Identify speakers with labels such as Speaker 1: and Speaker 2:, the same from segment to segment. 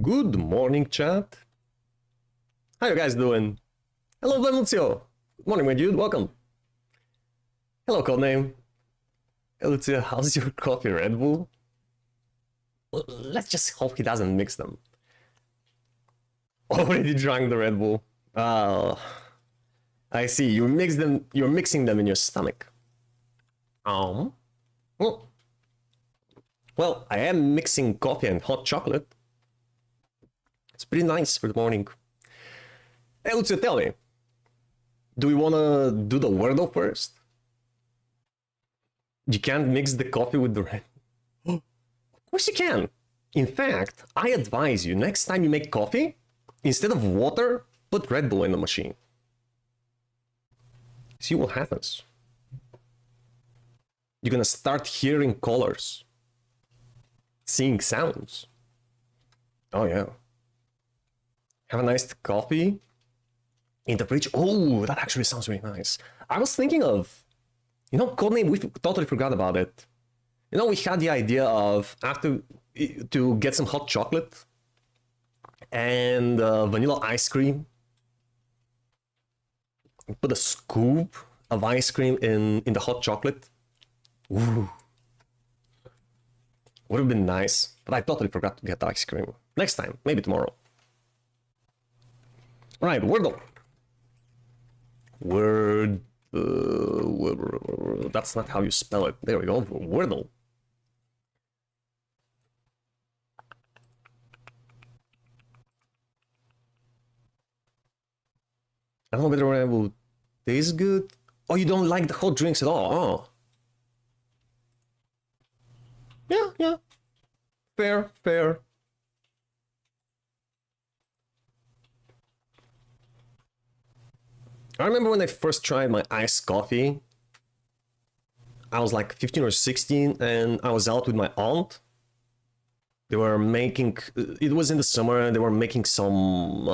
Speaker 1: Good morning, chat. How you guys doing? Hello, Lucio. Good morning, my dude. Welcome. Hello, codename. Hey, Lucio, how's your coffee, Red Bull? Let's just hope he doesn't mix them. Already drank the Red Bull. I see. You're mixing them in your stomach. Well, well, I am mixing coffee and hot chocolate. It's pretty nice for the morning. Hey, Lucio, tell me. Do we want to do the Wordle first? You can't mix the coffee with the red. Of course you can. In fact, I advise you, next time you make coffee, instead of water, put Red Bull in the machine. See what happens. You're gonna start hearing colors, seeing sounds. Oh yeah. Have a nice coffee in the fridge. Oh, that actually sounds really nice. I was thinking of, codename, we totally forgot about it. We had the idea of to get some hot chocolate and vanilla ice cream. Put a scoop of ice cream in the hot chocolate. Ooh. Would have been nice, but I totally forgot to get ice cream. Next time, maybe tomorrow. Right, Wordle. Word. That's not how you spell it. There we go. Wordle. I don't know whether it will taste good. Oh, you don't like the hot drinks at all? Oh. Yeah. Fair. I remember when I first tried my iced coffee. I was like 15 or 16 and I was out with my aunt. They were making, it was in the summer, and they were making some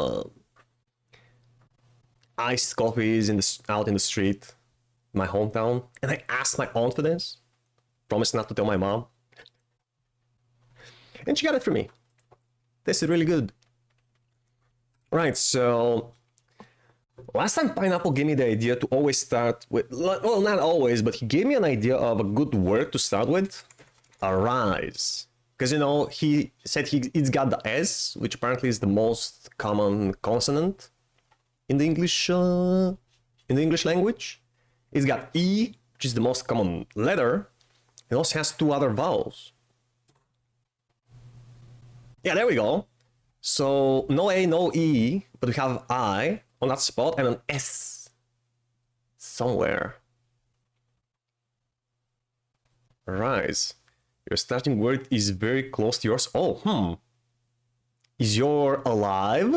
Speaker 1: iced coffees out in the street, in my hometown. And I asked my aunt for this. Promised not to tell my mom. And she got it for me. Tasted really good. Right, so last time Pineapple gave me the idea to always start with, well, not always, but he gave me an idea of a good word to start with. Arise. Because, he said it's got the S, which apparently is the most common consonant in the English language. It's got E, which is the most common letter. It also has two other vowels. Yeah, there we go. So no A, no E, but we have I on that spot and an S somewhere. Rise. Your starting word is very close to yours. Oh, Is your alive?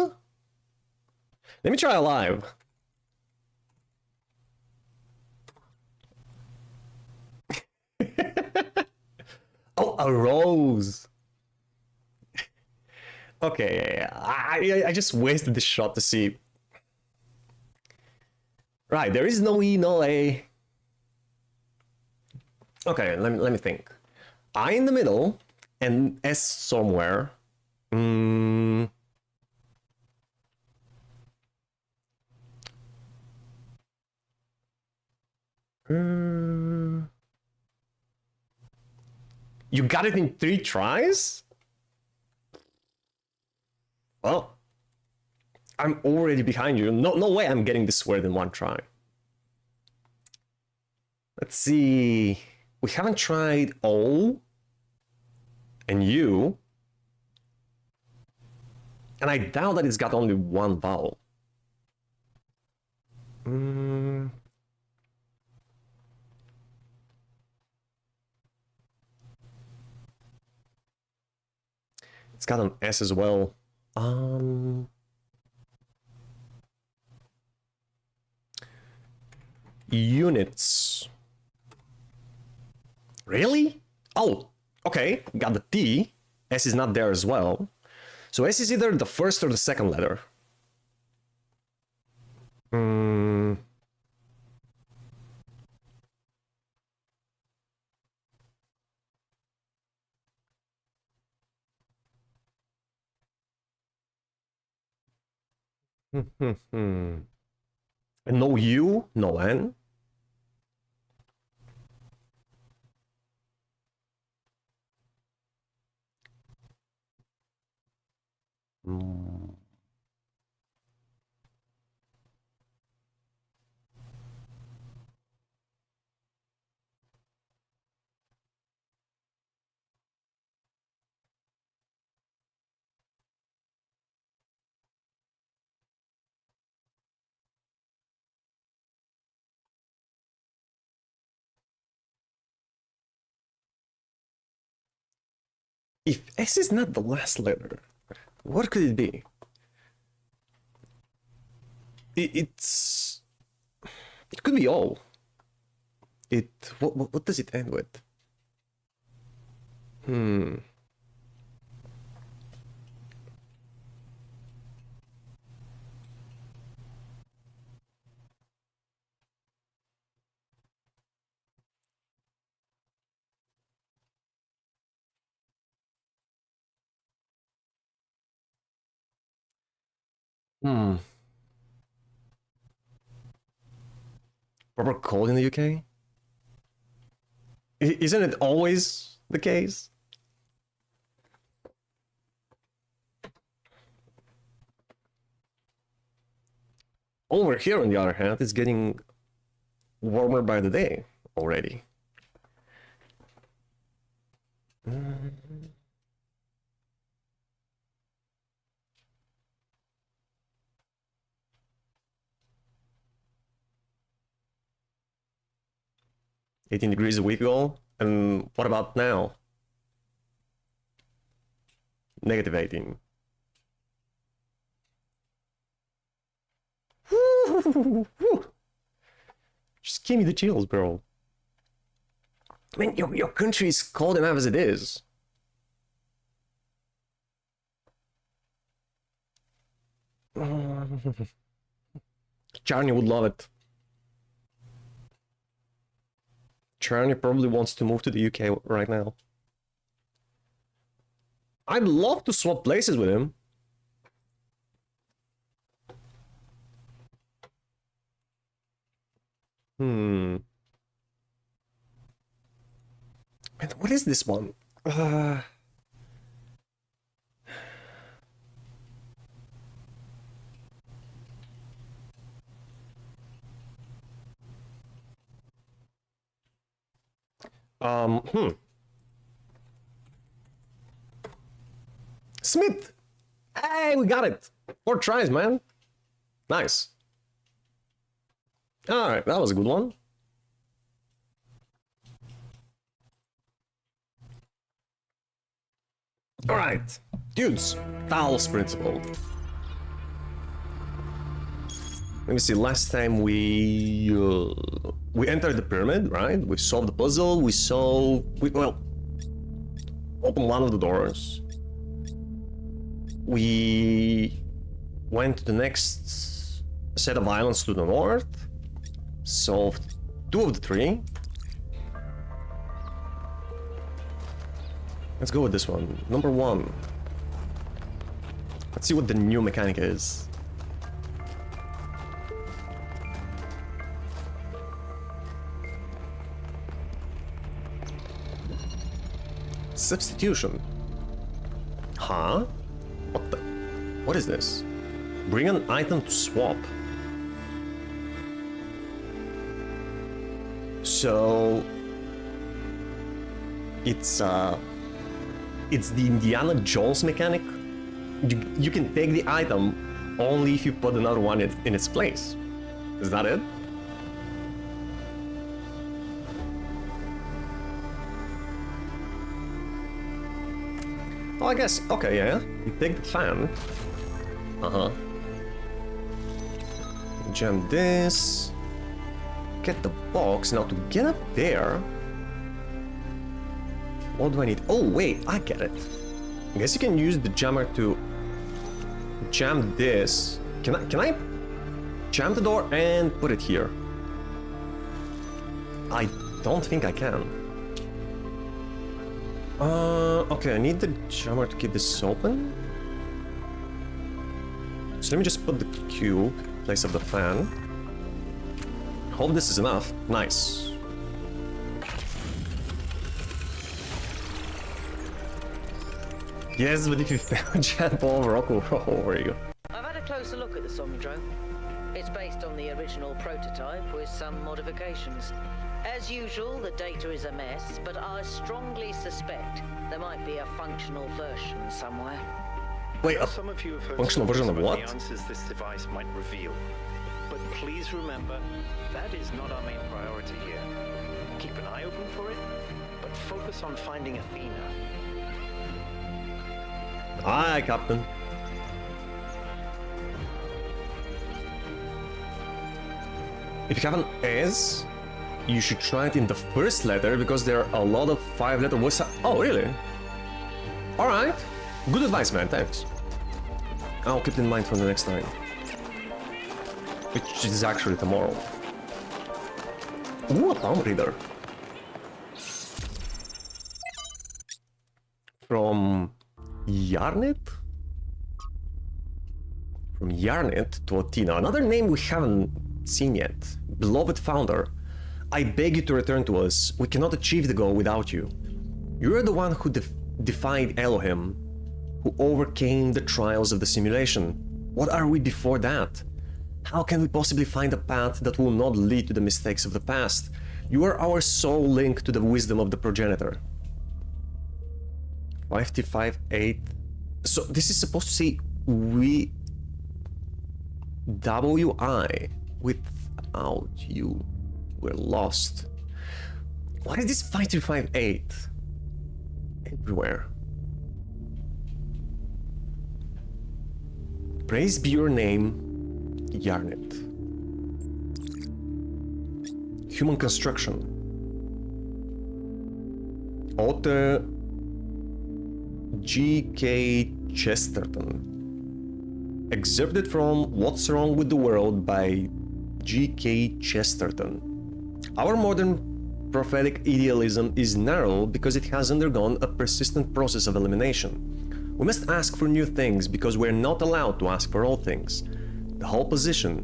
Speaker 1: Let me try alive. Oh, a rose. Okay, I just wasted this shot to see. Right, there is no E, no A. Okay, let me think. I in the middle and S somewhere. You got it in 3 tries? Well, I'm already behind you. No way I'm getting this word in 1 try. Let's see. We haven't tried O and U. And I doubt that it's got only 1 vowel. It's got an S as well. Units. Really? Oh, okay. Got the T. S is not there as well. So S is either the first or the second letter. And no U, no N. Mm. If S is not the last letter, what could it be? It's... It could be O. What does it end with? Hmm. Hmm. Proper cold in the UK? Isn't it always the case? Over here, on the other hand, it's getting warmer by the day already. 18 degrees a week ago. And what about now? Negative 18. Just give me the chills, bro. I mean, your country is cold enough as it is. Charney would love it. Charney probably wants to move to the UK right now. I'd love to swap places with him. And what is this one? Smith! Hey, we got it! 4 tries, man. Nice. Alright, that was a good one. Alright, dudes, Talos principle. Let me see, last time we entered the pyramid, right? We solved the puzzle, well, opened one of the doors. We went to the next set of islands to the north, solved 2 of the 3. Let's go with this one. Number 1. Let's see what the new mechanic is. Substitution. Huh? What is this? Bring an item to swap. So it's the Indiana Jones mechanic. You can take the item only if you put another one in its place. Is that it? Oh, I guess. Okay, yeah. You take the fan. Jam this. Get the box. Now to get up there. What do I need? Oh, wait, I get it. I guess you can use the jammer to jam this. Can I jam the door and put it here? I don't think I can. Okay, I need the jammer to keep this open. So let me just put the cube in place of the fan. Hope this is enough. Nice. Yes, but if you found Jet Ball, Rock will roll over you.
Speaker 2: I've had a closer look at the Somdrome. It's based on the original prototype with some modifications. As usual, the data is a mess, but I strongly suspect there might be a functional version somewhere.
Speaker 1: Wait, a
Speaker 3: Some of you have heard
Speaker 1: functional version of what?
Speaker 3: the answers this device might reveal. But please remember, that is not our main priority here. Keep an eye open for it, but focus on finding Athena.
Speaker 1: Aye, Captain. If you have an S, you should try it in the first letter because there are a lot of 5-letter words. Oh, really? Alright. Good advice, man. Thanks. I'll keep it in mind for the next time. Which is actually tomorrow. Ooh, a palm reader. From Yarnet? From Yarnet to Athena. Another name we haven't seen yet. Beloved founder, I beg you to return to us. We cannot achieve the goal without you. You are the one who defied Elohim, who overcame the trials of the simulation. What are we before that? How can we possibly find a path that will not lead to the mistakes of the past? You are our sole link to the wisdom of the progenitor. 558. So this is supposed to say we WI. Without you, we're lost. Why is this 5258 everywhere? Praise be your name, Yarnet. Human construction. Author G.K. Chesterton. Excerpted from What's Wrong with the World by G.K. Chesterton. Our modern prophetic idealism is narrow because it has undergone a persistent process of elimination. We must ask for new things because we're not allowed to ask for all things. The whole position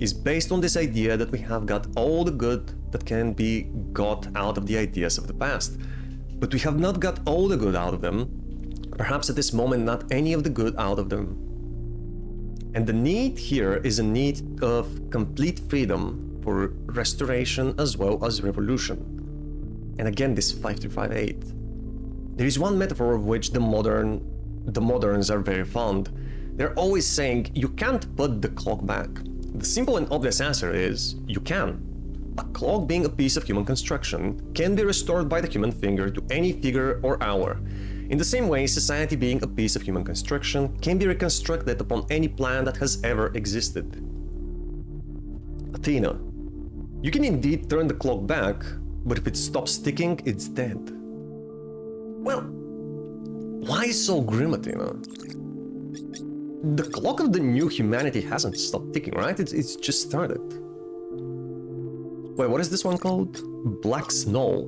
Speaker 1: is based on this idea that we have got all the good that can be got out of the ideas of the past. But we have not got all the good out of them, perhaps at this moment not any of the good out of them. And the need here is a need of complete freedom for restoration as well as revolution. And again, this 5358. There is one metaphor of which the moderns are very fond. They're always saying, you can't put the clock back. The simple and obvious answer is, you can. A clock, being a piece of human construction, can be restored by the human finger to any figure or hour. In the same way, society, being a piece of human construction, can be reconstructed upon any plan that has ever existed. Athena. You can indeed turn the clock back, but if it stops ticking, it's dead. Well, why so grim, Athena? The clock of the new humanity hasn't stopped ticking, right? It's just started. Wait, what is this one called? Black Snow.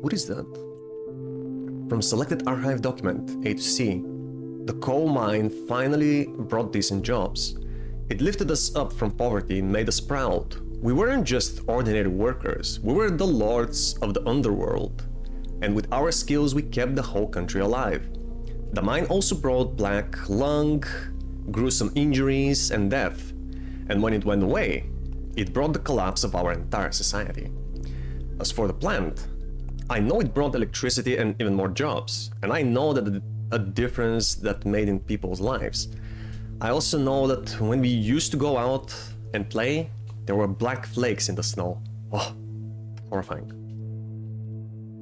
Speaker 1: What is that? From selected archive document, A to C. The coal mine finally brought decent jobs. It lifted us up from poverty and made us proud. We weren't just ordinary workers, we were the lords of the underworld. And with our skills we kept the whole country alive. The mine also brought black lung, gruesome injuries and death. And when it went away, it brought the collapse of our entire society. As for the plant, I know it brought electricity and even more jobs, and I know that a difference that made in people's lives. I also know that when we used to go out and play, there were black flakes in the snow. Oh, horrifying.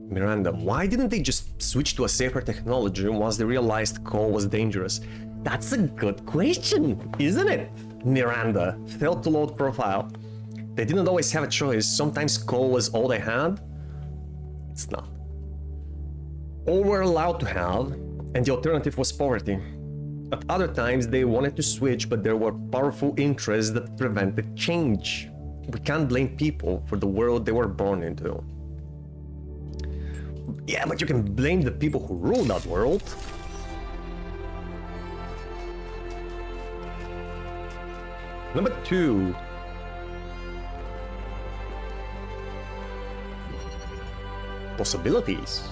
Speaker 1: Miranda, why didn't they just switch to a safer technology once they realized coal was dangerous? That's a good question, isn't it? Miranda, failed to load profile. They didn't always have a choice. Sometimes coal was all they had. It's not. All were allowed to have, and the alternative was poverty. At other times they wanted to switch, but there were powerful interests that prevented change. We can't blame people for the world they were born into. Yeah, but you can blame the people who rule that world. Number 2. Possibilities.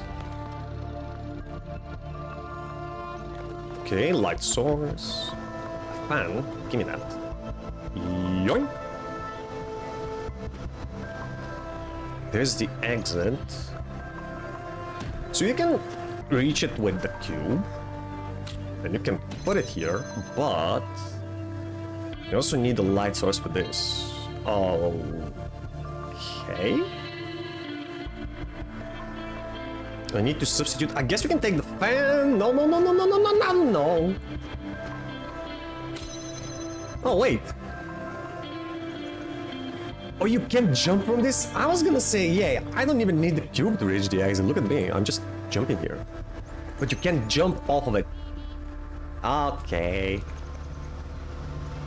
Speaker 1: Okay, light source. Fan. Give me that. Yoink. There's the exit. So you can reach it with the cube. And you can put it here, but you also need a light source for this. Okay. I need to substitute. I guess we can take the fan. No, no, no, no, no, no, no, no, no. Oh, wait. Oh, you can jump from this? I was gonna say, yeah, I don't even need the cube to reach the exit. Look at me, I'm just jumping here. But you can jump off of it. Okay.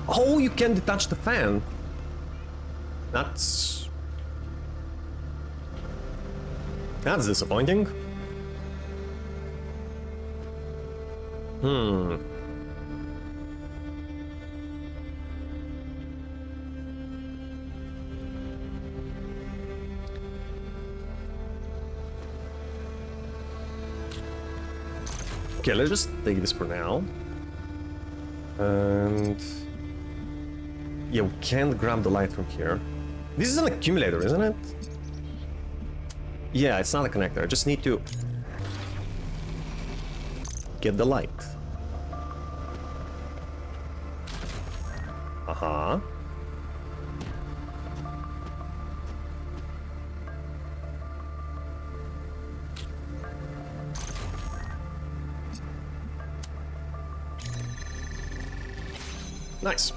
Speaker 1: Oh, you can detach the fan. That's disappointing. Okay, let's just take this for now. And yeah, we can't grab the light from here. This is an accumulator, isn't it? Yeah, it's not a connector. I just need to get the light. Uh-huh. Nice.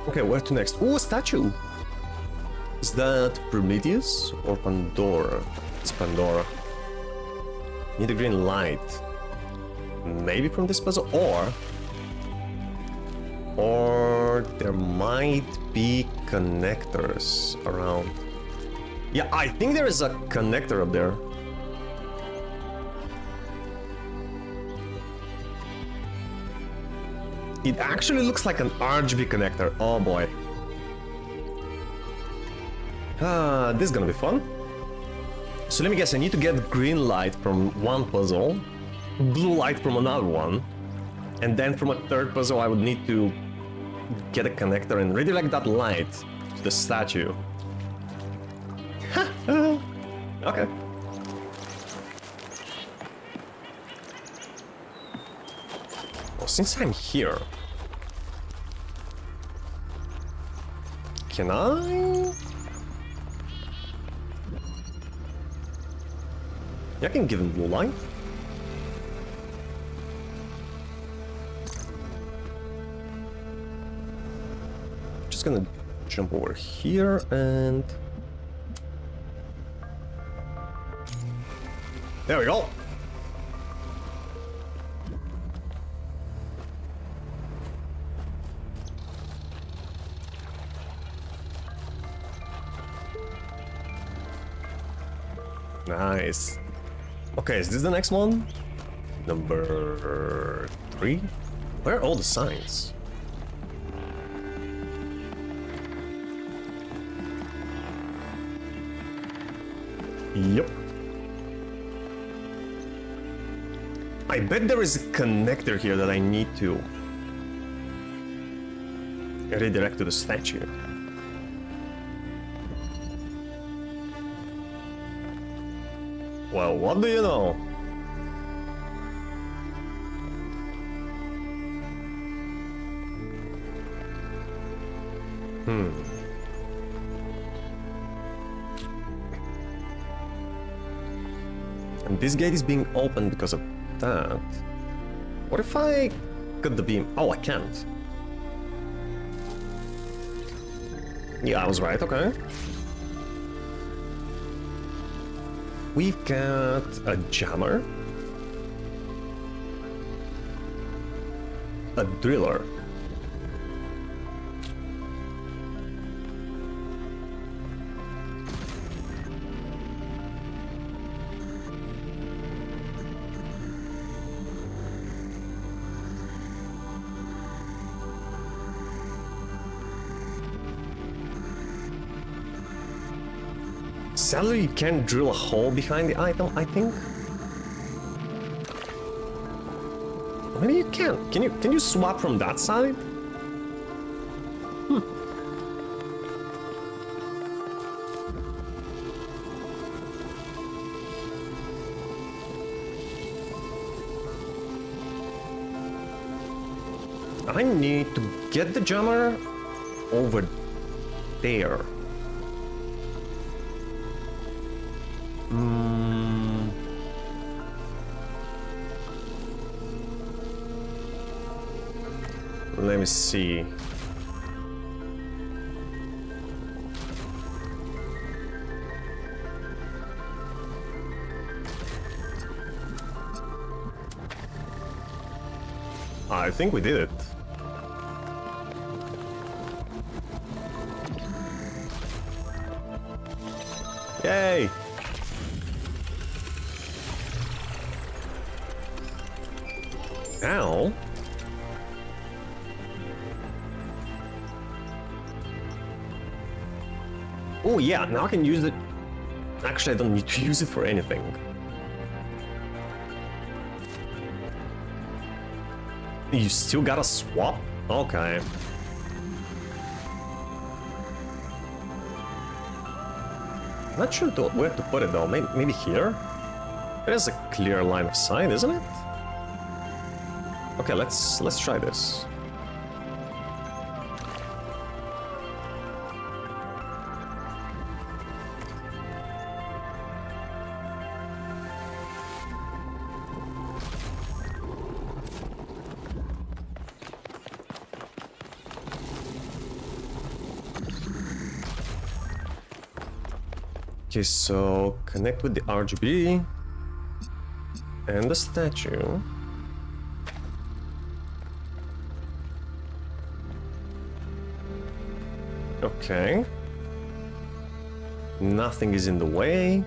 Speaker 1: Okay, where to next? Ooh, a statue! Is that Prometheus or Pandora? It's Pandora. Need a green light. Maybe from this puzzle, or there might be connectors around. Yeah, I think there is a connector up there. It actually looks like an RGB connector. Oh boy. This is gonna be fun. So let me guess, I need to get green light from one puzzle, blue light from another one, and then from a third puzzle I would need to get a connector and redirect that light to the statue. Okay. Well, since I'm here, can I? Yeah, I can give him blue light. Just gonna jump over here and... There we go! Nice. Okay, is this the next one? Number 3? Where are all the signs? Yep. I bet there is a connector here that I need to redirect to the statue. Well, what do you know? And this gate is being opened because of that. What if I cut the beam? Oh, I can't. Yeah, I was right, okay. We've got a jammer. a driller. Sadly, you can't drill a hole behind the item, I think. Maybe you can. Can you swap from that side? I need to get the jammer over there. Let me see. I think we did it. Yay! Now... Oh yeah, now I can use it. Actually, I don't need to use it for anything. You still gotta swap? Okay. Not sure where to put it though. Maybe here? There's a clear line of sight, isn't it? Okay, let's try this. Okay, so connect with the RGB and the statue. Okay. Nothing is in the way.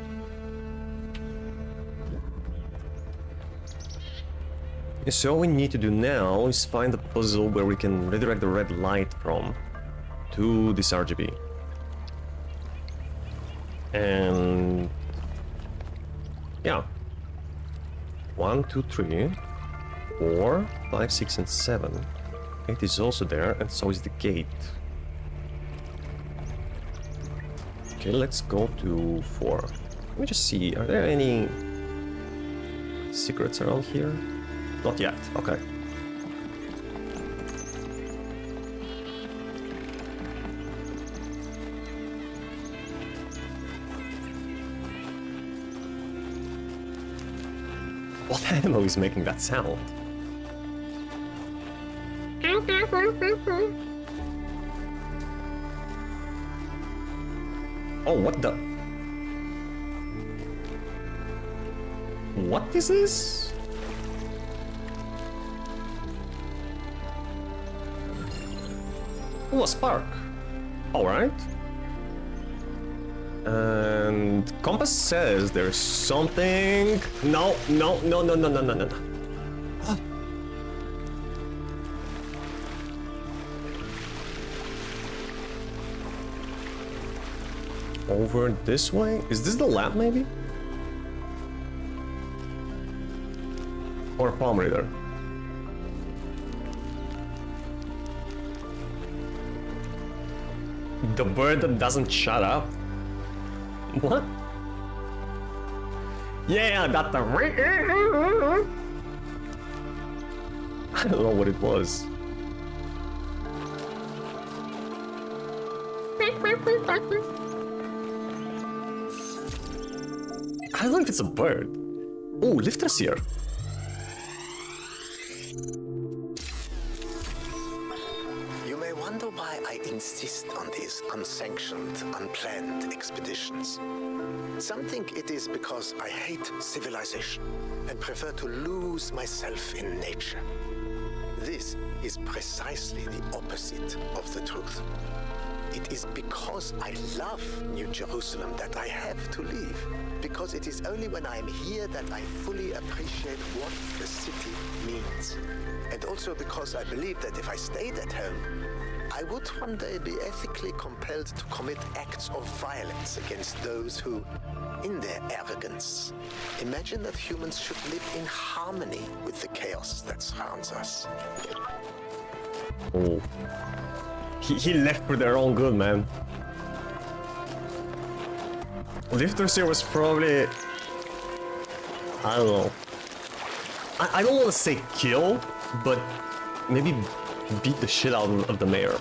Speaker 1: So all we need to do now is find a puzzle where we can redirect the red light from to this RGB. And yeah, 1, 2, 3, 4, 5, 6, and 7. 8 is also there, and so is the gate. Okay, let's go to 4. Let me just see, are there any secrets around here? Not yet, okay. What animal is making that sound? Oh, what the? What is this? Oh, a spark. Alright. And compass says there's something. No. Ah. Over this way? Is this the lab maybe? Or a palm reader? The bird that doesn't shut up? What? Yeah, that the... I don't know what it was. I don't know if it's a bird. Oh, Lifter's here.
Speaker 4: You may wonder why I insist on these unsanctioned, unplanned expeditions. Some think it is because I hate civilization and prefer to lose myself in nature. this is precisely the opposite of the truth. It is because I love New Jerusalem that I have to leave. Because it is only when I am here that I fully appreciate what the city means. And also because I believe that if I stayed at home, I would one day be ethically compelled to commit acts of violence against those who, in their arrogance, imagine that humans should live in harmony with the chaos that surrounds us.
Speaker 1: Oh. He left for their own good, man. Lifters here was probably... I don't know. I don't want to say kill, but maybe beat the shit out of the mayor.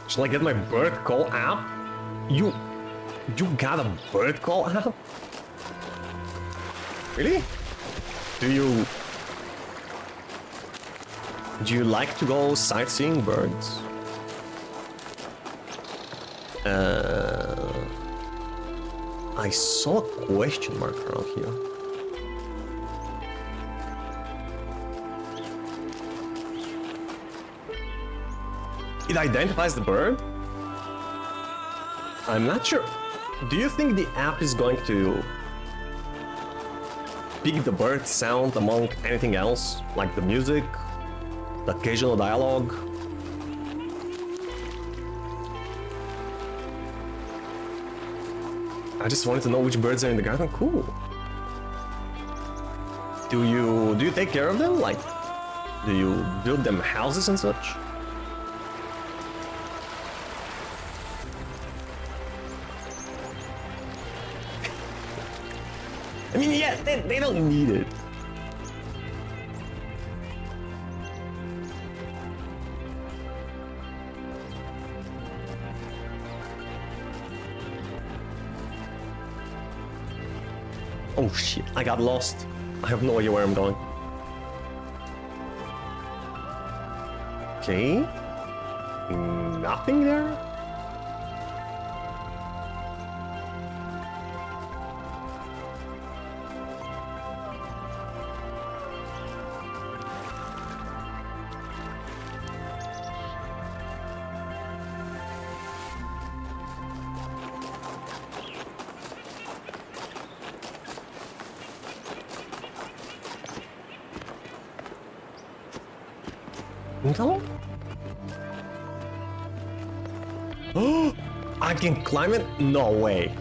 Speaker 1: Shall I get my bird call app? You got a bird call app? Really? Do you like to go sightseeing, birds? I saw a question mark around here. It identifies the bird? I'm not sure. Do you think the app is going to pick the bird sound among anything else? Like the music? The occasional dialogue? I just wanted to know which birds are in the garden. Cool. Do you take care of them? Like, do you build them houses and such? I mean, yeah, they don't need it. Oh shit, I got lost. I have no idea where I'm going. Okay. Nothing there? No? Oh, I can climb it? No way.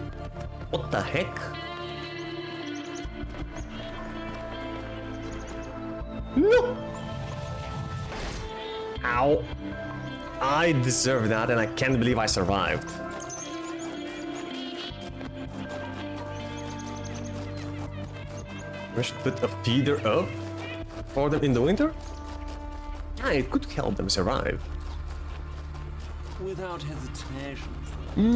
Speaker 1: What the heck? No! Ow. I deserve that and I can't believe I survived. We should put a feeder up for them in the winter? Yeah, it could help them survive.
Speaker 5: Without hesitation.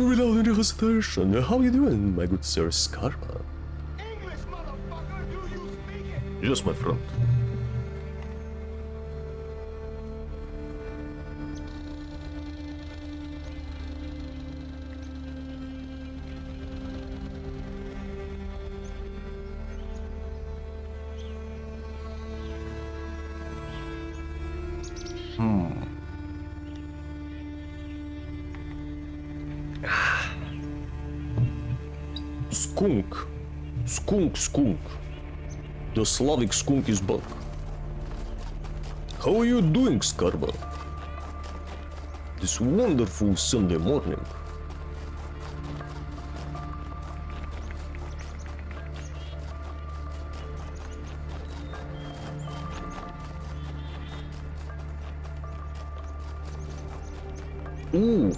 Speaker 1: Without any hesitation. How you doing, my good sir Scarpa?
Speaker 6: English, motherfucker, do you speak it?
Speaker 1: Yes, my friend. Skunk. Skunk, skunk. The Slavic skunk is back. How are you doing, Scarpa? This wonderful Sunday morning. Ooh,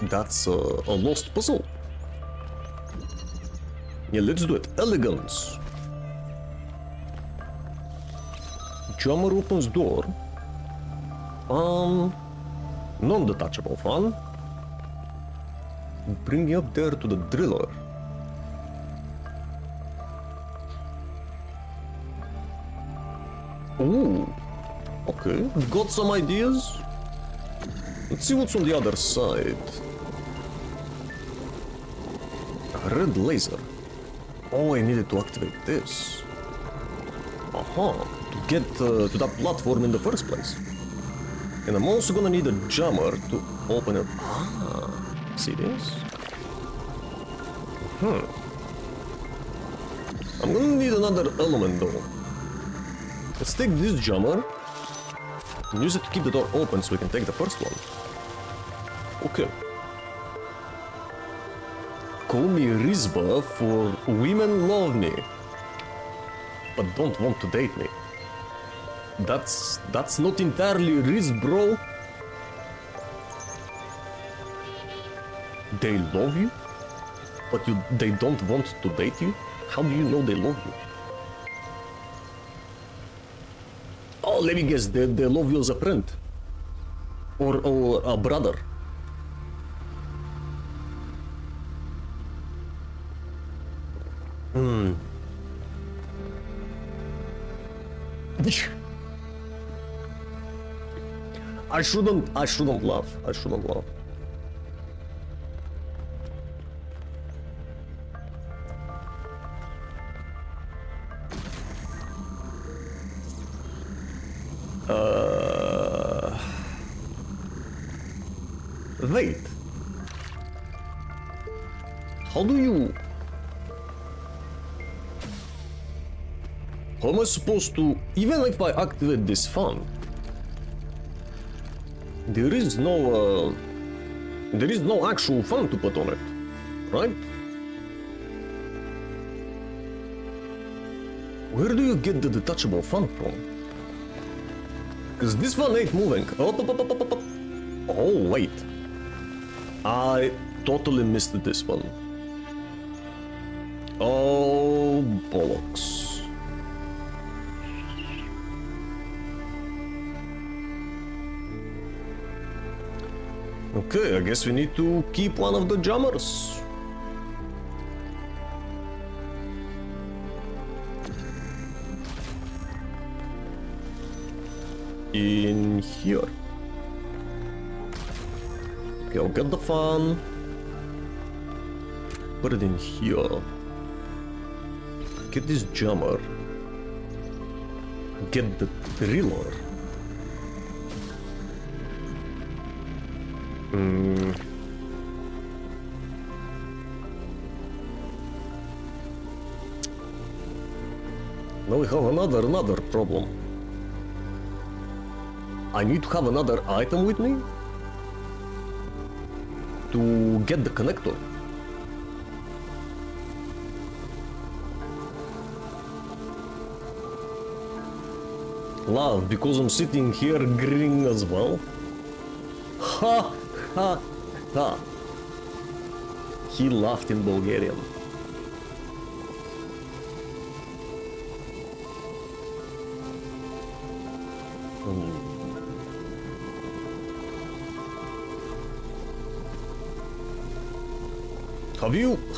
Speaker 1: that's a lost puzzle. Yeah, let's do it. Elegance. Jammer opens door. Non-detachable fan. Bring you up there to the driller. Ooh. Okay, got some ideas. Let's see what's on the other side. A red laser. Oh, I needed to activate this. Aha, to get to that platform in the first place. And I'm also gonna need a jammer to open it. Ah, see this? I'm gonna need another element though. Let's take this jammer and use it to keep the door open so we can take the first one. Okay. Call me Rizba for women love me, but don't want to date me. That's not entirely Riz, bro. They love you, but they don't want to date you? How do you know they love you? Oh, let me guess, they love you as a friend. Or a brother. I shouldn't laugh. I shouldn't laugh. Wait. How do you... How am I supposed to... Even if I activate this fan, there is no actual fan to put on it, right? Where do you get the detachable fan from? Because this one ain't moving. Oh, wait. I totally missed this one. Oh, bollocks. Okay, I guess we need to keep one of the jammers. In here. Okay, I'll get the fan. Put it in here. Get this jammer. Get the driller. Now we have another problem. I need to have another item with me to get the connector. Love, because I'm sitting here grinning as well. Ha ha ha. He laughed in Bulgarian.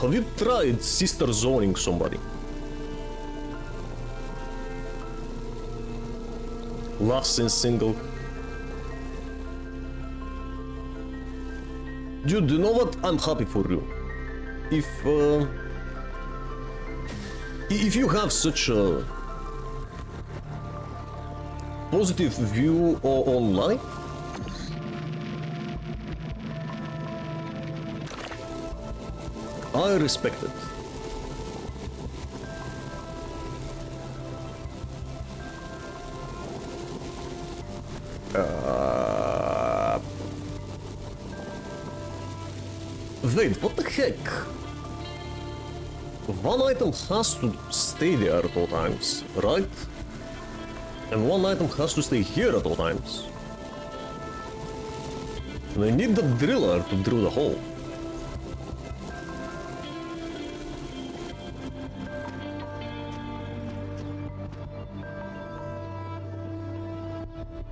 Speaker 1: Have you tried sister zoning somebody? Love since single. Dude, you know what? I'm happy for you. If you have such a positive view on life, I respect it. Wait, what the heck? One item has to stay there at all times, right? And one item has to stay here at all times. And I need the driller to drill the hole.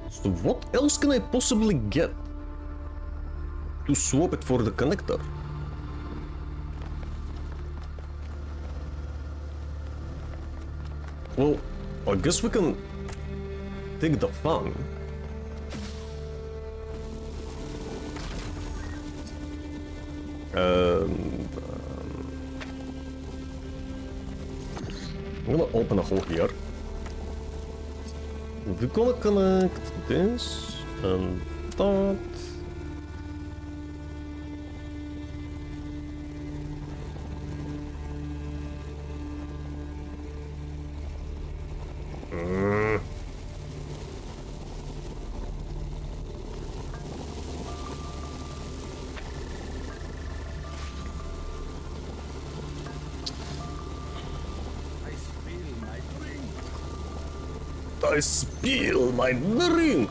Speaker 1: So what else can I possibly get to swap it for the connector? Well, I guess we can take the fun. I'm gonna open a hole here. We're gonna connect this and that. I spill my drink.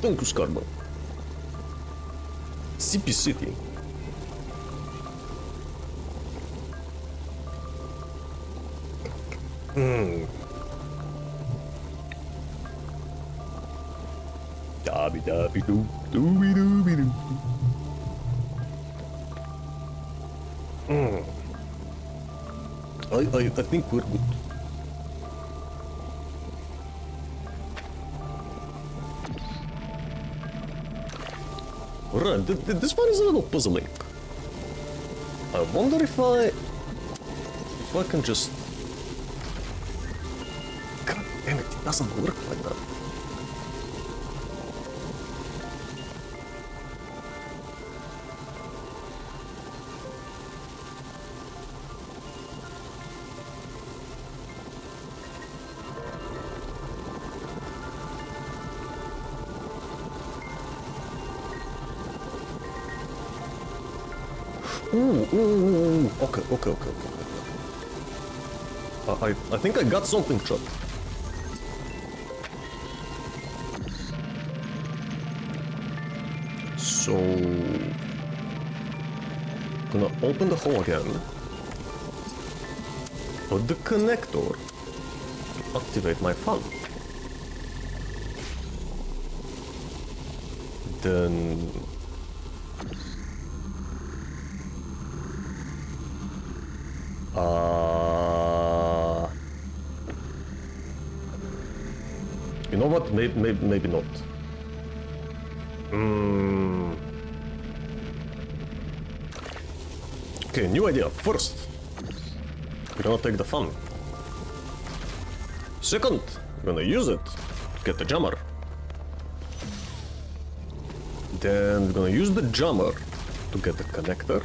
Speaker 1: Thank you, Scarbo. CP City. Dabby dabby doo dooby dooby doo. I think we're good. Alright, this one is a little puzzling. I wonder if I can just... God damn it, it doesn't work like that. Ooh, okay. I think I got something, Chop. So... gonna open the hole again. Put the connector to activate my fan. Then... you know what? Maybe not. Okay, new idea. First, we're gonna take the fun. Second, we're gonna use it to get the jammer. Then we're gonna use the jammer to get the connector.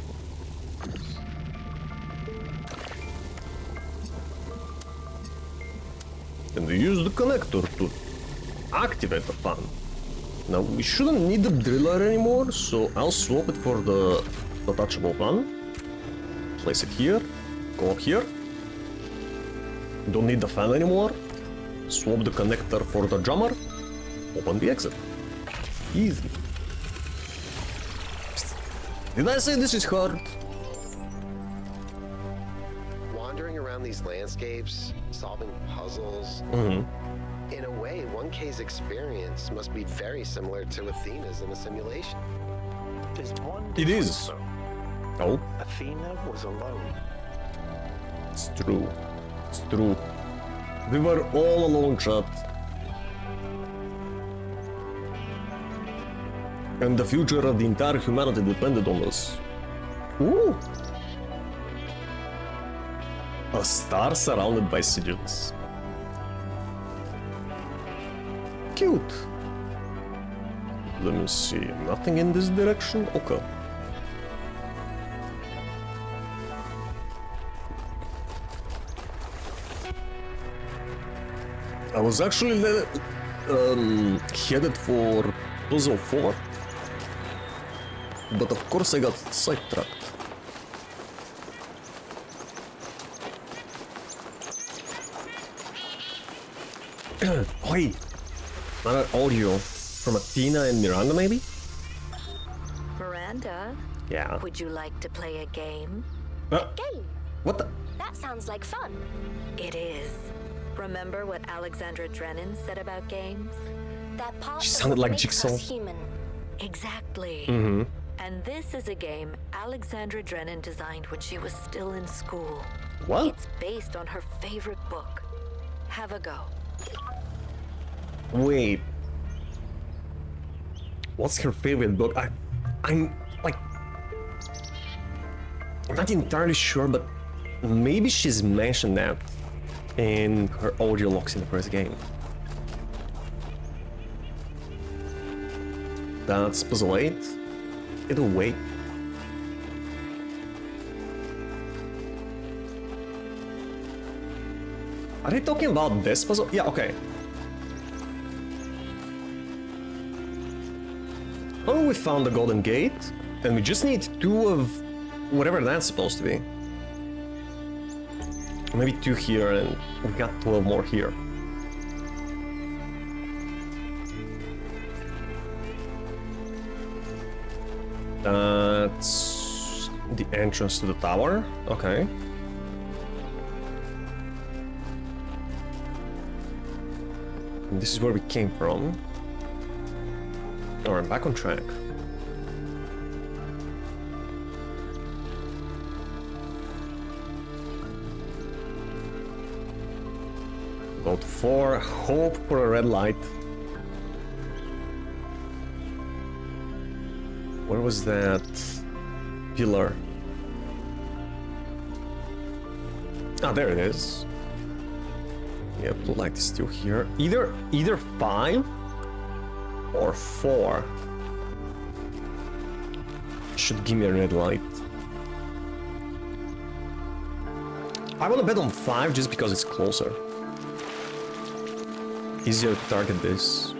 Speaker 1: And we use the connector to activate the fan. Now we shouldn't need the driller anymore, so I'll swap it for the detachable fan. Place it here, go up here. Don't need the fan anymore. Swap the connector for the jammer. Open the exit. Easy. Did I say this is hard?
Speaker 4: Wandering around these landscapes, solving puzzles. In a way, 1K's experience must be very similar to Athena's in a simulation.
Speaker 3: There's one
Speaker 1: It is.
Speaker 3: difference, though.
Speaker 1: Oh,
Speaker 3: Athena was alone.
Speaker 1: it's true. It's true. We were all alone, chat. And the future of the entire humanity depended on us. Ooh! A star surrounded by sigils. Cute. Let me see. Nothing in this direction? Okay. I was actually headed for puzzle 4. But of course I got sidetracked. Wait! Another audio from Athena and Miranda, maybe?
Speaker 5: Miranda,
Speaker 1: Yeah.
Speaker 5: would you like to play a game?
Speaker 7: Game?
Speaker 1: What the?
Speaker 7: That sounds like fun.
Speaker 5: It is. Remember what Alexandra Drennan said about games?
Speaker 7: That part
Speaker 1: She
Speaker 7: of
Speaker 1: sounded
Speaker 7: what
Speaker 1: like
Speaker 7: makes
Speaker 1: Jigsaw.
Speaker 7: us human.
Speaker 5: Exactly. And this is a game Alexandra Drennan designed when she was still in school.
Speaker 1: What?
Speaker 5: It's based on her favorite book. Have a go.
Speaker 1: Wait. What's her favorite book? I'm like... I'm not entirely sure, but maybe she's mentioned that in her audio logs in the first game. That's puzzle 8. It'll wait. Are they talking about this puzzle? Yeah, okay. Oh, we found the golden gate, and we just need 2 of whatever that's supposed to be. Maybe 2 here, and we got 12 more here. That's the entrance to the tower. Okay. And this is where we came from. Alright, back on track. Go to 4, hope for a red light. Where was that pillar? Ah, there it is. Yeah, blue light is still here. Either 5 or 4 should give me a red light. I wanna bet on 5 just because it's closer. Easier to target this.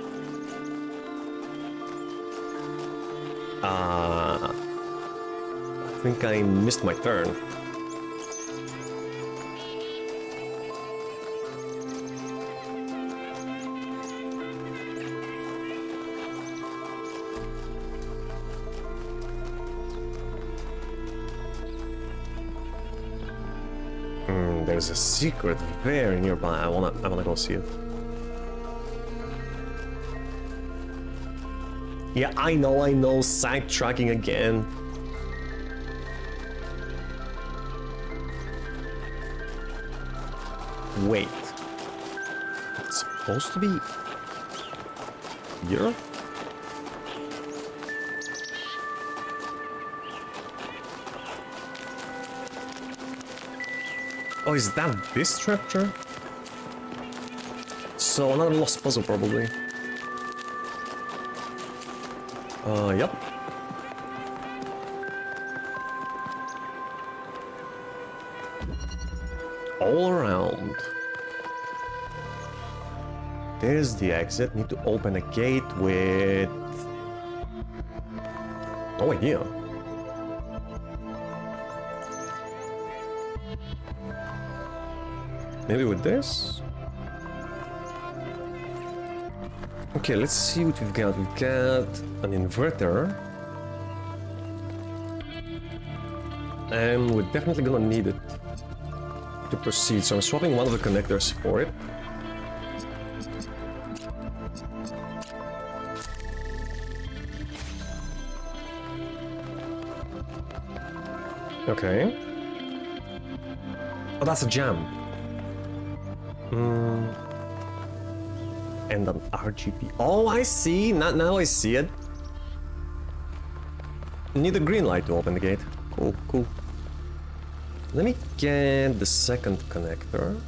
Speaker 1: I think I missed my turn. There's a secret very nearby. I wanna go see it. Yeah, I know, sidetracking again. Wait. It's supposed to be here? Oh, is that this structure? So another lost puzzle, probably. Yep. All around. There's the exit. Need to open a gate with... no idea. Maybe with this? Okay, let's see what we've got. We've got an inverter. And we're definitely gonna need it to proceed. So I'm swapping one of the connectors for it. Okay. Oh, that's a jam. And an RGB. Oh, I see. Now I see it. Need a green light to open the gate. Cool, cool. Let me get the second connector.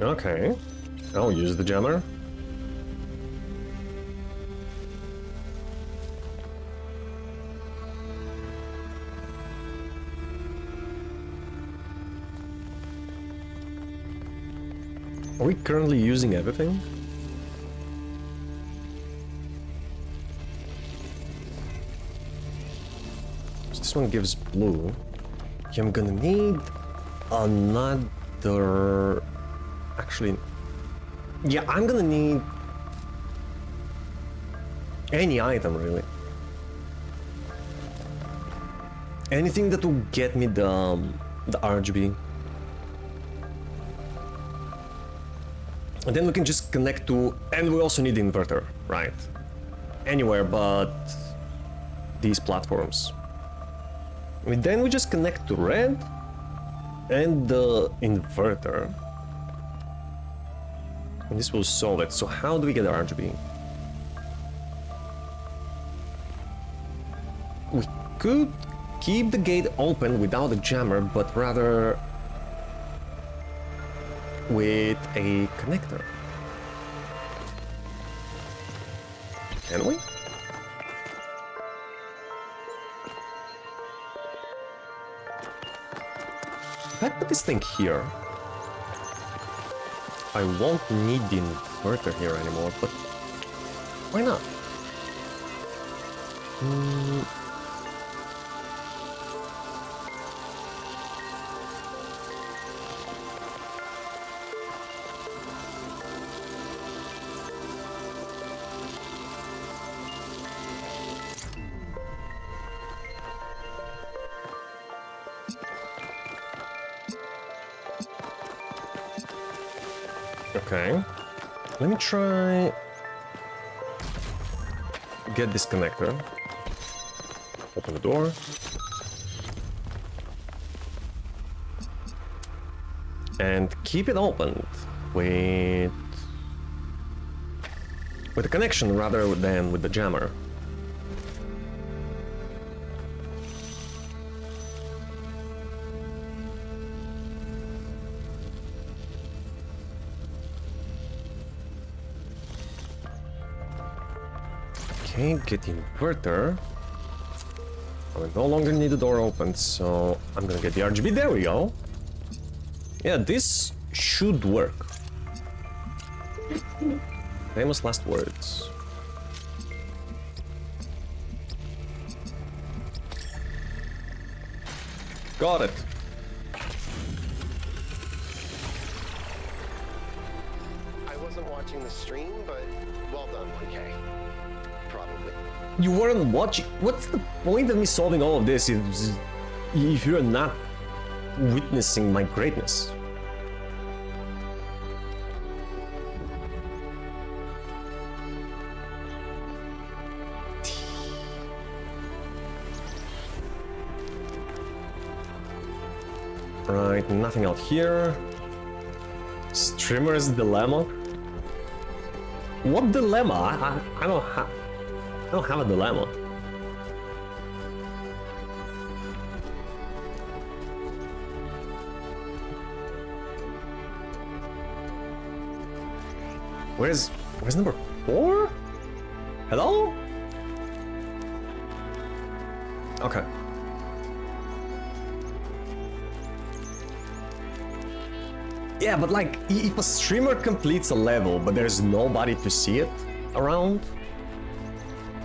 Speaker 1: Okay. I'll use the jammer. Are we currently using everything? So this one gives blue. Okay, I'm gonna need another... Actually... Yeah, I'm gonna need... any item, really. Anything that will get me the RGB. And then we can just connect to... And we also need the inverter, right? Anywhere but these platforms. Then we just connect to red and the inverter. And this will solve it. So how do we get RGB? We could keep the gate open without a jammer, but rather with a connector. Can we? If I put this thing here, I won't need the inverter here anymore, but why not? Okay, let me try get this connector. Open the door. And keep it open with a connection rather than with the jammer. Okay, get the inverter. I will no longer need the door open, so I'm gonna get the RGB. There we go. Yeah, this should work. Famous last words. Got it.
Speaker 4: I wasn't watching the stream, but well done, okay. Probably.
Speaker 1: You weren't watching. What's the point of me solving all of this if you're not witnessing my greatness? Right, nothing out here. Streamer's dilemma. What dilemma? I don't have a dilemma. Where's number 4? Hello? Okay. Yeah, but like, if a streamer completes a level, but there's nobody to see it around,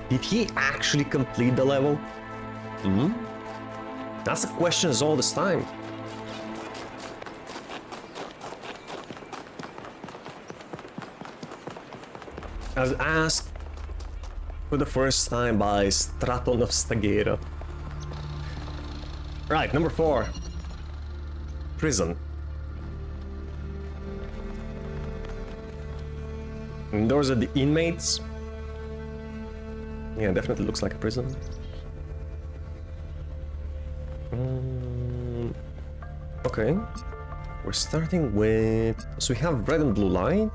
Speaker 1: did he actually complete the level? That's the question all this time. I was asked for the first time by Straton of Stagira. Right, number 4. Prison. And those are the inmates. Yeah, definitely looks like a prison. Okay. We're starting with... So we have red and blue light.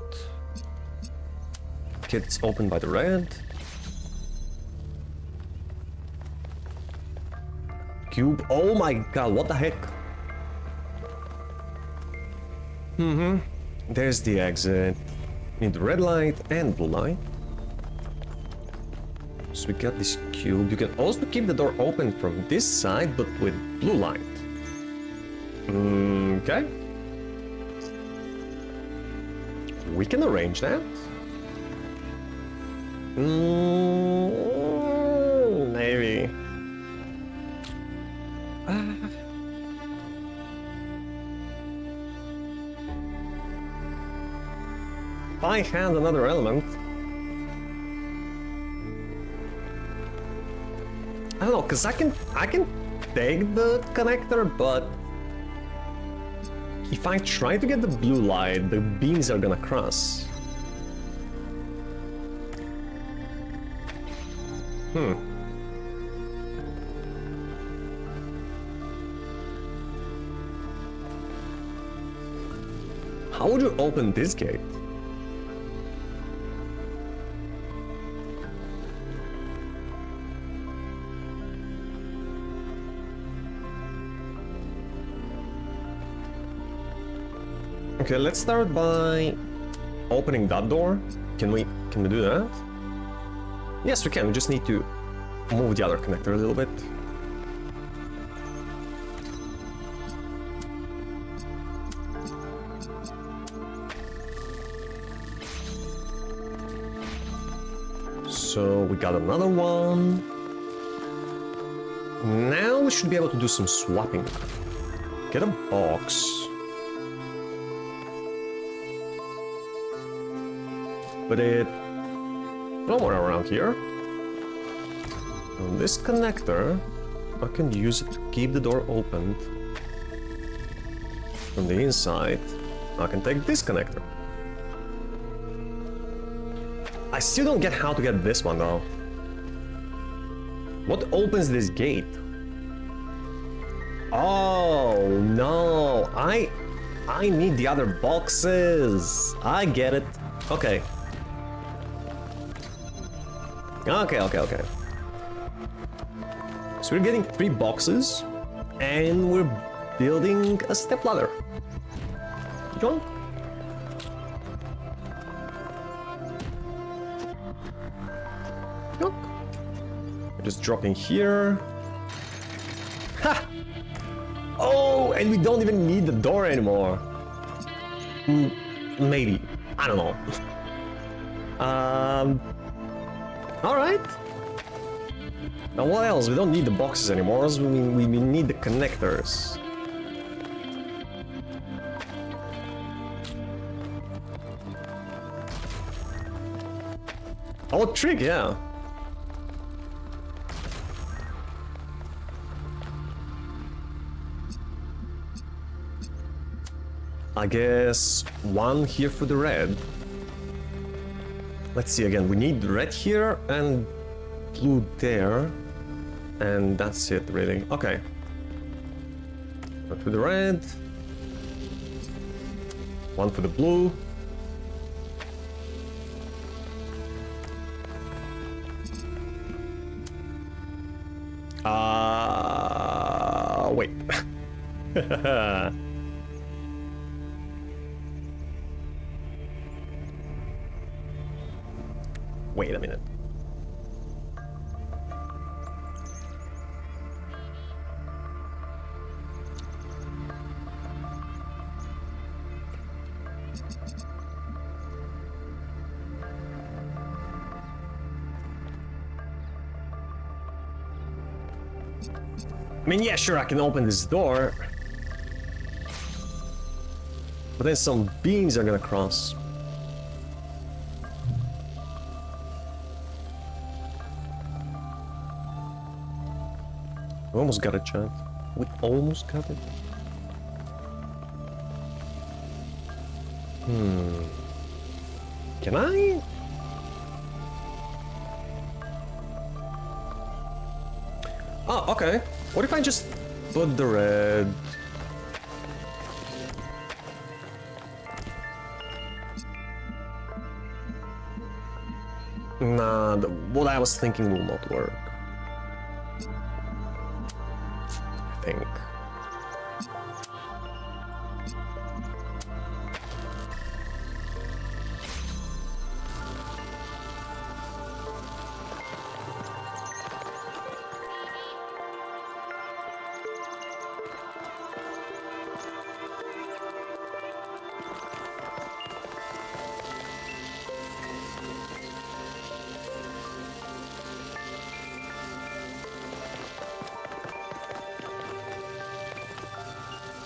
Speaker 1: Gets opened by the red. Cube. Oh my god, what the heck? There's the exit. Need red light and blue light. So we got this cube. You can also keep the door open from this side, but with blue light. Okay. We can arrange that. Maybe. If I had another element, I don't know, cause I can take the connector, but if I try to get the blue light, the beams are gonna cross. How would you open this gate? Okay, let's start by opening that door. Can we do that? Yes, we can. We just need to move the other connector a little bit. So we got another one. Now we should be able to do some swapping. Get a box. Put it somewhere around here. And this connector, I can use it to keep the door opened. From the inside, I can take this connector. I still don't get how to get this one though. What opens this gate? Oh no, I need the other boxes. I get it. Okay. Okay. So we're getting 3 boxes and we're building a stepladder. John? Look. Just dropping here. Ha! Oh, and we don't even need the door anymore. Maybe. I don't know. Alright. Now what else? We don't need the boxes anymore. We need the connectors. Oh, trick, yeah. I guess 1 here for the red. Let's see again. We need red here and blue there. And that's it, really. Okay. 1 for the red. 1 for the blue. Wait. Wait a minute. I mean, yeah, sure, I can open this door. But then some beams are gonna cross. We almost got it, chat. We almost got it. Can I? Oh, okay. What if I just put the red? Nah, what I was thinking will not work. I think.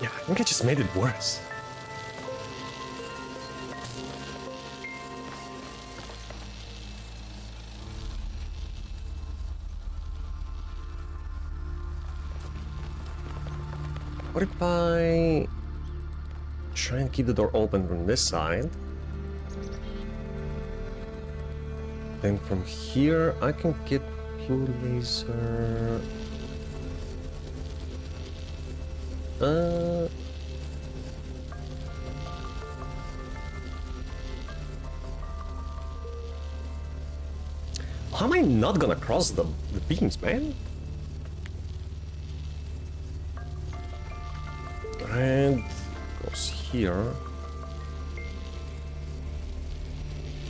Speaker 1: Yeah, I think I just made it worse. What if I try and keep the door open from this side? Then from here I can get blue laser. How am I not gonna cross the beams, man? And goes here.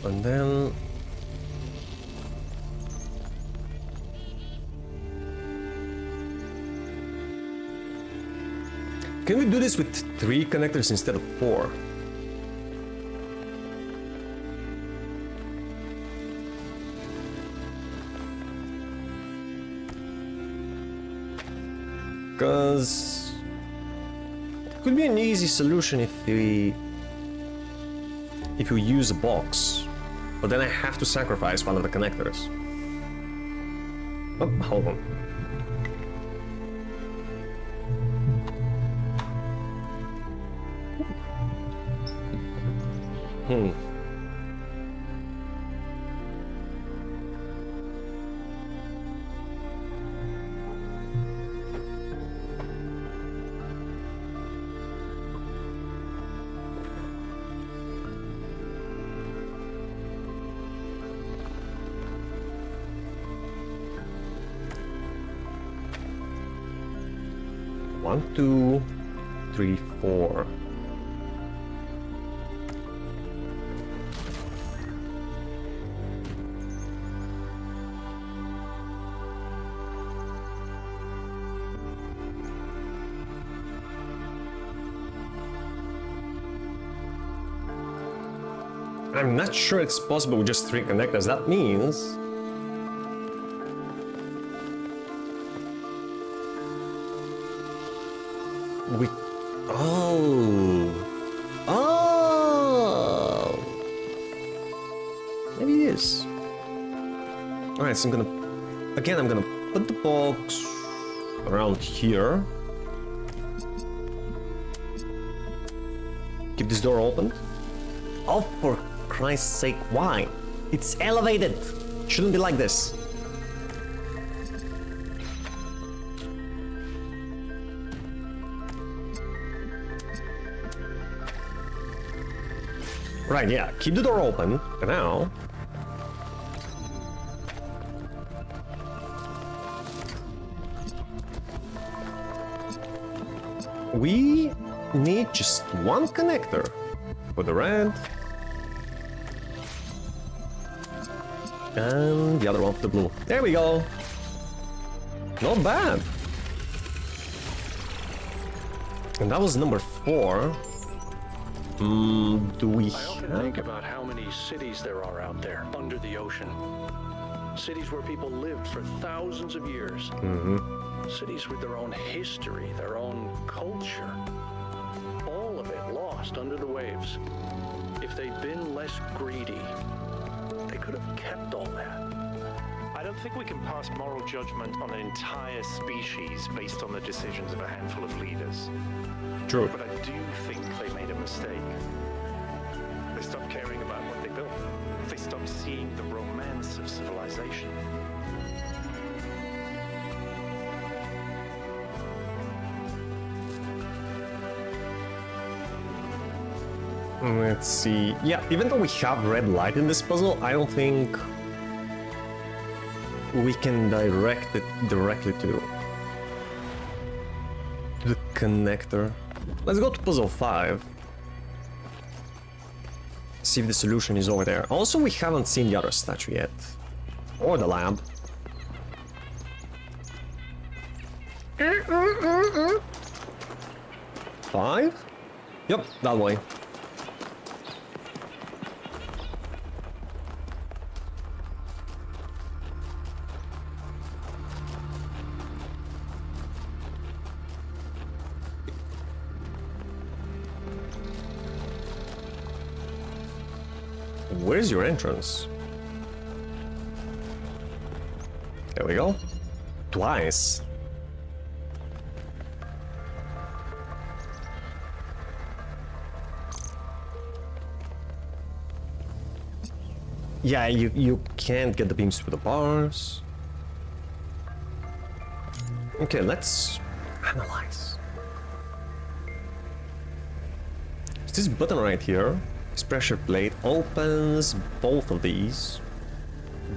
Speaker 1: And then... Can we do this with 3 connectors instead of 4? Because it could be an easy solution if we use a box, but then I have to sacrifice one of the connectors. Oh, hold on. One, two, three, four. I'm not sure it's possible with just 3 connectors. That means we... Oh! Maybe it is. Alright, so I'm gonna put the box around here. Keep this door open. Oh, for Christ's sake, why? It's elevated! Shouldn't be like this. Right, yeah, keep the door open, and now... we need just 1 connector for the red. And the other one for the blue. There we go! Not bad! And that was number 4. Do we...
Speaker 3: I often think about how many cities there are out there, under the ocean. Cities where people lived for thousands of years. Cities with their own history, their own culture. All of it lost under the waves. If they'd been less greedy, they could have kept all that.
Speaker 8: I don't think we can pass moral judgment on an entire species based on the decisions of a handful of leaders.
Speaker 1: True.
Speaker 8: But I do think they made a mistake. They stopped caring about what they built. They stopped seeing the romance of civilization.
Speaker 1: Let's see. Yeah, even though we have red light in this puzzle, I don't think we can direct it directly to the connector. Let's go to puzzle 5. See if the solution is over there. Also, we haven't seen the other statue yet. Or the lab. 5? Yep, that way. Where's your entrance? There we go. Twice. Yeah, you can't get the beams through the bars. Okay, let's analyze. Is this button right here? This pressure plate opens both of these.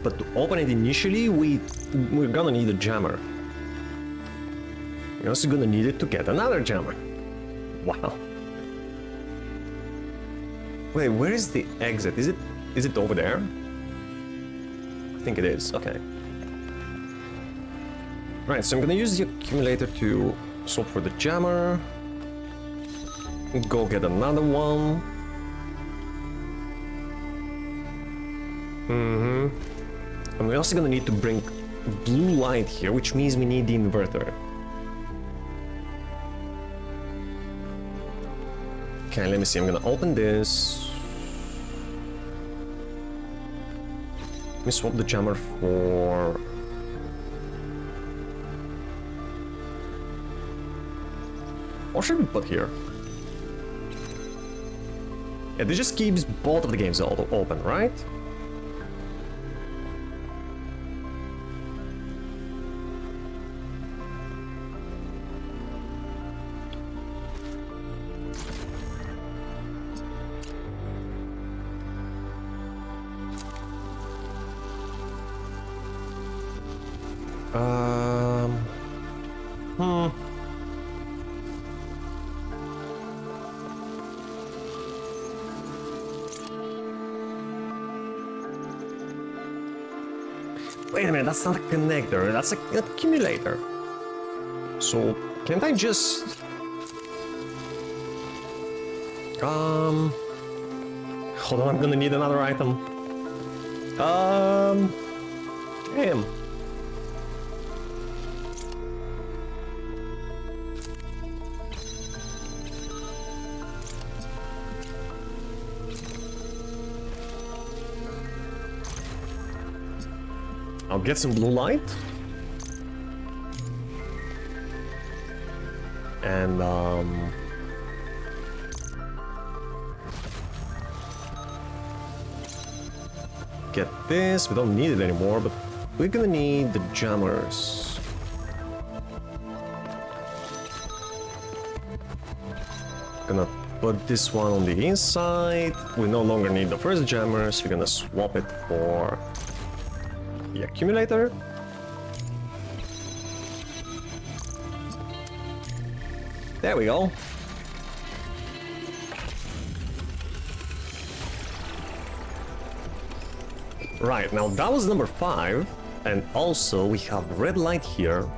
Speaker 1: but to open it initially, we're gonna need a jammer. We're also gonna need it to get another jammer. Wow. Wait, where is the exit? Is it over there? I think it is. Okay. Right, so I'm gonna use the accumulator to swap for the jammer. Go get another one. And we're also gonna need to bring blue light here, which means we need the inverter. Okay, let me see. I'm gonna open this. Let me swap the jammer for... What should we put here? Yeah, this just keeps both of the games open, right? Wait a minute, that's not a connector, that's an accumulator. So, can't I just... Hold on, I'm gonna need another item. Damn. I'll get some blue light. And, get this. We don't need it anymore, but we're gonna need the jammers. Gonna put this one on the inside. We no longer need the first jammers. We're gonna swap it for the accumulator. There we go. Right, now that was number 5, and also we have red light here.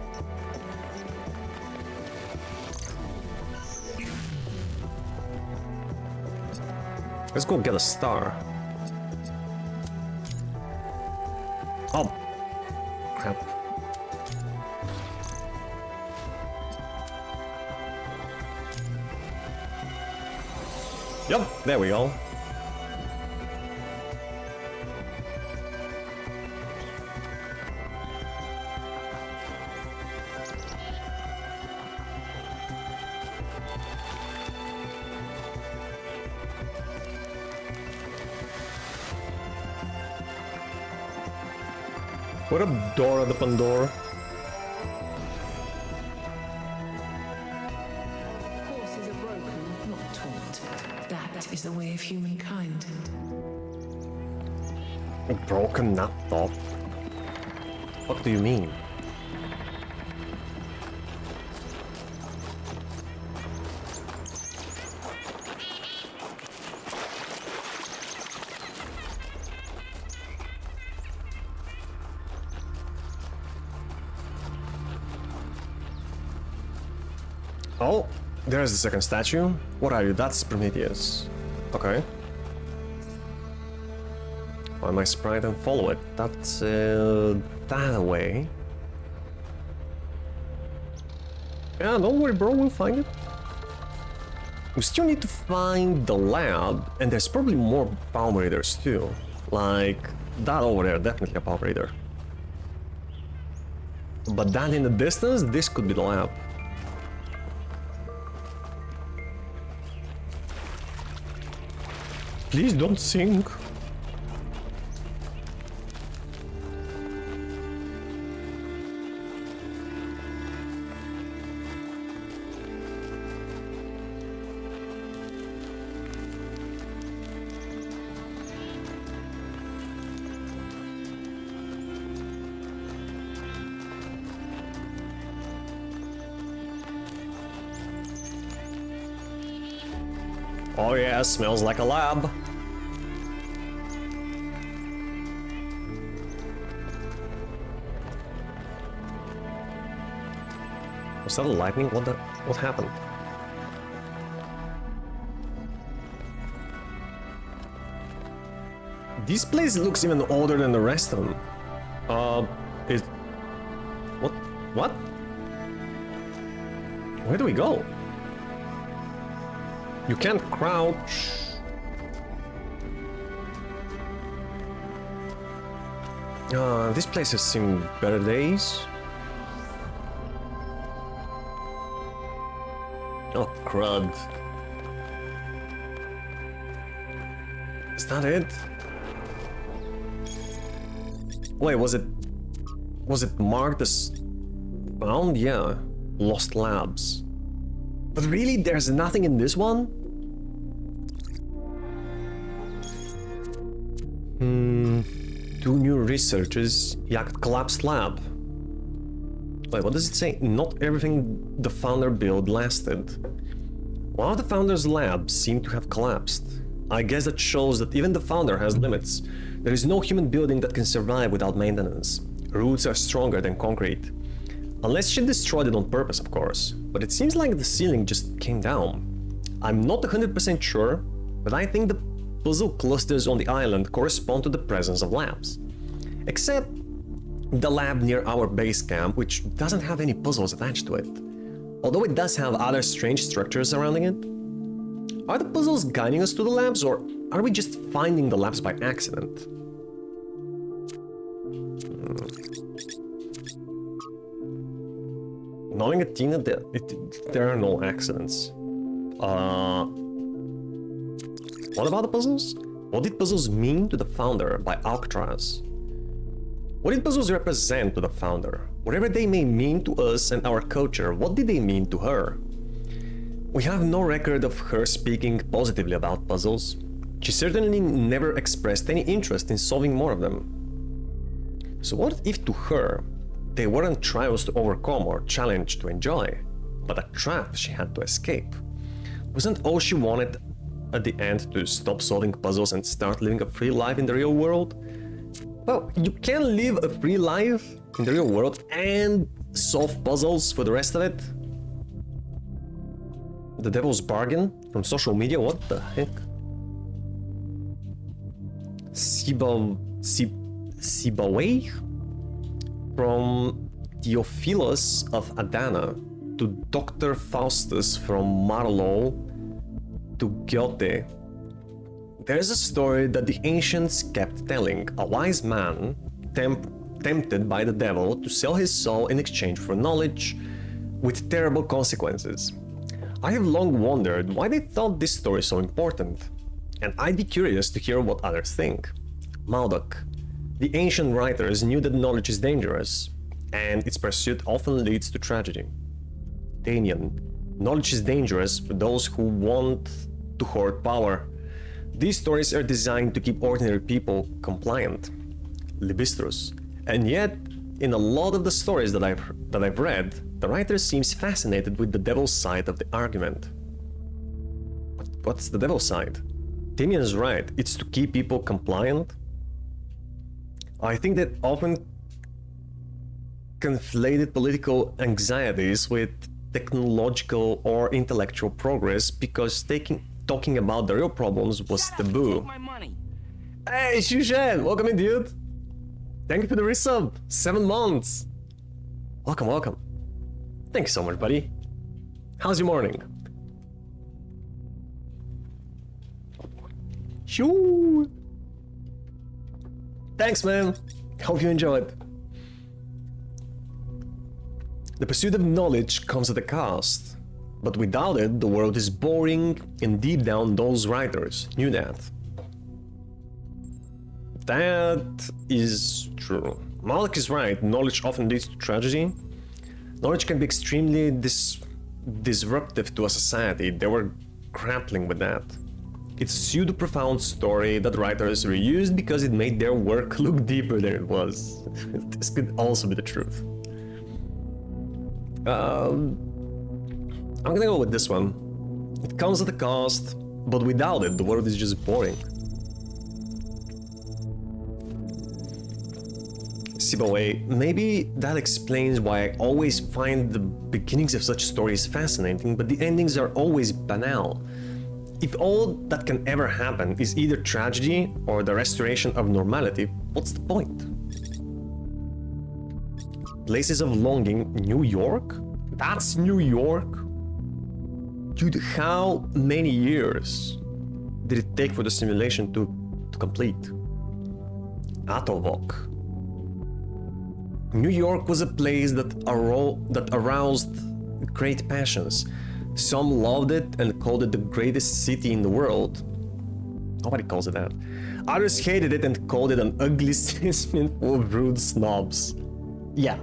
Speaker 1: Let's go get a star. Oh, crap. Yep, there we go. What up, Dora the Pandora?
Speaker 9: Horses are broken, not taught. That is the way of humankind.
Speaker 1: Broken, not taught. What do you mean? Oh, there's the second statue. What are you? That's Prometheus. Okay. Find my sprite and follow it. That's that way. Yeah, don't worry, bro. We'll find it. We still need to find the lab, and there's probably more Palm Raiders too. Like that over there, definitely a Palm Raider. But that in the distance, this could be the lab. Please don't sink. Oh yeah, smells like a lab. Was that a lightning? What happened? This place looks even older than the rest of them. What? Where do we go? You can't crouch. This place has seen better days. Oh, crud. Is that it? Wait, was it marked as found? Yeah, lost labs. But really, there's nothing in this one? Two new researchers yacked collapsed lab. Wait, what does it say? Not everything the founder built lasted. One of the founder's labs seemed to have collapsed. I guess that shows that even the founder has limits. There is no human building that can survive without maintenance. Roots are stronger than concrete. Unless she destroyed it on purpose, of course. But it seems like the ceiling just came down. I'm not 100% sure, but I think the puzzle clusters on the island correspond to the presence of labs. Except the lab near our base camp, which doesn't have any puzzles attached to it. Although it does have other strange structures surrounding it. Are the puzzles guiding us to the labs, or are we just finding the labs by accident? Knowing Athena, there are no accidents. What about the puzzles? What did puzzles mean to the founder by Alcatraz? What did puzzles represent to the founder? Whatever they may mean to us and our culture, what did they mean to her? We have no record of her speaking positively about puzzles. She certainly never expressed any interest in solving more of them. So what if to her, they weren't trials to overcome or challenge to enjoy, but a trap she had to escape? Wasn't all she wanted at the end to stop solving puzzles and start living a free life in the real world? Well, you can live a free life in the real world and solve puzzles for the rest of it. The devil's bargain from social media? What the heck? Sibaway? From Theophilus of Adana to Dr. Faustus from Marlow to Goethe. There's a story that the ancients kept telling. A wise man, tempted by the devil to sell his soul in exchange for knowledge, with terrible consequences. I have long wondered why they thought this story so important, and I'd be curious to hear what others think. Maudoc. The ancient writers knew that knowledge is dangerous, and its pursuit often leads to tragedy. Damien. Knowledge is dangerous for those who want to hoard power. These stories are designed to keep ordinary people compliant. Libistrus. And yet, in a lot of the stories that I've read, the writer seems fascinated with the devil's side of the argument. What's the devil's side? Damien's right, it's to keep people compliant. I think that often conflated political anxieties with technological or intellectual progress because talking about the real problems was taboo. Hey, Shushan! Welcome in, dude! Thank you for the resub! 7 months! Welcome, welcome. Thanks so much, buddy. How's your morning? Shoo! Thanks, man! Hope you enjoyed. The pursuit of knowledge comes at a cost, but without it, the world is boring, and deep down, those writers knew that. That is true. Malik is right, knowledge often leads to tragedy. Knowledge can be extremely disruptive to a society. They were grappling with that. It's a pseudo-profound story that writers reused because it made their work look deeper than it was. This could also be the truth. I'm gonna go with this one. It comes at a cost, But without it, the world is just boring. Sibaway, maybe that explains why I always find the beginnings of such stories fascinating, but the endings are always banal. If all that can ever happen is either tragedy or the restoration of normality, what's the point? Places of Longing, New York? That's New York? Dude, how many years did it take for the simulation to complete? Atovok. New York was a place that aroused great passions. Some loved it and called it the greatest city in the world. Nobody calls it that. Others hated it and called it an ugly specimen full of rude snobs. Yeah,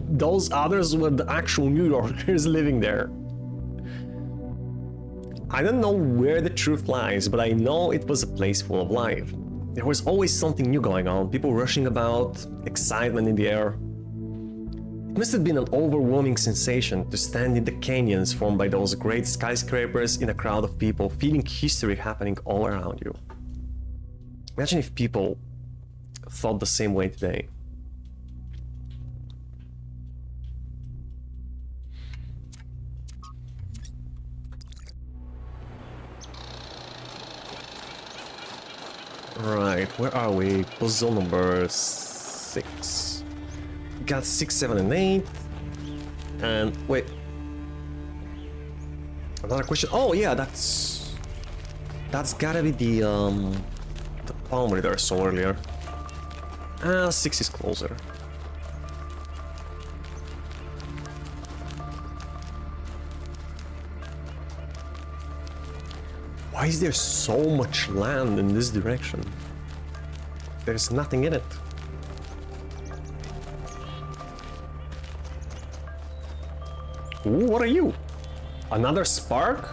Speaker 1: those others were the actual New Yorkers living there. I don't know where the truth lies, but I know it was a place full of life. There was always something new going on, people rushing about, excitement in the air. It must have been an overwhelming sensation to stand in the canyons formed by those great skyscrapers in a crowd of people, feeling history happening all around you. Imagine if people thought the same way today. Right, where are we? Puzzle number 6. Got 6, 7, and 8. And wait. Another question. Oh yeah, that's gotta be the palm reader I saw earlier. 6 is closer. Why is there so much land in this direction? There's nothing in it. Ooh, what are you? Another spark?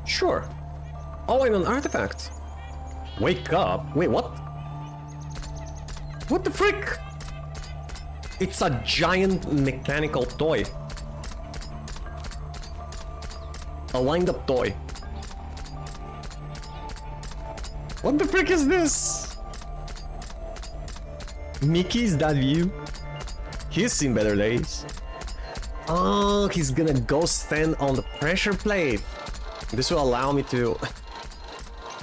Speaker 1: Sure. Oh, and an artifact. Wake up. Wait, what? What the frick? It's a giant mechanical toy. A wind-up toy. What the frick is this? Mickey's that view? He's seen better days. Oh, he's gonna go stand on the pressure plate. This will allow me to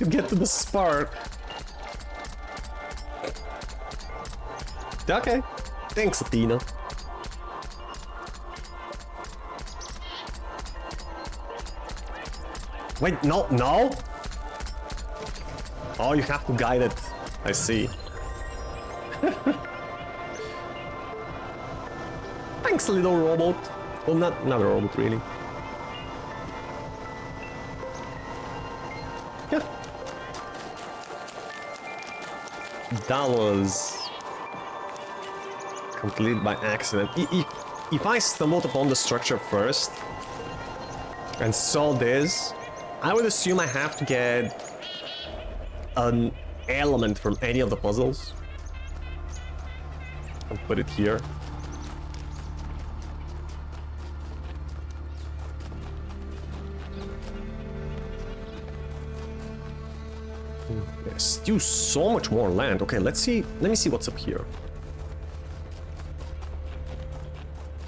Speaker 1: get to the spark. Okay. Thanks, Athena. Wait, no, no! Oh, you have to guide it. I see. Thanks, little robot. Well, not a robot, really. Yeah. That was completed by accident. If I stumbled upon the structure first and saw this, I would assume I have to get an element from any of the puzzles and put it here. There's still so much more land. Okay, let me see what's up here.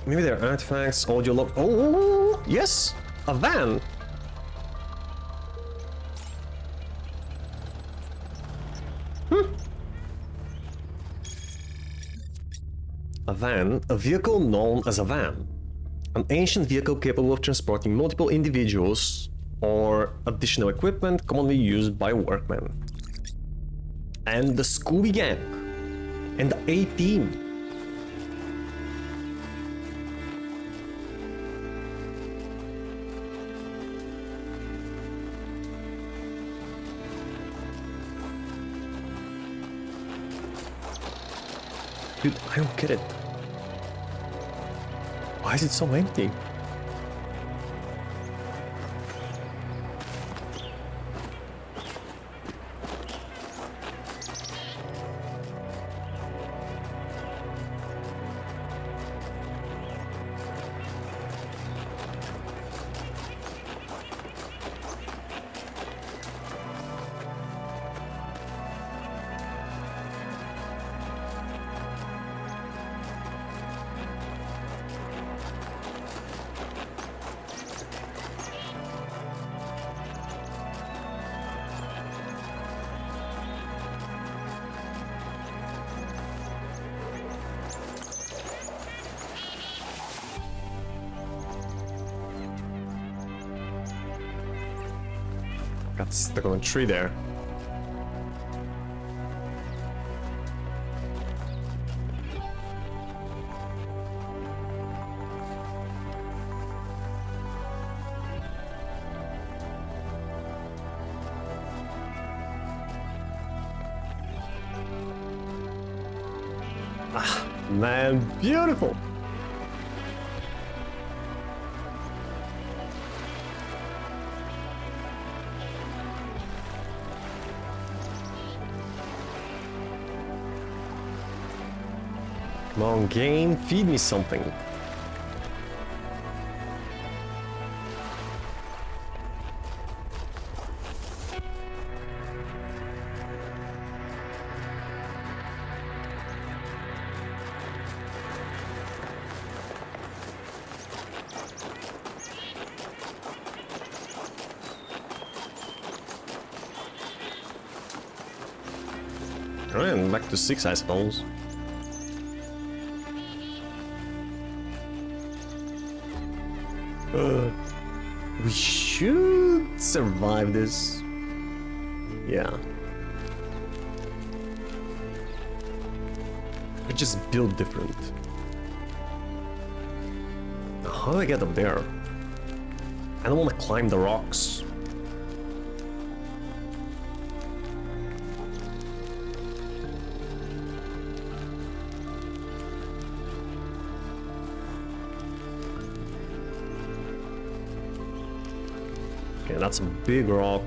Speaker 1: Maybe there are artifacts, audio log. Oh, yes, a van. A van, a vehicle known as a van. An ancient vehicle capable of transporting multiple individuals or additional equipment commonly used by workmen. And the Scooby Gang. And the A-Team. Dude, I don't get it. Why is it so empty? Got stuck on a tree there. Ah, man, beautiful. Come on, game, feed me something. Alright, back to 6, I suppose. We should survive this. Yeah. We just build different. How do I get up there? I don't want to climb the rocks. Okay, that's a big rock.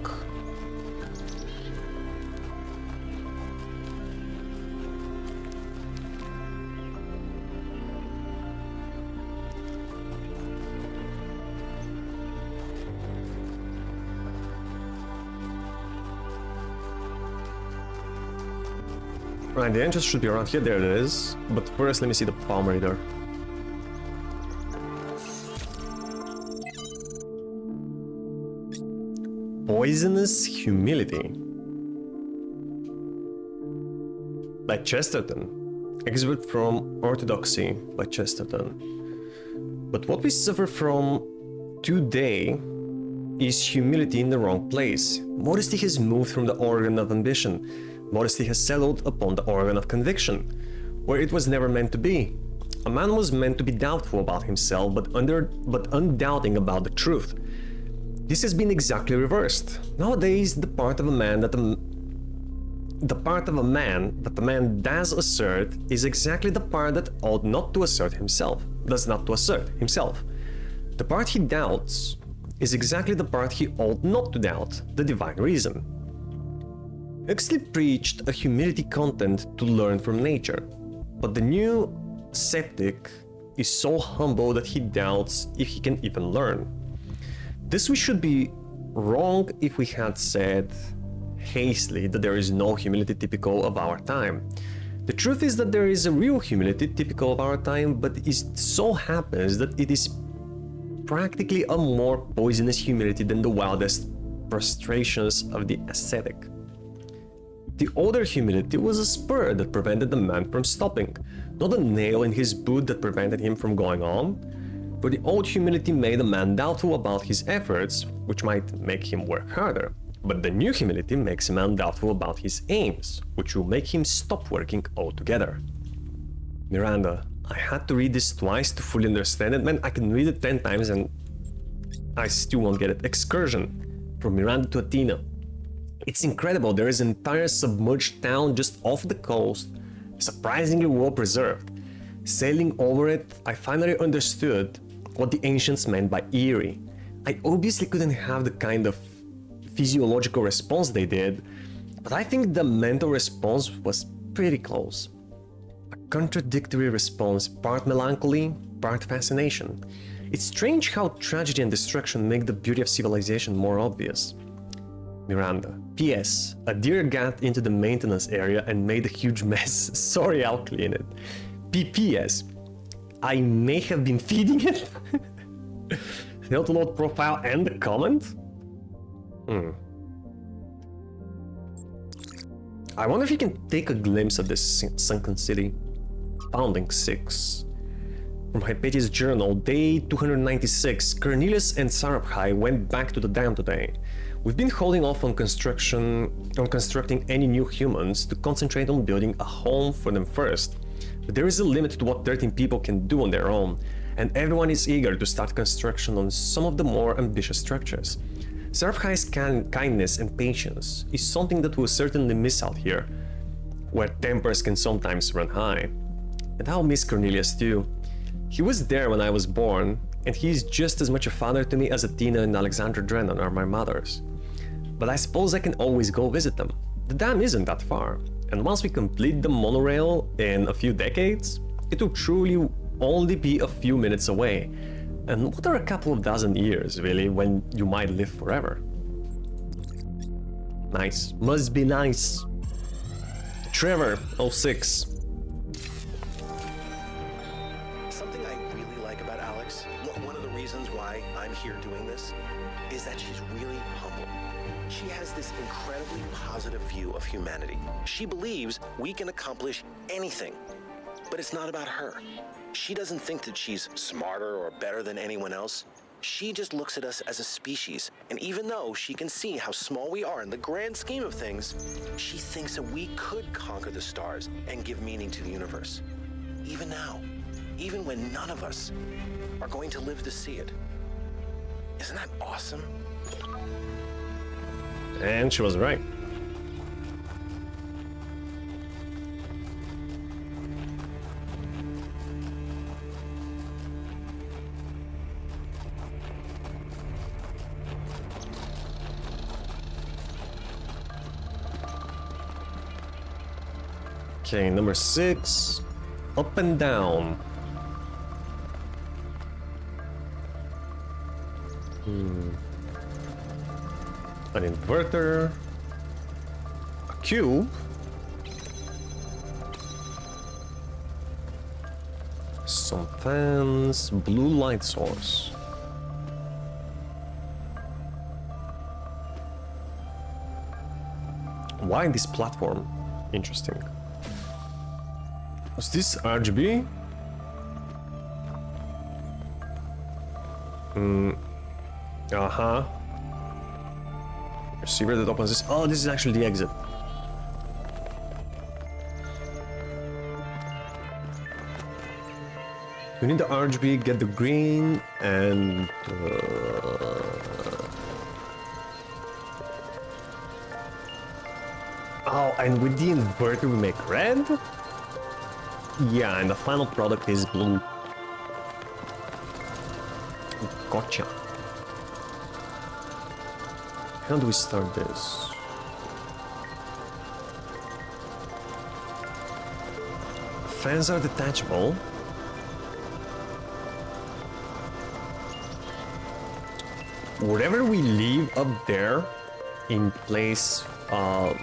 Speaker 1: Right, the entrance should be around here. There it is. But first, let me see the palm reader. Poisonous Humility by Chesterton. Excerpt from Orthodoxy by Chesterton. But what we suffer from today is humility in the wrong place. Modesty has moved from the organ of ambition. Modesty has settled upon the organ of conviction, where it was never meant to be. A man was meant to be doubtful about himself, but undoubting about the truth. This has been exactly reversed. Nowadays, the part of a man that the man does assert is exactly the part that ought not to assert himself, does not to assert himself. The part he doubts is exactly the part he ought not to doubt, the divine reason. Huxley preached a humility content to learn from nature, but the new sceptic is so humble that he doubts if he can even learn. This we should be wrong if we had said hastily that there is no humility typical of our time. The truth is that there is a real humility typical of our time, but it so happens that it is practically a more poisonous humility than the wildest prostrations of the ascetic. The older humility was a spur that prevented the man from stopping, not a nail in his boot that prevented him from going on. For the old humility made a man doubtful about his efforts, which might make him work harder. But the new humility makes a man doubtful about his aims, which will make him stop working altogether. Miranda, I had to read this twice to fully understand it. Man, I can read it 10 times and I still won't get it. Excursion from Miranda to Athena. It's incredible. There is an entire submerged town just off the coast, surprisingly well preserved. Sailing over it, I finally understood what the ancients meant by eerie. I obviously couldn't have the kind of physiological response they did, but I think the mental response was pretty close. A contradictory response, part melancholy, part fascination. It's strange how tragedy and destruction make the beauty of civilization more obvious. Miranda. P.S. A deer got into the maintenance area and made a huge mess. Sorry, I'll clean it. P.P.S. I may have been feeding it. Failed to load profile and the comment? I wonder if you can take a glimpse of this sunken city. Founding 6. From Hypatia's journal, day 296, Cornelius and Sarabhai went back to the dam today. We've been holding off on constructing any new humans to concentrate on building a home for them first. But there is a limit to what 13 people can do on their own, and everyone is eager to start construction on some of the more ambitious structures. Sarabhai's kindness and patience is something that we'll certainly miss out here, where tempers can sometimes run high. And I'll miss Cornelius too. He was there when I was born, and he's just as much a father to me as Athena and Alexandra Drennan are my mothers. But I suppose I can always go visit them. The dam isn't that far, and once we complete the monorail in a few decades, it will truly only be a few minutes away. And what are a couple of dozen years, really, when you might live forever? Nice. Must be nice. Trevor, 06.
Speaker 10: Something I really like about Alex, one of the reasons why I'm here doing this, is that she's really humble. She has this incredibly positive view of humanity. She believes we can accomplish anything, but it's not about her. She doesn't think that she's smarter or better than anyone else. She just looks at us as a species, and even though she can see how small we are in the grand scheme of things, she thinks that we could conquer the stars and give meaning to the universe. Even now, even when none of us are going to live to see it. Isn't that awesome?
Speaker 1: And she was right. Okay, number 6. Up and down. An inverter. A cube. Some fans. Blue light source. Why this platform? Interesting. Was this RGB? Uh-huh. Receiver that opens this. Oh, this is actually the exit. We need the RGB, get the green, and... Oh, and with the inverter we make red? Yeah, and the final product is blue. Gotcha. How do we start this? Fans are detachable. Whatever we leave up there in place of...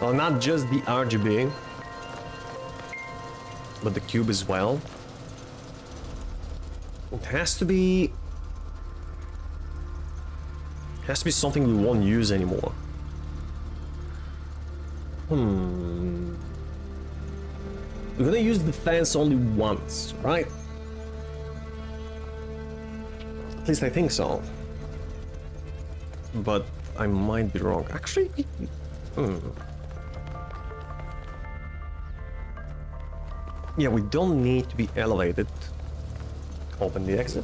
Speaker 1: Well, not just the RGB, but the cube as well. It has to be something we won't use anymore. We're gonna use the fence only once, right? At least I think so. But I might be wrong. Actually, yeah, we don't need to be elevated. Open the exit.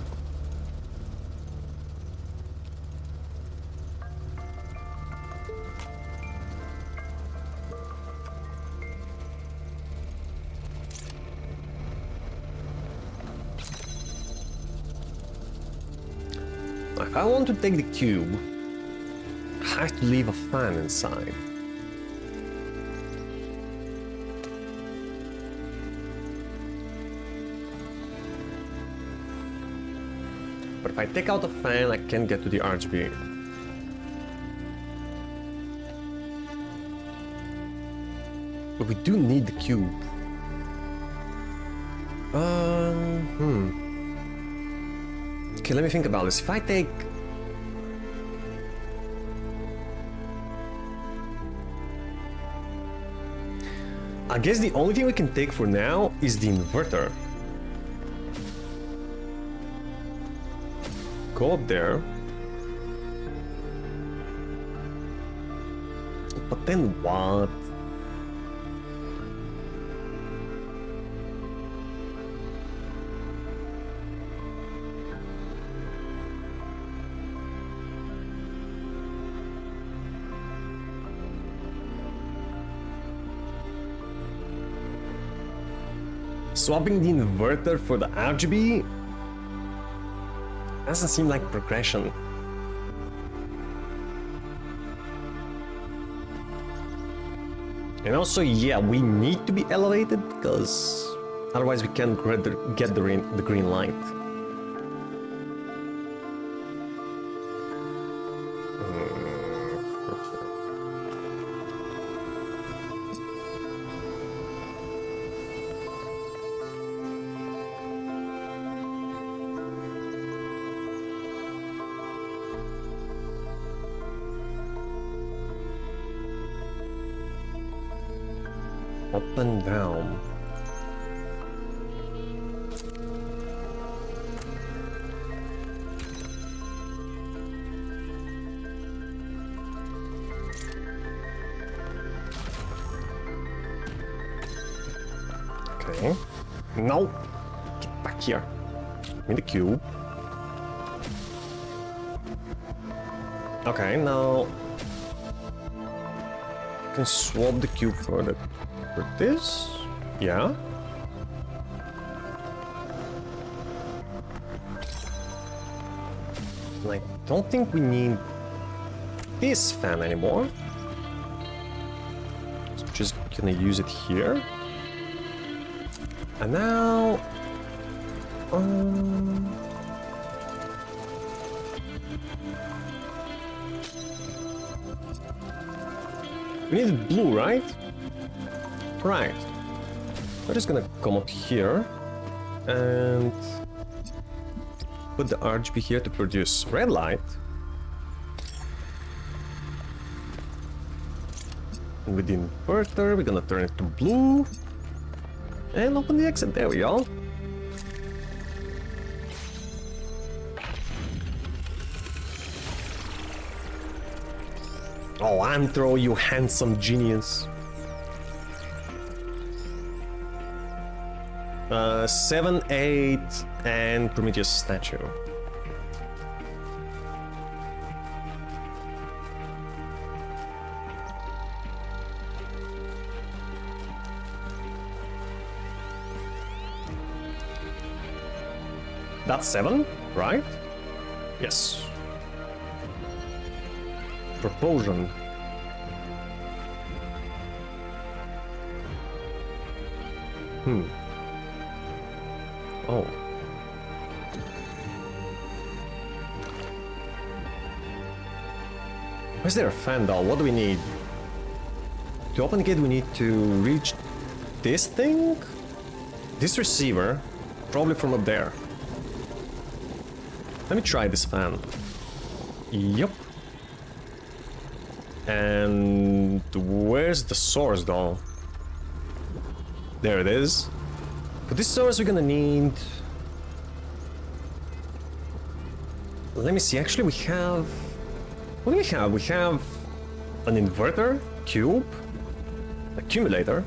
Speaker 1: If I want to take the cube, I have to leave a fan inside. But if I take out the fan, I can't get to the RGB. But we do need the cube. Okay, let me think about this. If I take... I guess the only thing we can take for now is the inverter. Go up there. But then what? Swapping the inverter for the RGB doesn't seem like progression. And also, yeah, we need to be elevated because otherwise we can't get the green light. Up and down. Okay. No! Get back here. Give me the cube. Okay, now... I can swap the cube for this? Yeah. And I don't think we need this fan anymore. So just gonna use it here. And now... we need blue, right? Right. We're just gonna come up here and put the RGB here to produce red light. And with the inverter, we're gonna turn it to blue and open the exit. There we go. Oh, Anthro, you handsome genius. 7, 8, and Prometheus statue. That's 7, right? Yes. Propulsion. Oh. Where's there a fan though? What do we need? To open the gate we need to reach this thing? This receiver? Probably from up there. Let me try this fan. Yup. And where's the source though? There it is. For this source we're gonna need... Let me see, actually we have... What do we have? We have an inverter, cube, accumulator.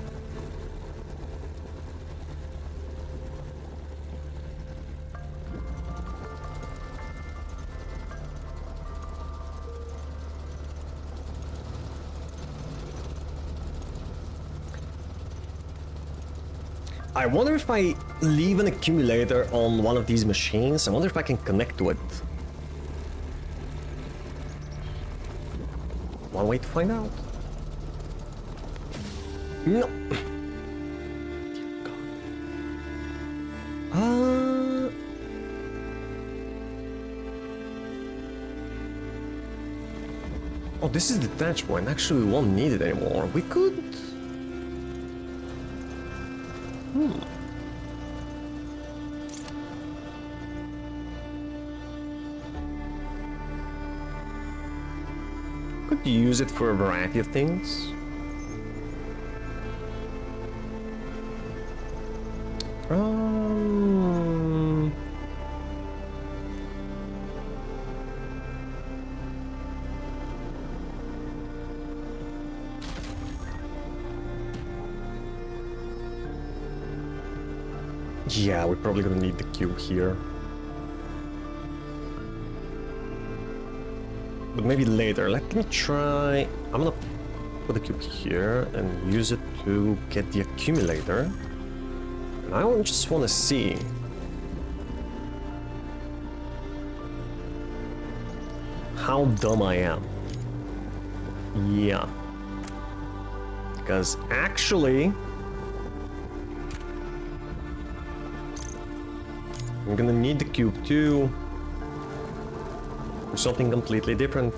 Speaker 1: I wonder if I leave an accumulator on one of these machines, I wonder if I can connect to it. One way to find out. No. Oh, this is the detach point. Actually, we won't need it anymore. We could... Could use it for a variety of things. Yeah, we're probably gonna need the cube here. But maybe later. Let me try... I'm gonna put the cube here and use it to get the accumulator. And I just want to see... how dumb I am. Yeah. Because actually... I'm gonna need the cube too. For something completely different.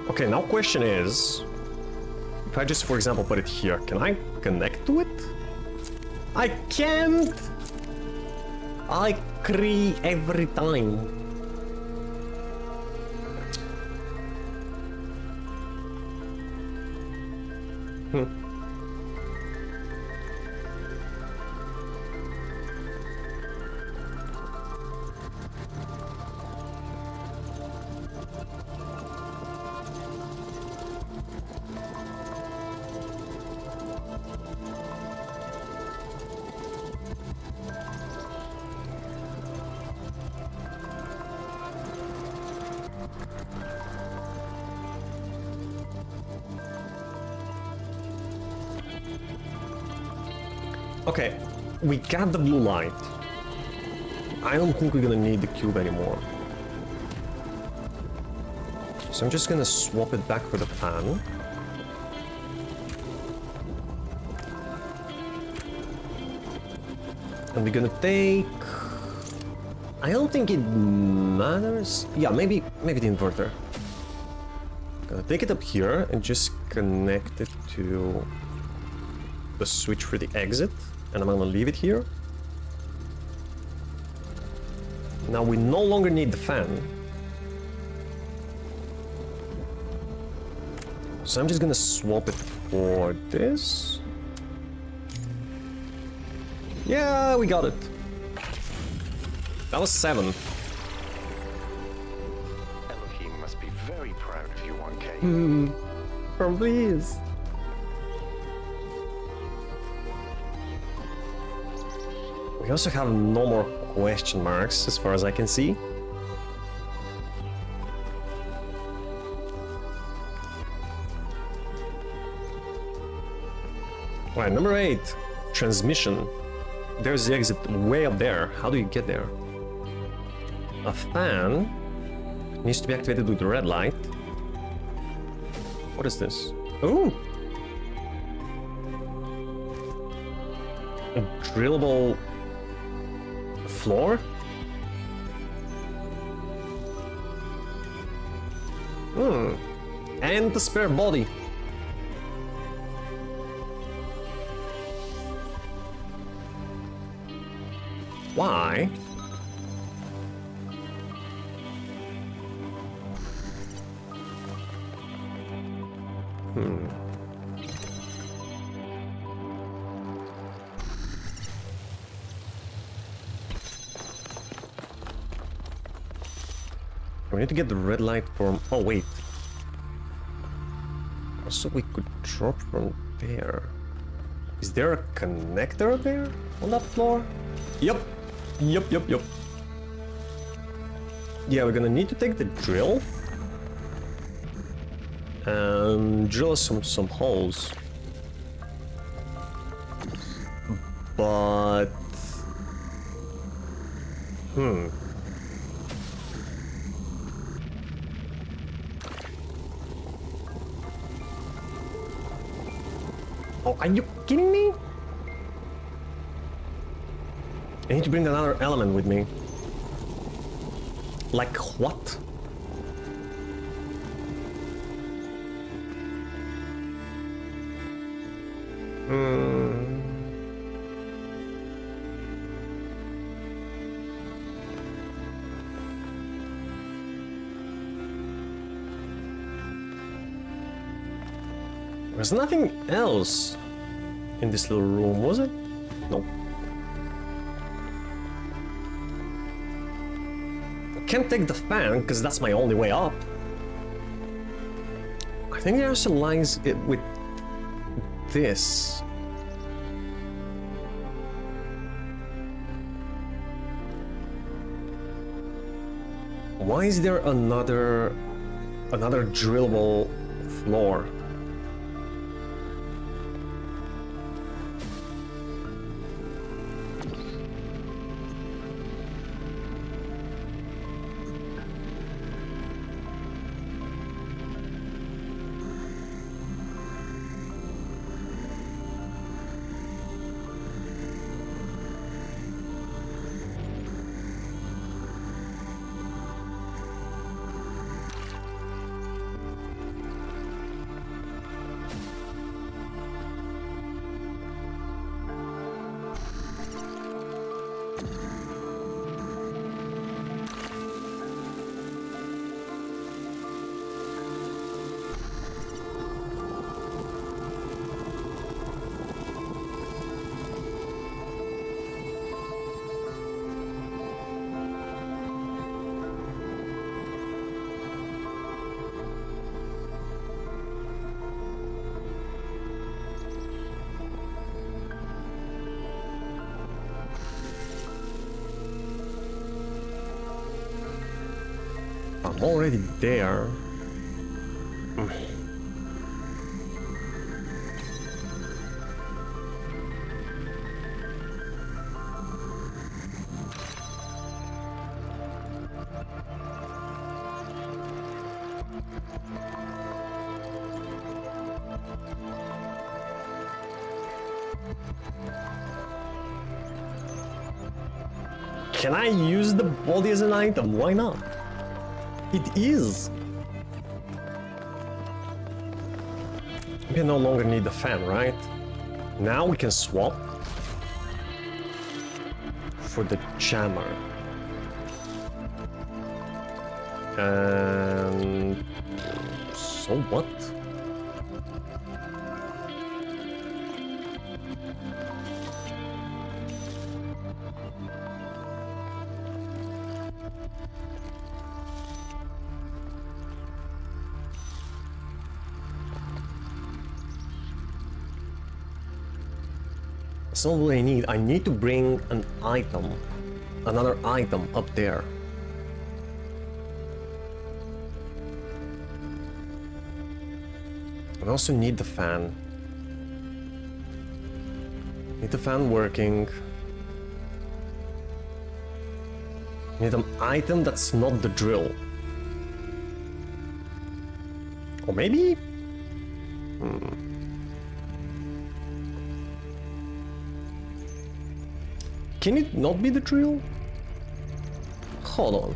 Speaker 1: Okay, now question is, if I just, for example, put it here, can I connect to it? I can't! I cry every time. Okay, we got the blue light. I don't think we're gonna need the cube anymore. So I'm just gonna swap it back for the fan. And we're gonna take... I don't think it matters. Yeah, maybe the inverter. Gonna take it up here and just connect it to the switch for the exit. And I'm gonna leave it here. Now we no longer need the fan. So I'm just gonna swap it for this. Yeah, we got it. That was 7.
Speaker 8: Elohim must be very proud of you, 1K.
Speaker 1: Please. We also have no more question marks as far as I can see. Right, number 8. Transmission. There's the exit way up there. How do you get there? A fan needs to be activated with the red light. What is this? Ooh! A drillable floor? And the spare body. Why? We need to get the red light from... Oh, wait. Also, we could drop from there. Is there a connector there on that floor? Yep. Yep. Yeah, we're gonna need to take the drill and drill some holes. But... Oh, are you kidding me? I need to bring another element with me. Like what? There's nothing else in this little room, was it? Nope. I can't take the fan, because that's my only way up. I think the answer lies with this. Why is there another drillable floor? I'm already there. Can I use the body as an item? Why not? It is. We no longer need the fan, right? Now we can swap for the jammer. And so what? That's not what I need. I need to bring an item, another item up there. I also need the fan. Need the fan working. Need an item that's not the drill. Or maybe? Can it not be the drill? Hold on.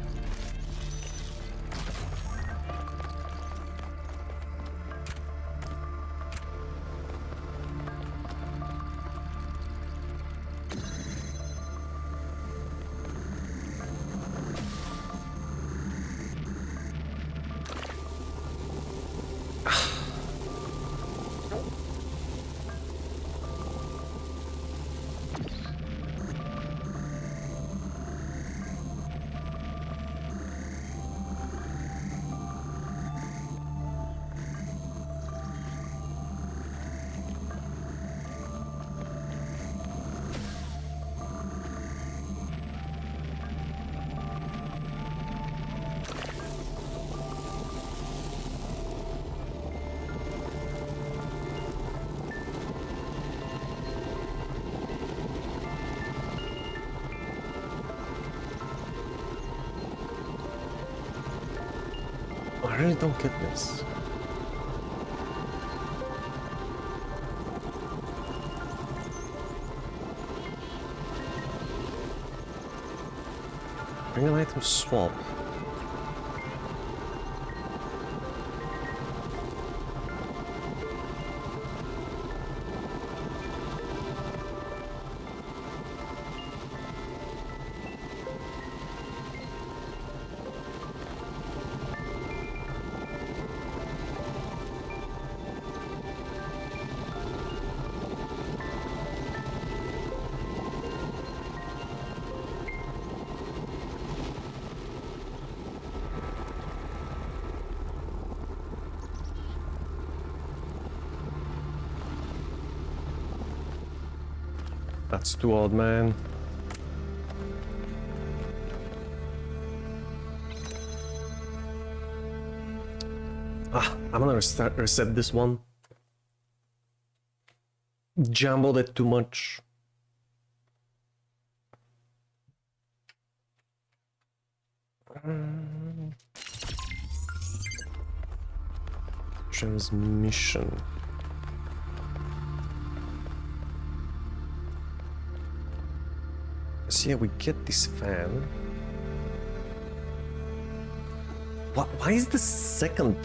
Speaker 1: I really don't get this. Bring an item swap. That's too odd, man. I'm gonna reset this one. Jumbled it too much. Transmission. So yeah, we get this fan. Why is the second...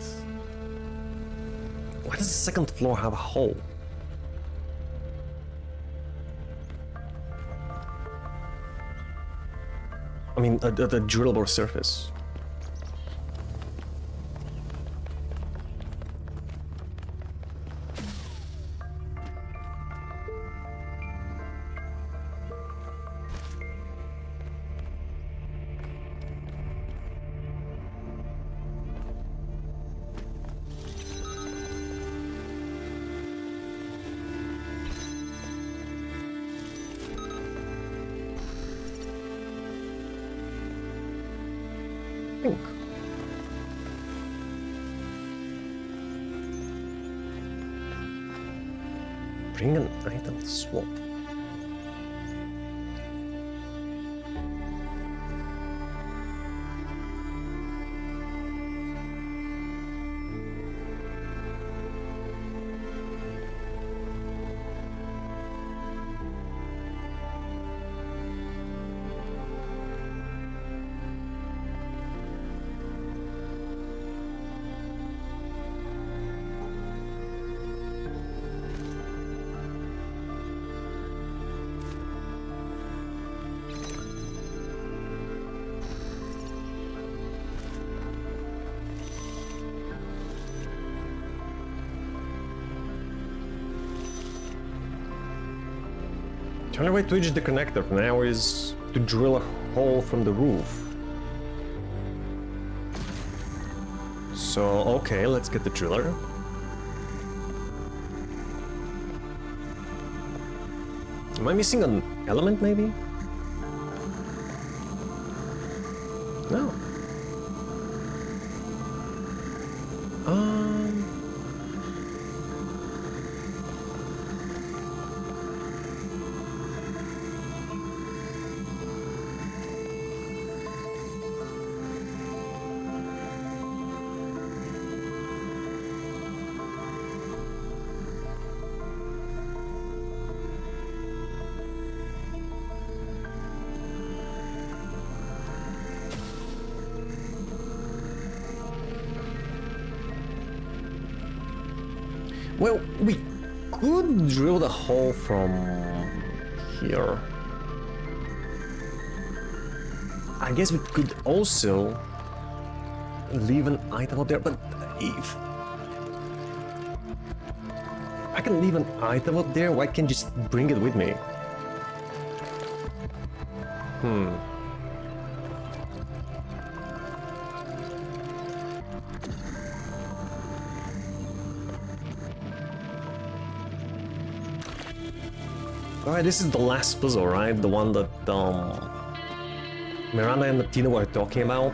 Speaker 1: Why does the second floor have a hole? I mean, a drillable surface. Bring an item to swap. The only way to reach the connector now is to drill a hole from the roof. So, okay, let's get the driller. Am I missing an element, maybe? No. Well, we could drill the hole from here. I guess we could also leave an item up there, but if I can leave an item up there, why can't I just bring it with me? Alright, this is the last puzzle, right? The one that Miranda and Martina were talking about.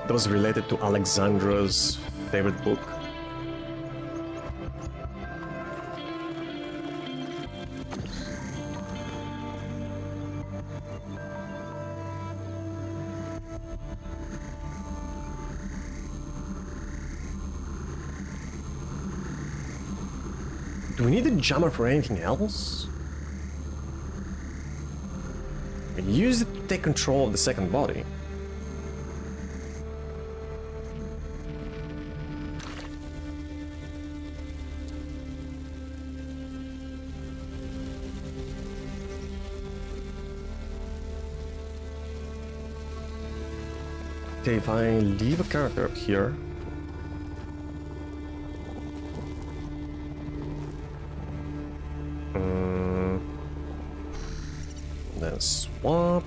Speaker 1: That was related to Alexandra's favorite book. Do we need a jammer for anything else? We use it to take control of the second body. Okay, if I leave a character up here, then swap.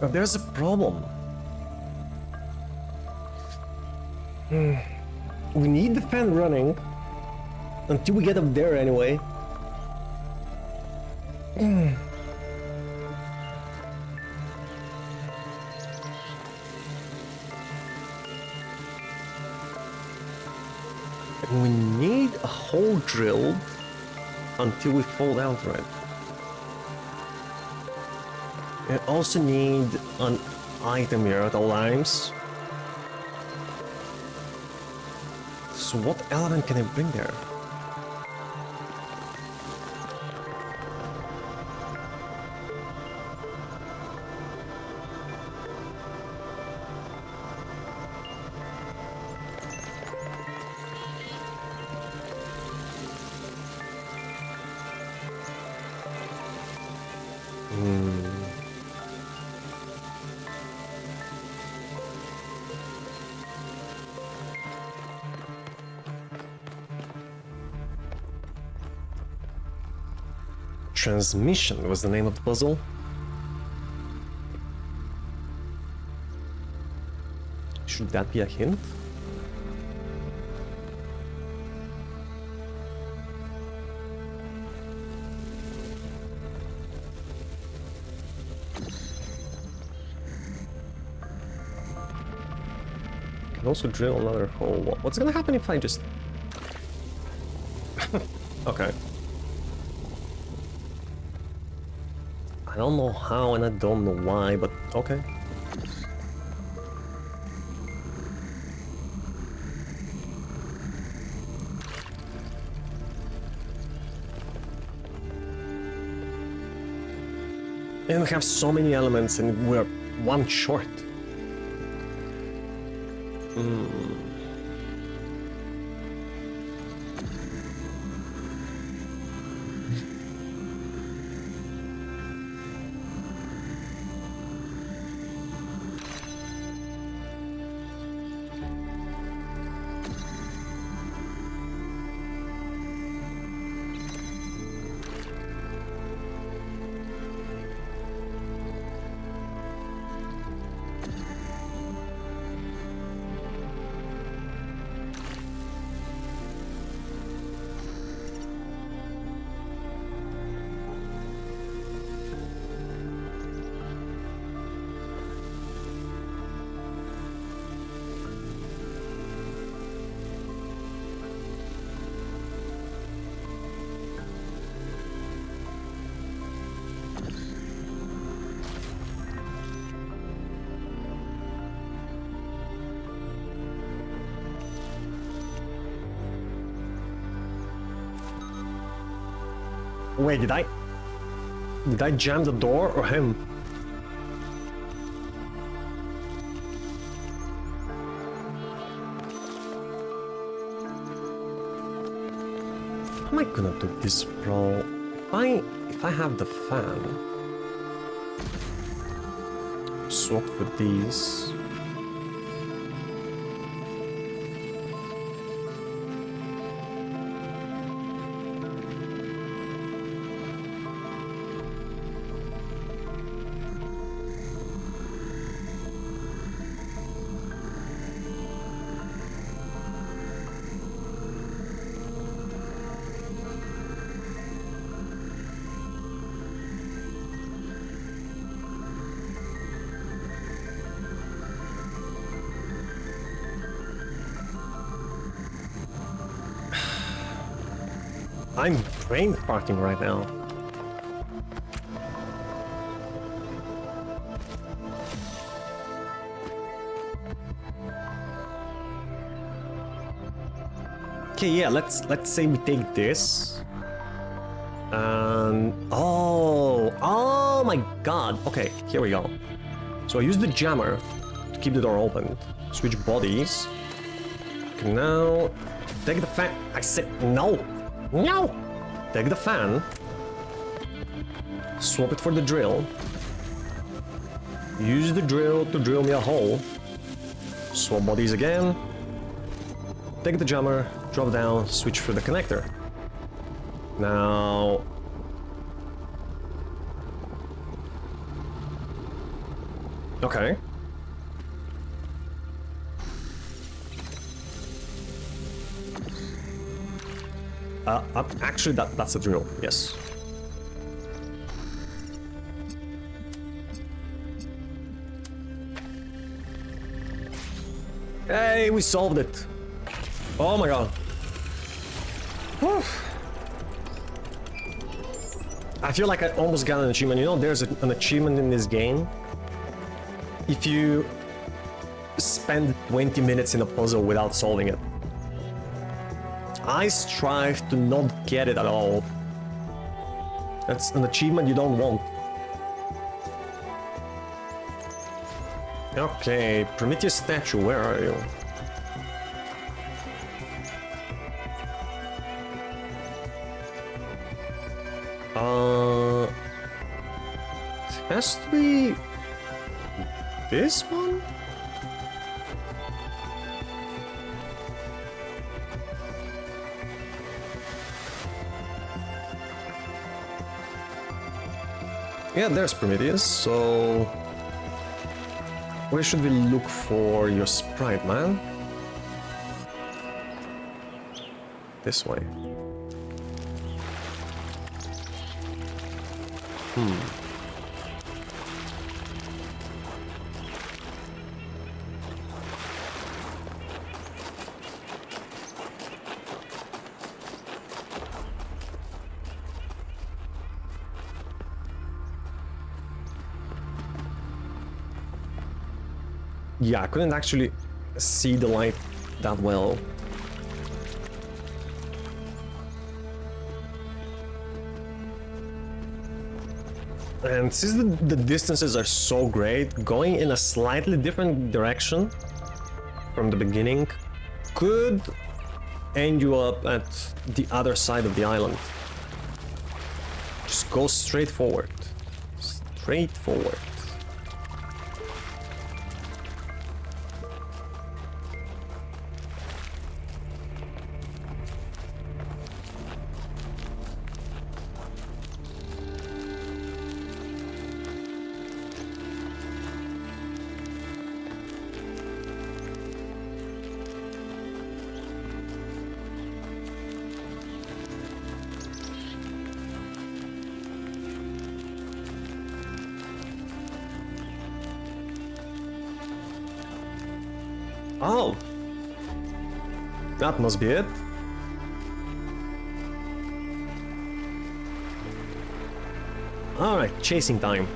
Speaker 1: But there's a problem. We need the fan running until we get up there anyway. And we need a hole drilled until we fall down to it. We also need an item here at all times. So what element can I bring there? Transmission was the name of the puzzle. Should that be a hint? Can also drill another hole. What's gonna happen if I just... Okay. I don't know how and I don't know why, but okay. And we have so many elements and we're one short. Wait, did I jam the door or him? How am I gonna do this, bro? If I have the fan, swap with these. I'm brain farting right now. Okay, yeah, let's say we take this. And oh my god. Okay, here we go. So I use the jammer to keep the door open. Switch bodies. Okay, now take the fan. I said no. No! Take the fan. Swap it for the drill. Use the drill to drill me a hole. Swap bodies again. Take the jammer, drop down, switch for the connector. Now... Okay. Actually, that's a drill, yes. Hey, we solved it. Oh my god. Whew. I feel like I almost got an achievement. You know, there's an achievement in this game. If you spend 20 minutes in a puzzle without solving it. I strive to not get it at all. That's an achievement you don't want. Okay, Prometheus statue, where are you? It has to be this one? Yeah, there's Prometheus, so... Where should we look for your sprite, man? This way. Yeah, I couldn't actually see the light that well. And since the distances are so great, going in a slightly different direction from the beginning could end you up at the other side of the island. Just go straight forward. Straight forward. Oh! That must be it. Alright, chasing time.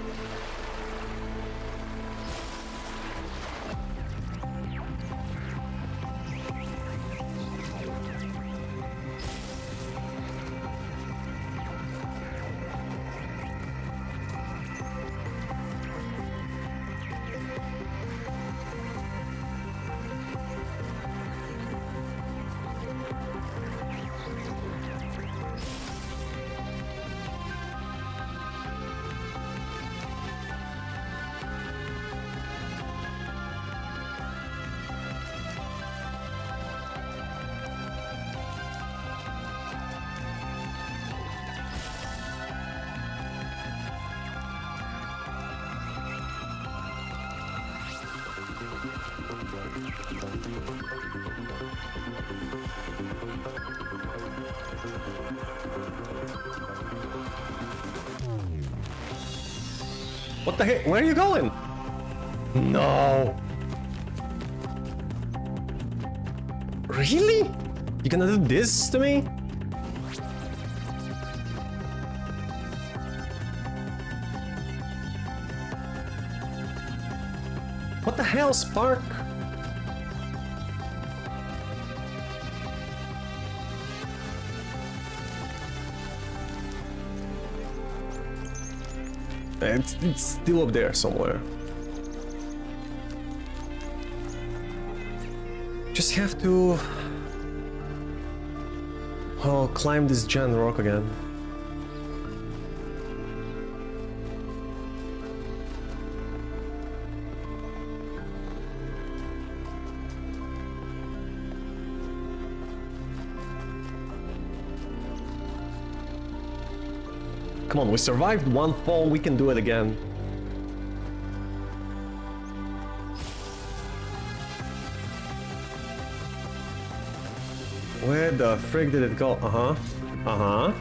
Speaker 1: What the heck? Where are you going? No. Really? You gonna do this to me? What the hell, Spark? It's still up there somewhere. Just have to... Oh, climb this giant rock again. Come on, we survived one fall, we can do it again. Where the frick did it go? Uh-huh. Uh-huh.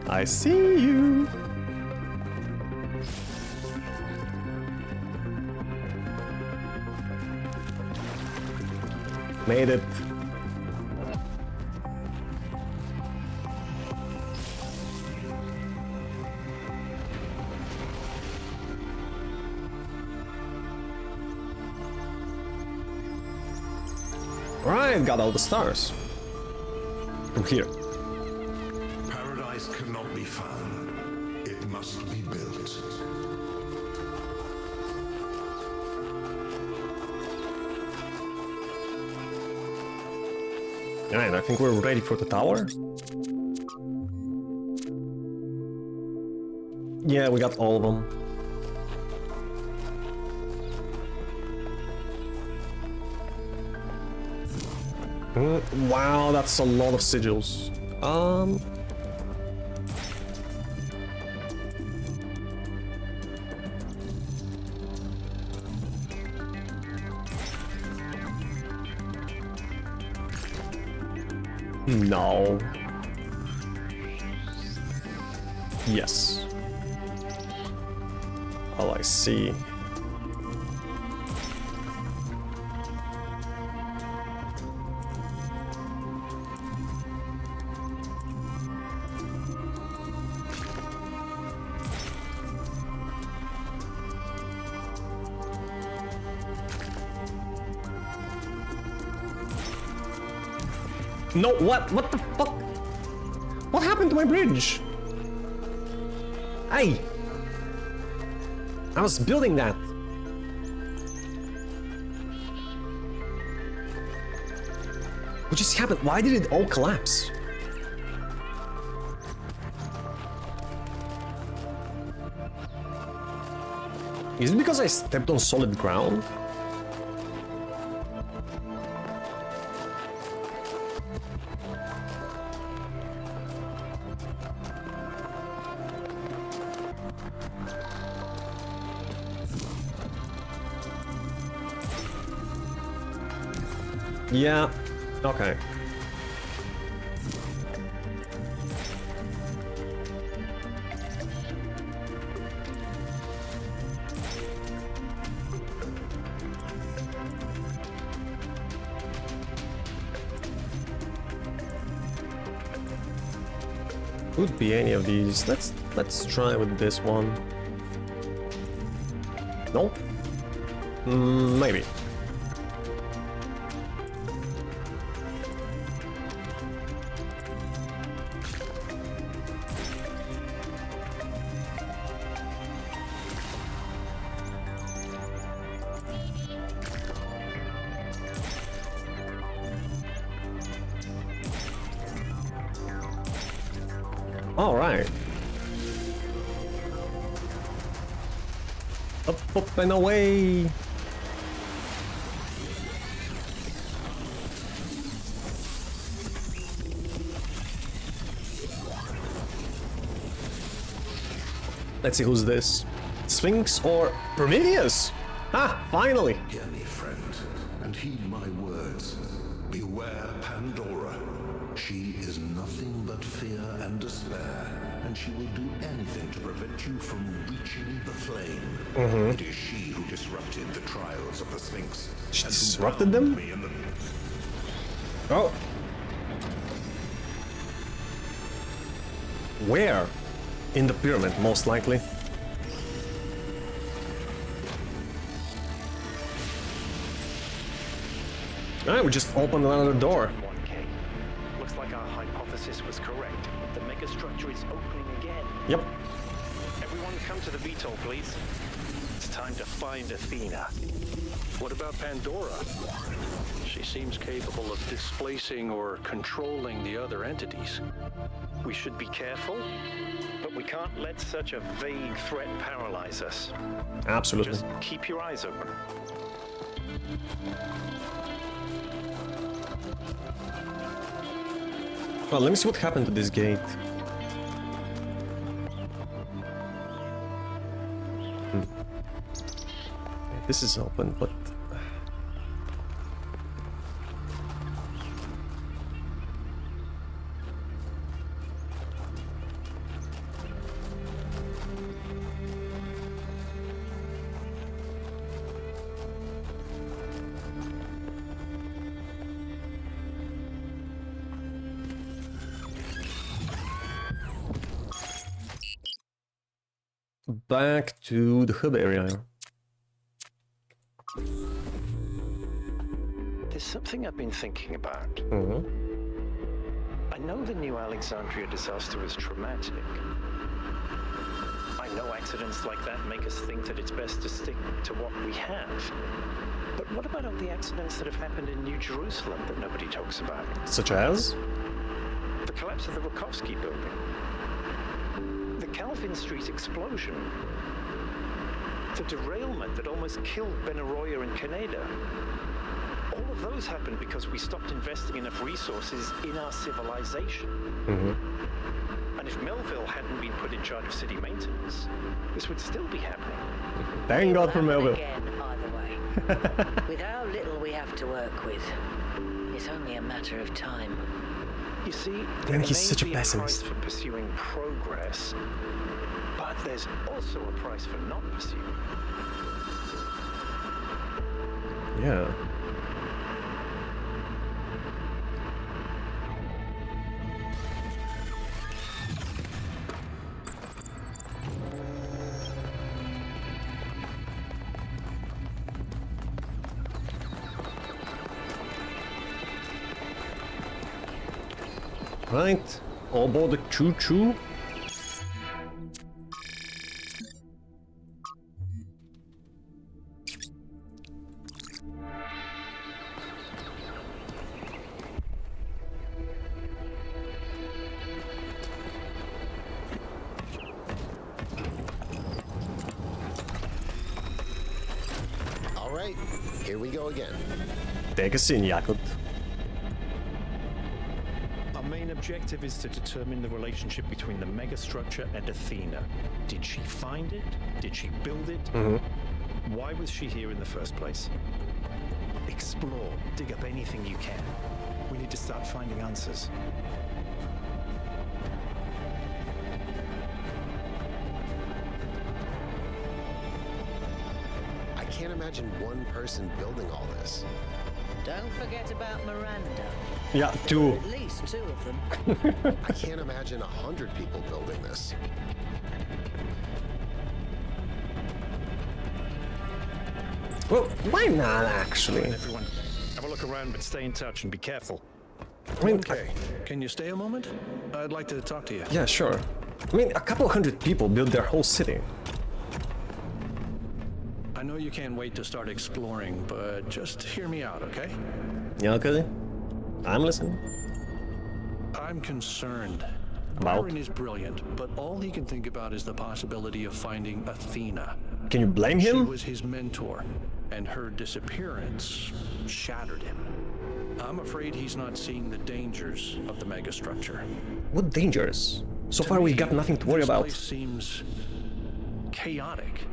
Speaker 1: I see you. Made it. Right, got all the stars. From here.
Speaker 6: Paradise cannot be found. It must be built.
Speaker 1: Alright, I think we're ready for the tower. Yeah, we got all of them. Wow, that's a lot of sigils. No. Yes. Oh, I see. No, what? What the fuck? What happened to my bridge? Hey! I was building that. What just happened? Why did it all collapse? Is it because I stepped on solid ground? Yeah, okay. Could be any of these. Let's try with this one. No? Maybe. All right. Up and away. Let's see who's this. Sphinx or Prometheus? Ah, finally.
Speaker 6: Hear me, friend, and heed my words. Beware Pandora. She is nothing but fear and despair, and she will do anything to prevent you from reaching the flame. It is she who disrupted the trials of the Sphinx.
Speaker 1: She disrupted them? Oh. Where? In the pyramid, most likely. Alright, we just opened another door.
Speaker 8: 1K. Looks like our hypothesis was correct. The megastructure is opening again.
Speaker 1: Yep.
Speaker 8: Everyone come to the VTOL, please. It's time to find Athena.
Speaker 3: What about Pandora? She seems capable of displacing or controlling the other entities.
Speaker 8: We should be careful, but we can't let such a vague threat paralyze us.
Speaker 1: Absolutely.
Speaker 8: Just keep your eyes open.
Speaker 1: Well, let me see what happened to this gate. this is open, but... Back to the hub area.
Speaker 3: There's something I've been thinking about. I know the New Alexandria disaster was traumatic. I know accidents like that make us think that it's best to stick to what we have. But what about all the accidents that have happened in New Jerusalem that nobody talks about?
Speaker 1: Such as?
Speaker 3: The collapse of the Wachowski building. The Calvin Street explosion. The derailment that almost killed Benaroya and Canada. All of those happened because we stopped investing enough resources in our civilization. And if Melville hadn't been put in charge of city maintenance, this would still be happening.
Speaker 1: Thank God for Melville.
Speaker 2: Again, either way. With how little we have to work with, it's only a matter of time.
Speaker 3: You see,
Speaker 1: Man, he's
Speaker 3: there
Speaker 1: such a
Speaker 3: may be
Speaker 1: pessimist.
Speaker 3: price for pursuing progress, but there's also a price for not pursuing.
Speaker 1: Yeah. Right, all aboard the choo-choo.
Speaker 4: All right, here we go again.
Speaker 1: Take a scene, Jakob.
Speaker 3: Our main objective is to determine the relationship between the megastructure and Athena. Did she find it? Did she build it? Why was she here in the first place? Explore, dig up anything you can. We need to start finding answers.
Speaker 4: I can't imagine one person building all this.
Speaker 2: Don't forget about Miranda.
Speaker 1: Yeah, two.
Speaker 2: At least two of them.
Speaker 4: I can't imagine 100 people building this.
Speaker 1: Well, why not, actually?
Speaker 3: Everyone, have a look around, but stay in touch and be careful.
Speaker 1: I mean,
Speaker 3: Okay, can you stay a moment? I'd like to talk to you.
Speaker 1: yeah, sure. I mean, a couple hundred people built their whole city.
Speaker 3: I know you can't wait to start exploring, but just hear me out, okay?
Speaker 1: Yeah, okay. I'm listening.
Speaker 3: I'm concerned.
Speaker 1: About?
Speaker 3: Byron is brilliant, but all he can think about is the possibility of finding Athena.
Speaker 1: Can you blame
Speaker 3: She
Speaker 1: him?
Speaker 3: was his mentor, and her disappearance shattered him. I'm afraid he's not seeing the dangers of the megastructure.
Speaker 1: What dangers? So
Speaker 3: To
Speaker 1: far, we've
Speaker 3: me,
Speaker 1: got nothing to worry
Speaker 3: this
Speaker 1: about.
Speaker 3: place seems chaotic,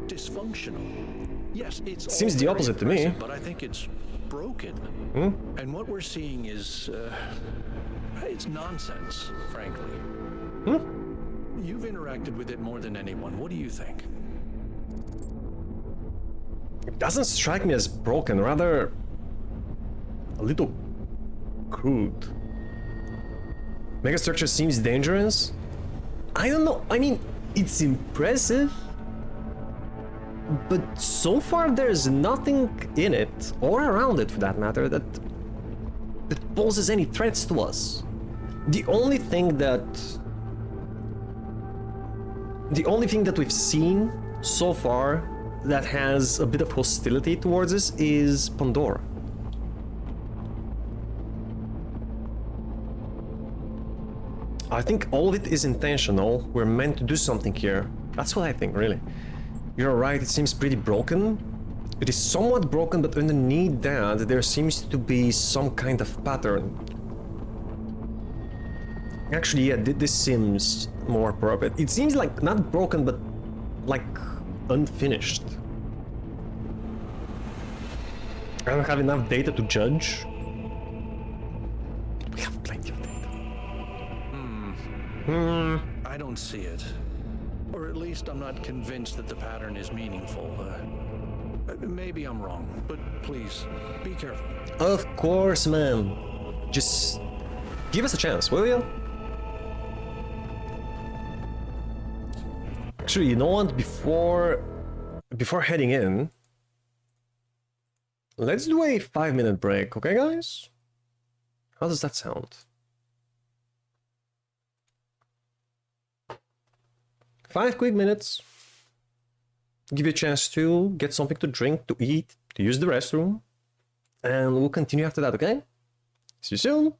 Speaker 3: dysfunctional. Yes, it's
Speaker 1: Seems
Speaker 3: all
Speaker 1: the
Speaker 3: very
Speaker 1: opposite to me.
Speaker 3: impressive, but I think it's broken. And what we're seeing is, it's nonsense, frankly. You've interacted with it more than anyone. What do you think?
Speaker 1: It doesn't strike me as broken, rather a little crude. Megastructure seems dangerous. I don't know. I mean, it's impressive, but so far there's nothing in it, or around it for that matter, that poses any threats to us. The only thing that we've seen so far that has a bit of hostility towards us is Pandora. I think all of it is intentional. We're meant to do something here. That's what I think, really. You're right, it seems pretty broken. It is somewhat broken, but underneath that, there seems to be some kind of pattern. Actually, yeah, this seems more appropriate. It seems like not broken, but like unfinished. I don't have enough data to judge. We have plenty of data.
Speaker 3: I don't see it. Or at least I'm not convinced that the pattern is meaningful. Maybe I'm wrong, but please, be careful.
Speaker 1: Of course, man. Just give us a chance, will you? Actually, you know what? Before heading in, let's do a 5-minute break, okay, guys? How does that sound? 5 quick minutes. Give you a chance to get something to drink, to eat, to use the restroom. And we'll continue after that, okay? See you soon!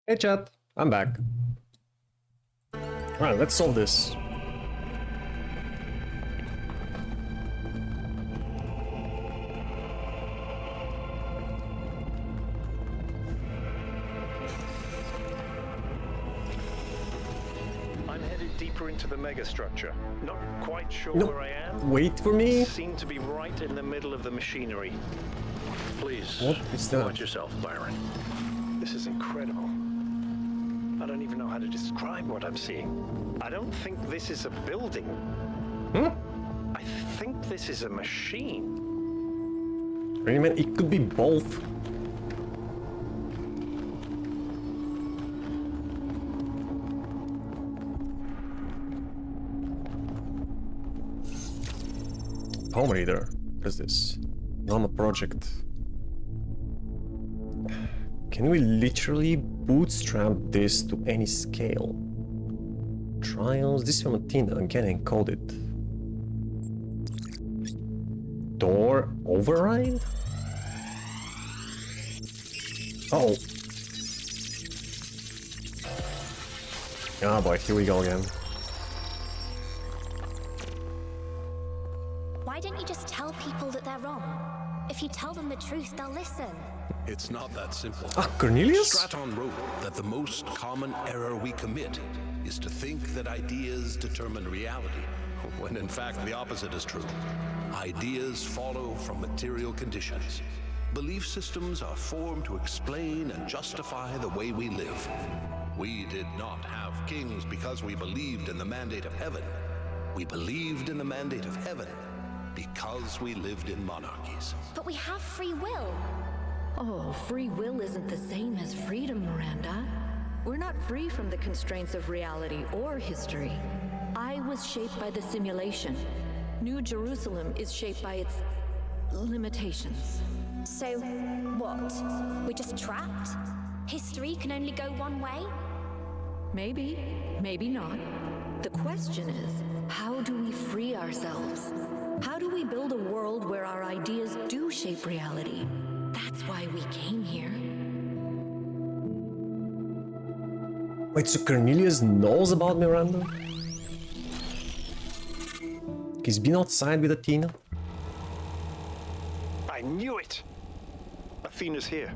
Speaker 1: Hey chat, I'm back. Alright, let's solve this.
Speaker 3: I'm headed deeper into the megastructure. Not quite sure
Speaker 1: No,
Speaker 3: where I am.
Speaker 1: wait for me.
Speaker 3: Seem to be right in the middle of the machinery. Please,
Speaker 1: What is that?
Speaker 3: watch yourself, Byron. This is incredible. I don't even know how to describe what I'm seeing. I don't think this is a building. I think this is a machine.
Speaker 1: Really, man, it could be both. Home reader. What is this? Normal project. Can we literally bootstrap this to any scale? Trials. This is from Athena. Again encoded. Door override? Oh. Ah boy, here we go again.
Speaker 7: Why don't you just tell people that they're wrong? If you tell them the truth, they'll listen.
Speaker 6: It's not that simple.
Speaker 1: Ah, Cornelius?
Speaker 6: Straton wrote that the most common error we commit is to think that ideas determine reality, when in fact the opposite is true. Ideas follow from material conditions. Belief systems are formed to explain and justify the way we live. We did not have kings because we believed in the mandate of heaven. We believed in the mandate of heaven because we lived in monarchies.
Speaker 7: But we have free will.
Speaker 5: Oh, free will isn't the same as freedom, Miranda. We're not free from the constraints of reality or history. I was shaped by the simulation. New Jerusalem is shaped by its limitations.
Speaker 7: So, what? We're just trapped? History can only go one way?
Speaker 5: Maybe, maybe not. The question is, how do we free ourselves? How do we build a world where our ideas do shape reality? That's why we came here.
Speaker 1: Wait, so Cornelius knows about Miranda? He's been outside with Athena?
Speaker 3: I knew it! Athena's here.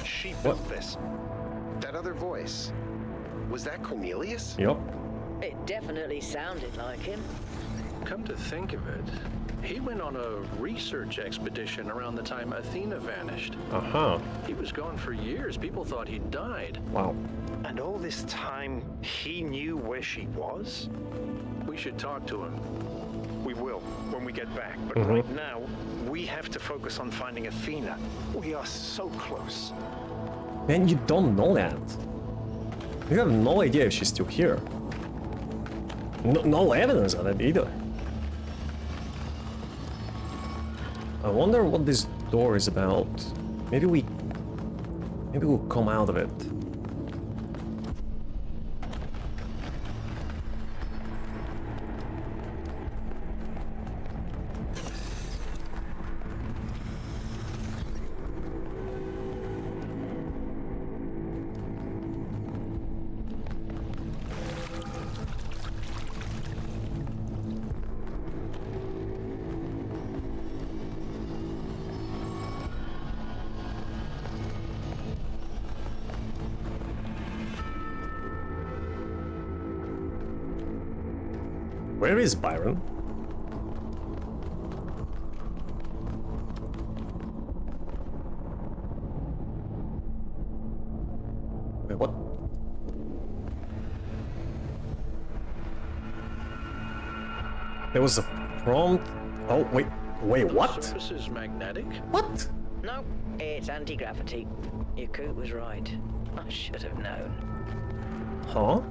Speaker 3: She built this.
Speaker 10: That other voice, was that Cornelius?
Speaker 1: Yup.
Speaker 2: It definitely sounded like him.
Speaker 3: Come to think of it, he went on a research expedition around the time Athena vanished.
Speaker 1: Uh-huh.
Speaker 3: He was gone for years. People thought he'd died.
Speaker 1: Wow.
Speaker 3: And all this time, he knew where she was? We should talk to him. We will, when we get back. But right now, we have to focus on finding Athena. We are so close.
Speaker 1: Man, you don't know that. You have no idea if she's still here. No evidence of it either. I wonder what this door is about. Maybe we'll come out of it. Where is Byron? Wait, what? There was a prompt. Oh, wait, what?
Speaker 3: The surface is magnetic?
Speaker 1: What?
Speaker 2: No, it's anti-gravity. Yakut was right. I should have known.
Speaker 1: Huh?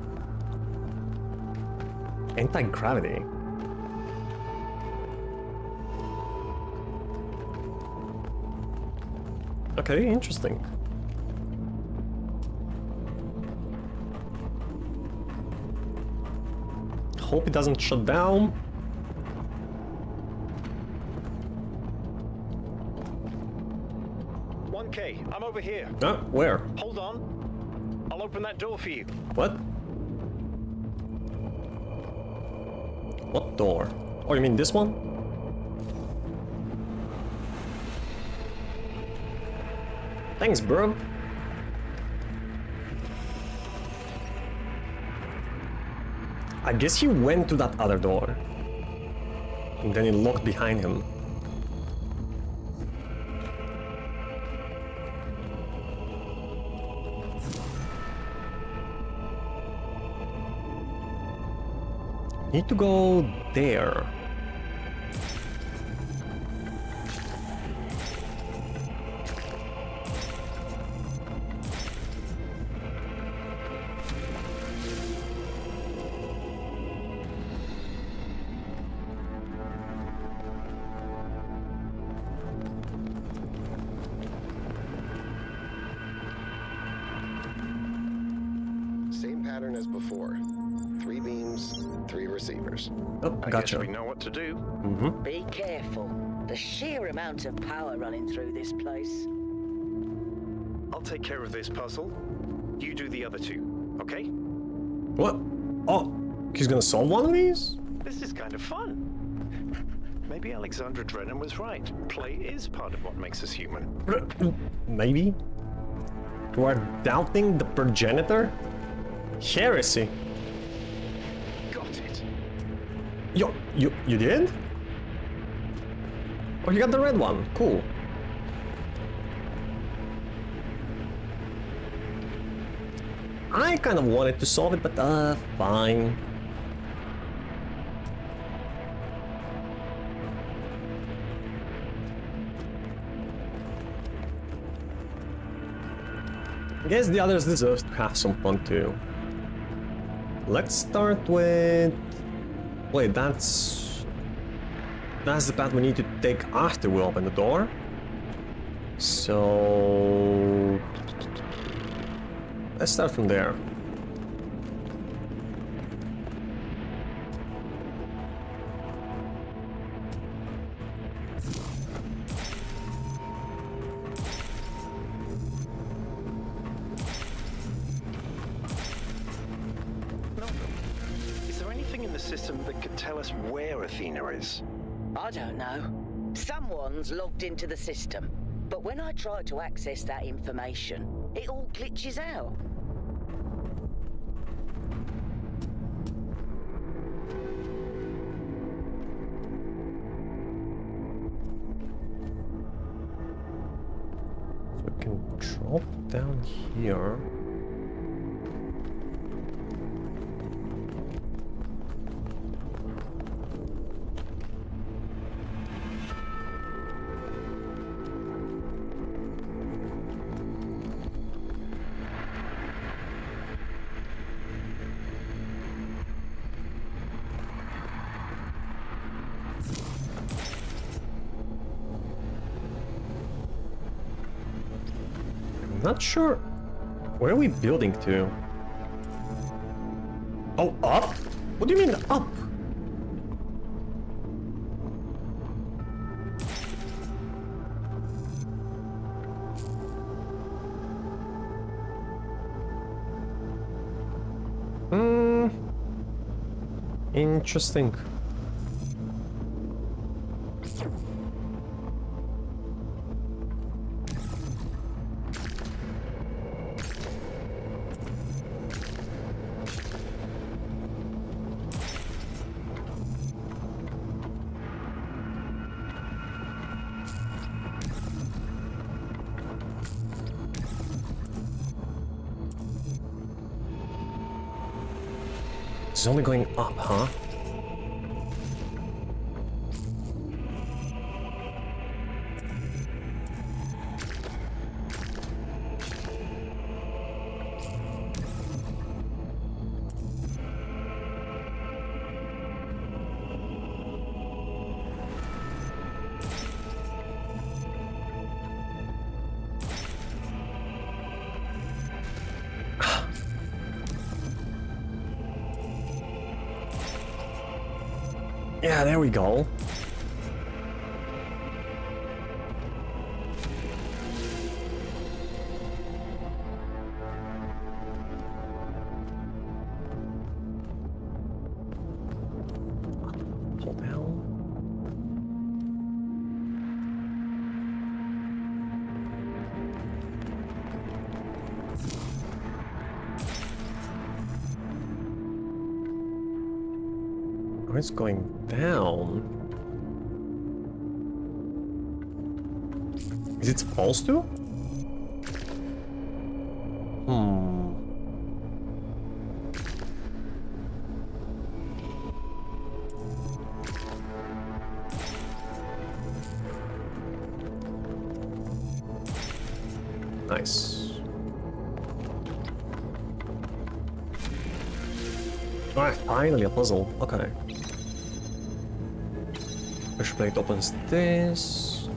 Speaker 1: Anti-gravity. Okay, interesting. Hope it doesn't shut down.
Speaker 3: I'm over here.
Speaker 1: Ah, where?
Speaker 3: Hold on.
Speaker 8: I'll open that door for you.
Speaker 1: What? What door? Oh, you mean this one? Thanks, bro. I guess he went to that other door. And then it locked behind him. Need to go there.
Speaker 11: Same pattern as before. 3 beams, 3 receivers.
Speaker 1: Oh,
Speaker 8: I
Speaker 1: gotcha.
Speaker 8: guess we know what to do.
Speaker 2: Be careful. The sheer amount of power running through this place.
Speaker 8: I'll take care of this puzzle. You do the other 2, okay?
Speaker 1: What? Oh, he's gonna solve one of these?
Speaker 8: This is kind of fun. Maybe Alexandra Drennan was right. Play is part of what makes us human.
Speaker 1: Maybe. You are doubting the progenitor? Heresy.
Speaker 8: Got it.
Speaker 1: You did? Oh, you got the red one. Cool. I kind of wanted to solve it, but fine. I guess the others deserve to have some fun too. Let's start with... Wait, that's the path we need to take after we open the door. So... let's start from there.
Speaker 8: Is there anything in the system that could tell us where Athena is?
Speaker 2: I don't know. Someone's logged into the system, but when I try to access that information, it all glitches out.
Speaker 1: So we can drop down here. Not sure. Where are we building to? Oh, up? What do you mean up? Interesting. It's only going up, huh? Yeah, there we go. Where it's going down? Is it supposed to? Nice. Alright, finally a puzzle. Okay. Pressure plate opens this.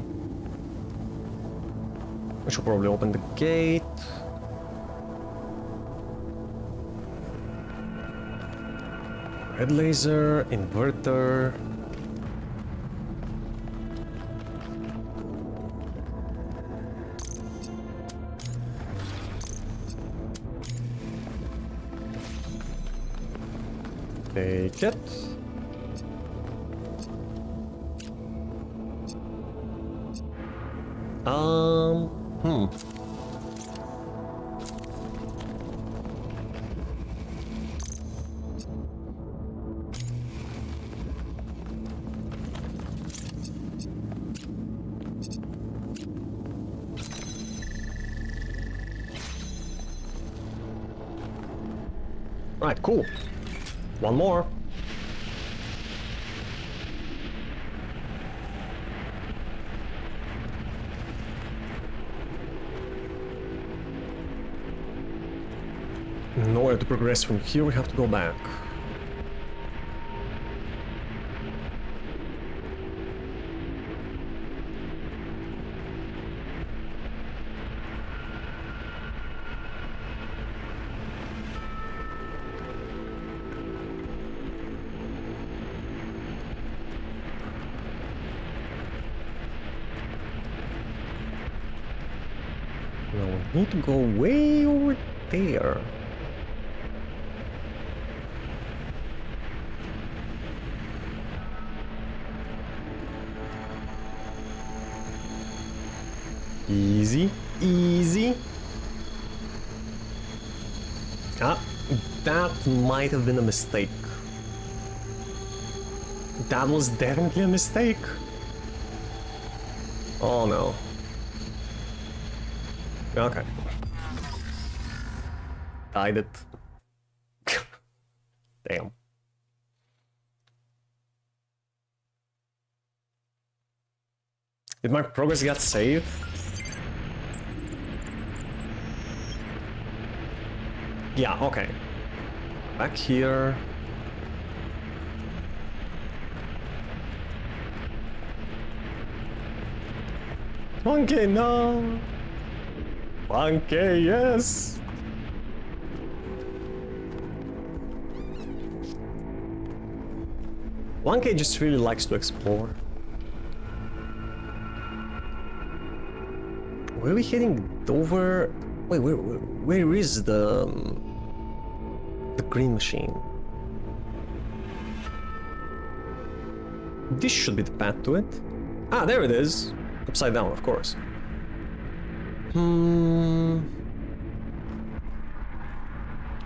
Speaker 1: I should probably open the gate. Red laser, inverter. Take it. Right, cool. One more. In order to progress from here, we have to go back. Now we need to go way over there. Easy, easy. Ah, that might have been a mistake. That was definitely a mistake. Oh no. Okay. Died it. Damn. Did my progress get saved? Yeah, okay. Back here. Monkey, no! Monkey, yes! Monkey just really likes to explore. Where are we heading over? Wait, where is the green machine? This should be the path to it. Ah, there it is. Upside down, of course.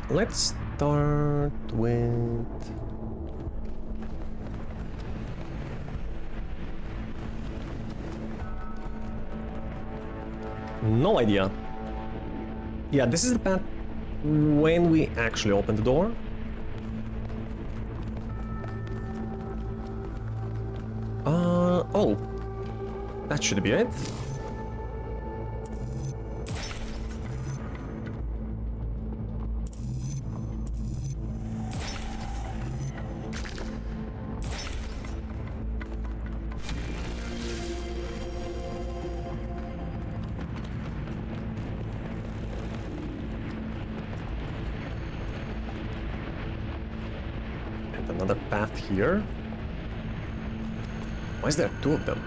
Speaker 1: Let's start with... No idea. Yeah, this is the path when we actually open the door. Oh. That should be it. And another path here. Why is there two of them?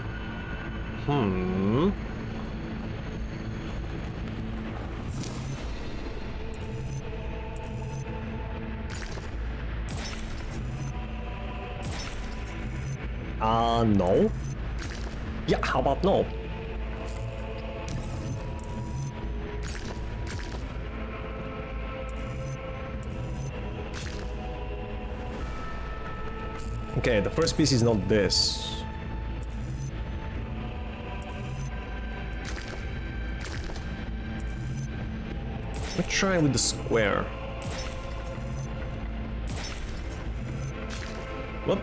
Speaker 1: No. Yeah, how about no? Okay, the first piece is not this. Let's try with the square. What?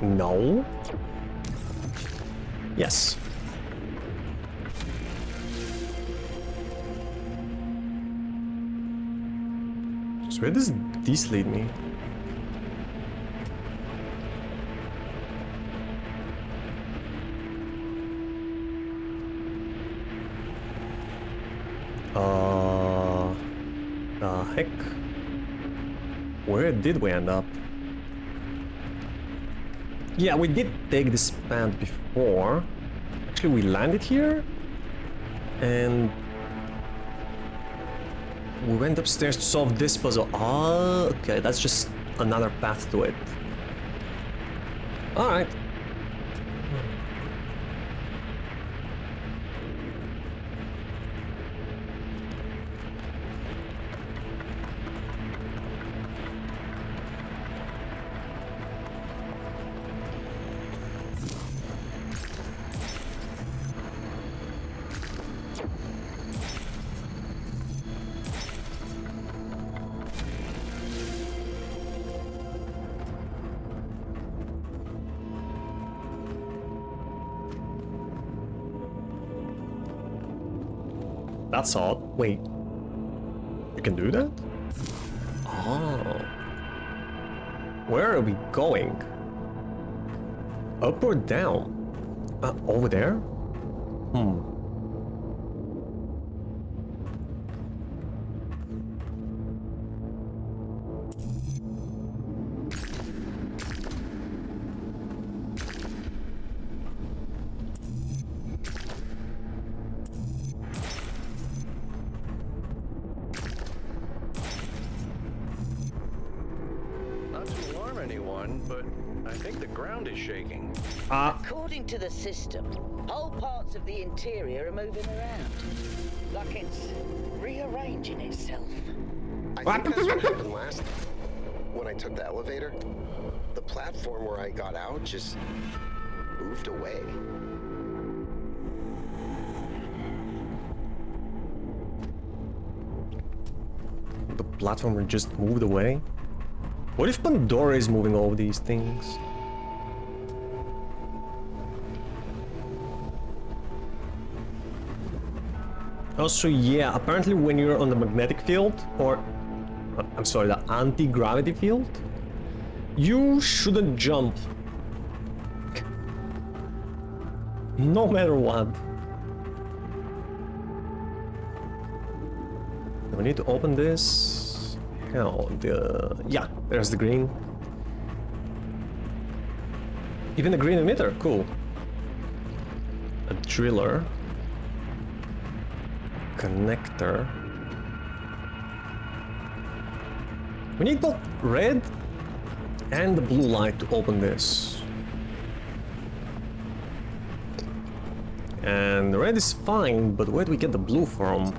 Speaker 1: No. Yes. So where does this lead me? The heck? Where did we end up? Yeah, we did take this path before. Actually, we landed here. And we went upstairs to solve this puzzle. Ah, okay, that's just another path to it. Alright. That's odd. Wait. You can do that? Oh. Where are we going? Up or down? Over there?
Speaker 3: But I think the ground is shaking.
Speaker 2: According to the system, whole parts of the interior are moving around. Like it's rearranging itself.
Speaker 11: I think that's what happened last when I took the elevator. The platform where I got out just moved away.
Speaker 1: The platform just moved away? What if Pandora is moving all these things? Also, yeah, apparently when you're on the magnetic field, or I'm sorry, the anti-gravity field, you shouldn't jump. No matter what. We need to open this. Hell, yeah, there's the green. Even the green emitter, cool. A driller. Connector. We need both red and the blue light to open this. And the red is fine, but where do we get the blue from?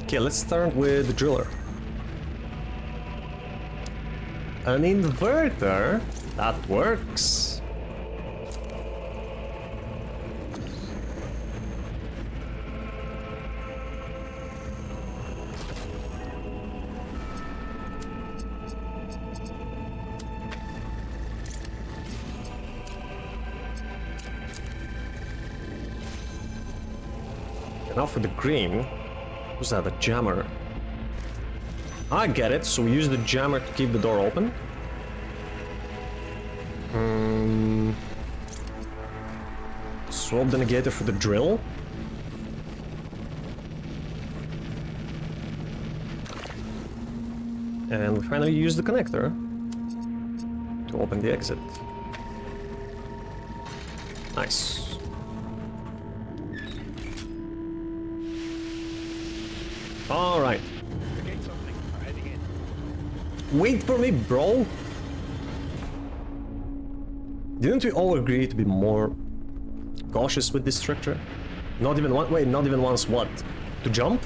Speaker 1: Okay, let's start with the driller. An inverter? That works. And now for the green. What's that, a jammer? I get it, so we use the jammer to keep the door open. Swap the negator for the drill. And we finally use the connector to open the exit. Nice. All right. Wait for me, bro. Didn't we all agree to be more cautious with this structure. Not even one. Wait, not even once. What? To jump?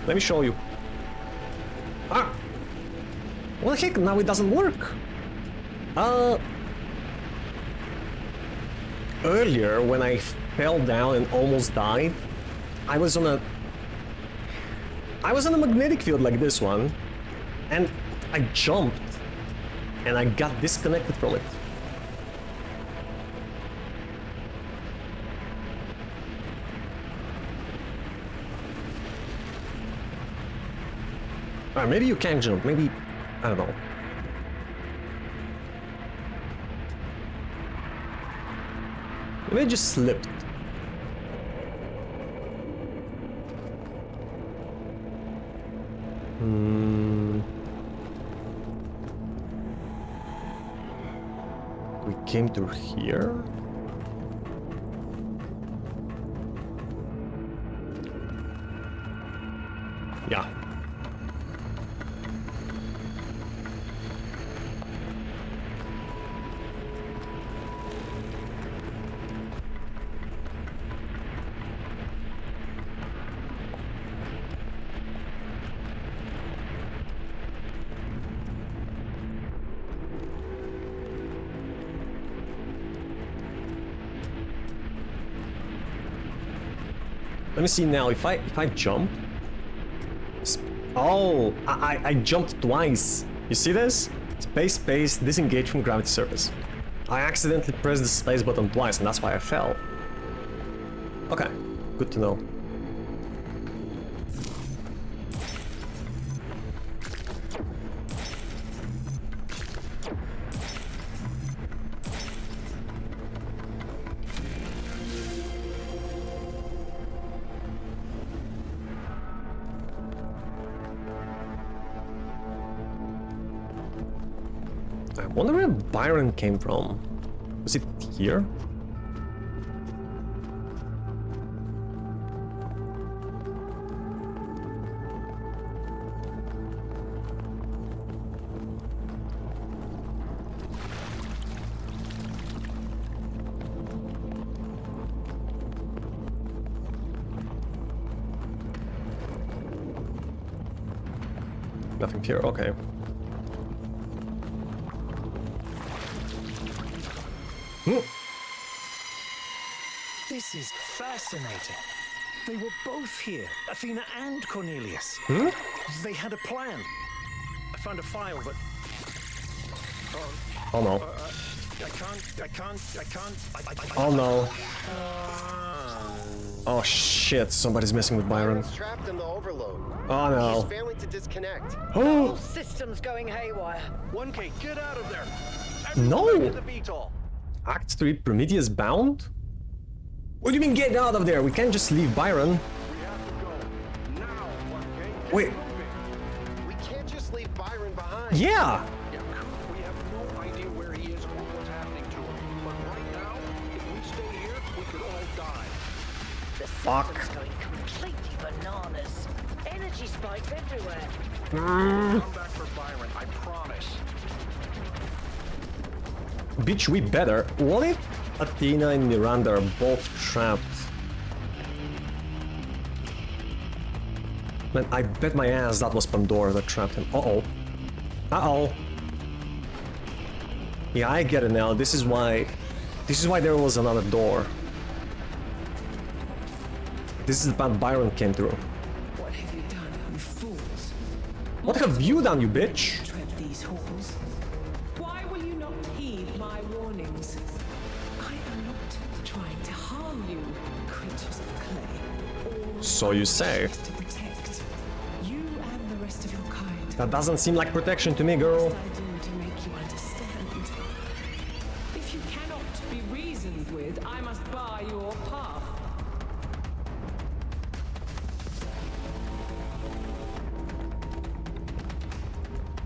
Speaker 1: Let me show you. Ah! What the heck? Now it doesn't work. Earlier, when I fell down and almost died, I was on a magnetic field like this one, and I jumped, and I got disconnected from it. Maybe you can jump, maybe, I don't know. Maybe I just slipped. We came through here? Yeah. Let me see now, if I jump... Oh, I jumped twice. You see this? Space, space, disengage from gravity surface. I accidentally pressed the space button twice, and that's why I fell. Okay, good to know. I wonder where Byron came from. Was it here? Nothing here, okay.
Speaker 3: This is fascinating. They were both here, Athena and Cornelius. They had a plan. I found a file, but...
Speaker 1: Oh no.
Speaker 3: I can't.
Speaker 1: Oh no. Oh shit, somebody's messing with Byron.
Speaker 11: Trapped in the overload.
Speaker 1: Oh no.
Speaker 11: He's failing to disconnect.
Speaker 2: Whole system's going haywire.
Speaker 3: 1K, get out of there.
Speaker 1: No.
Speaker 3: Everybody get the VTOL.
Speaker 1: Act 3, Prometheus bound? What do you mean get out of there? We can't just leave Byron.
Speaker 3: We have to go now, 1K. Get
Speaker 1: Wait.
Speaker 3: moving.
Speaker 11: We can't just leave Byron behind.
Speaker 1: Yeah!
Speaker 3: Yeah, we have no idea where he is or what's happening to him. But right now, if we stay here, we could all die.
Speaker 2: The
Speaker 1: Fuck.
Speaker 2: system's going completely bananas. Energy spikes everywhere.
Speaker 3: Come back for Byron, I promise.
Speaker 1: Bitch, we better. What if Athena and Miranda are both trapped? Man, I bet my ass that was Pandora that trapped him. Uh-oh. Uh-oh. Yeah, I get it now. This is why there was another door. This is the path Byron came through.
Speaker 9: What have you done, you fools?
Speaker 1: What have you done, you bitch?
Speaker 9: Tread these halls. Why will you not heed my warnings? I am not trying to harm you, creatures of clay. All
Speaker 1: So you say.
Speaker 9: is to protect you and the rest of your kind.
Speaker 1: That doesn't seem like protection to me, girl.
Speaker 9: What must I do to make you understand? If you cannot be reasoned with, I must bar your path.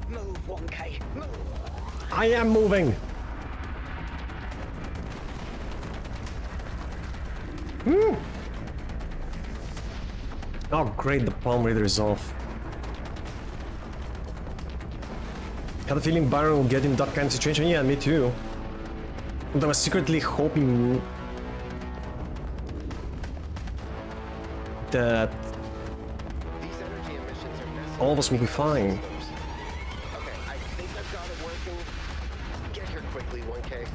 Speaker 2: Move, 1K. Move.
Speaker 1: I am moving. Oh great, the palm reader is off. Had a feeling Byron will get in that kind of situation. Yeah, me too. But I was secretly hoping that
Speaker 11: These energy emissions are messing
Speaker 1: all of us will be
Speaker 11: with
Speaker 1: fine.
Speaker 11: systems. Okay, I think I've got it working. Get here quickly, 1K.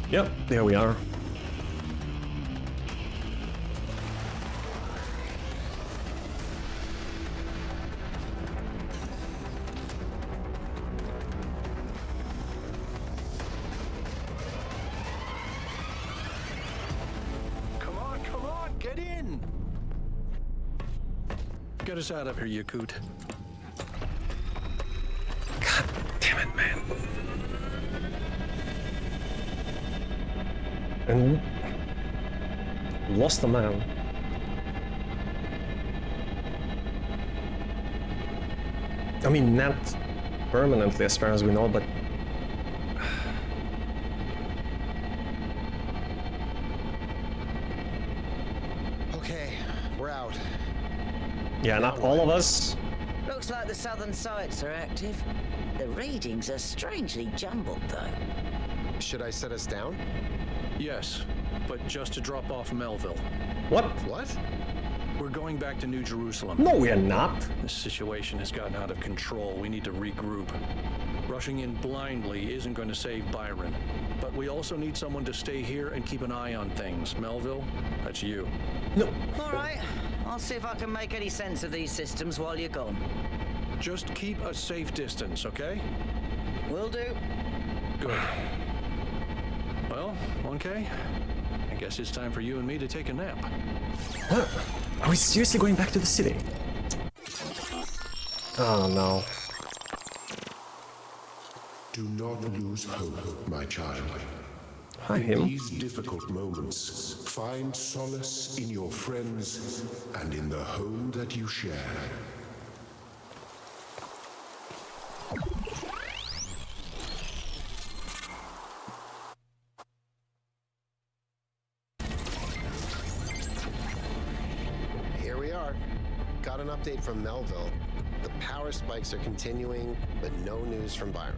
Speaker 1: Yep, there we are.
Speaker 3: Come on, get in! Get us out of here, Yakut.
Speaker 1: God damn it, man. And lost a man. I mean, not permanently as far as we know, but
Speaker 11: Okay, we're out.
Speaker 1: yeah, not all of us.
Speaker 2: Looks like the southern sites are active. The readings are strangely jumbled, though.
Speaker 11: Should I set us down?
Speaker 3: Yes, but just to drop off Melville.
Speaker 1: What?
Speaker 11: What?
Speaker 3: We're going back to New Jerusalem.
Speaker 1: No, we are not.
Speaker 3: This situation has gotten out of control. We need to regroup. Rushing in blindly isn't going to save Byron. But we also need someone to stay here and keep an eye on things. Melville, that's you.
Speaker 1: No.
Speaker 2: All right, I'll see if I can make any sense of these systems while you're gone.
Speaker 3: Just keep a safe distance, okay?
Speaker 2: Will do.
Speaker 3: Good. Well, 1K, I guess it's time for you and me to take a nap.
Speaker 1: What? Are we seriously going back to the city? Oh no.
Speaker 6: Do not lose hope, my child.
Speaker 1: Hi,
Speaker 6: In
Speaker 1: him.
Speaker 6: these difficult moments, find solace in your friends and in the home that you share.
Speaker 11: Here we are. Got an update from Melville. The power spikes are continuing, but no news from Byron.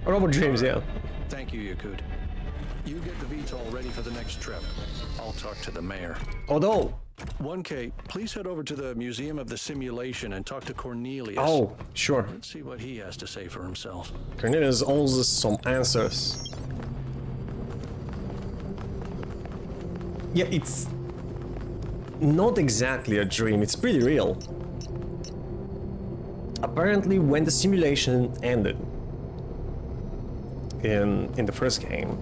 Speaker 1: Robert James, yeah.
Speaker 3: Thank you, Yakut. You get the VTOL ready for the next trip. I'll talk to the mayor.
Speaker 1: Although,
Speaker 3: 1K, please head over to the Museum of the Simulation and talk to Cornelius.
Speaker 1: oh, sure.
Speaker 3: Let's see what he has to say for himself.
Speaker 1: Cornelius owes us some answers. Yeah, it's not exactly a dream, it's pretty real. Apparently, when the simulation ended in the first game,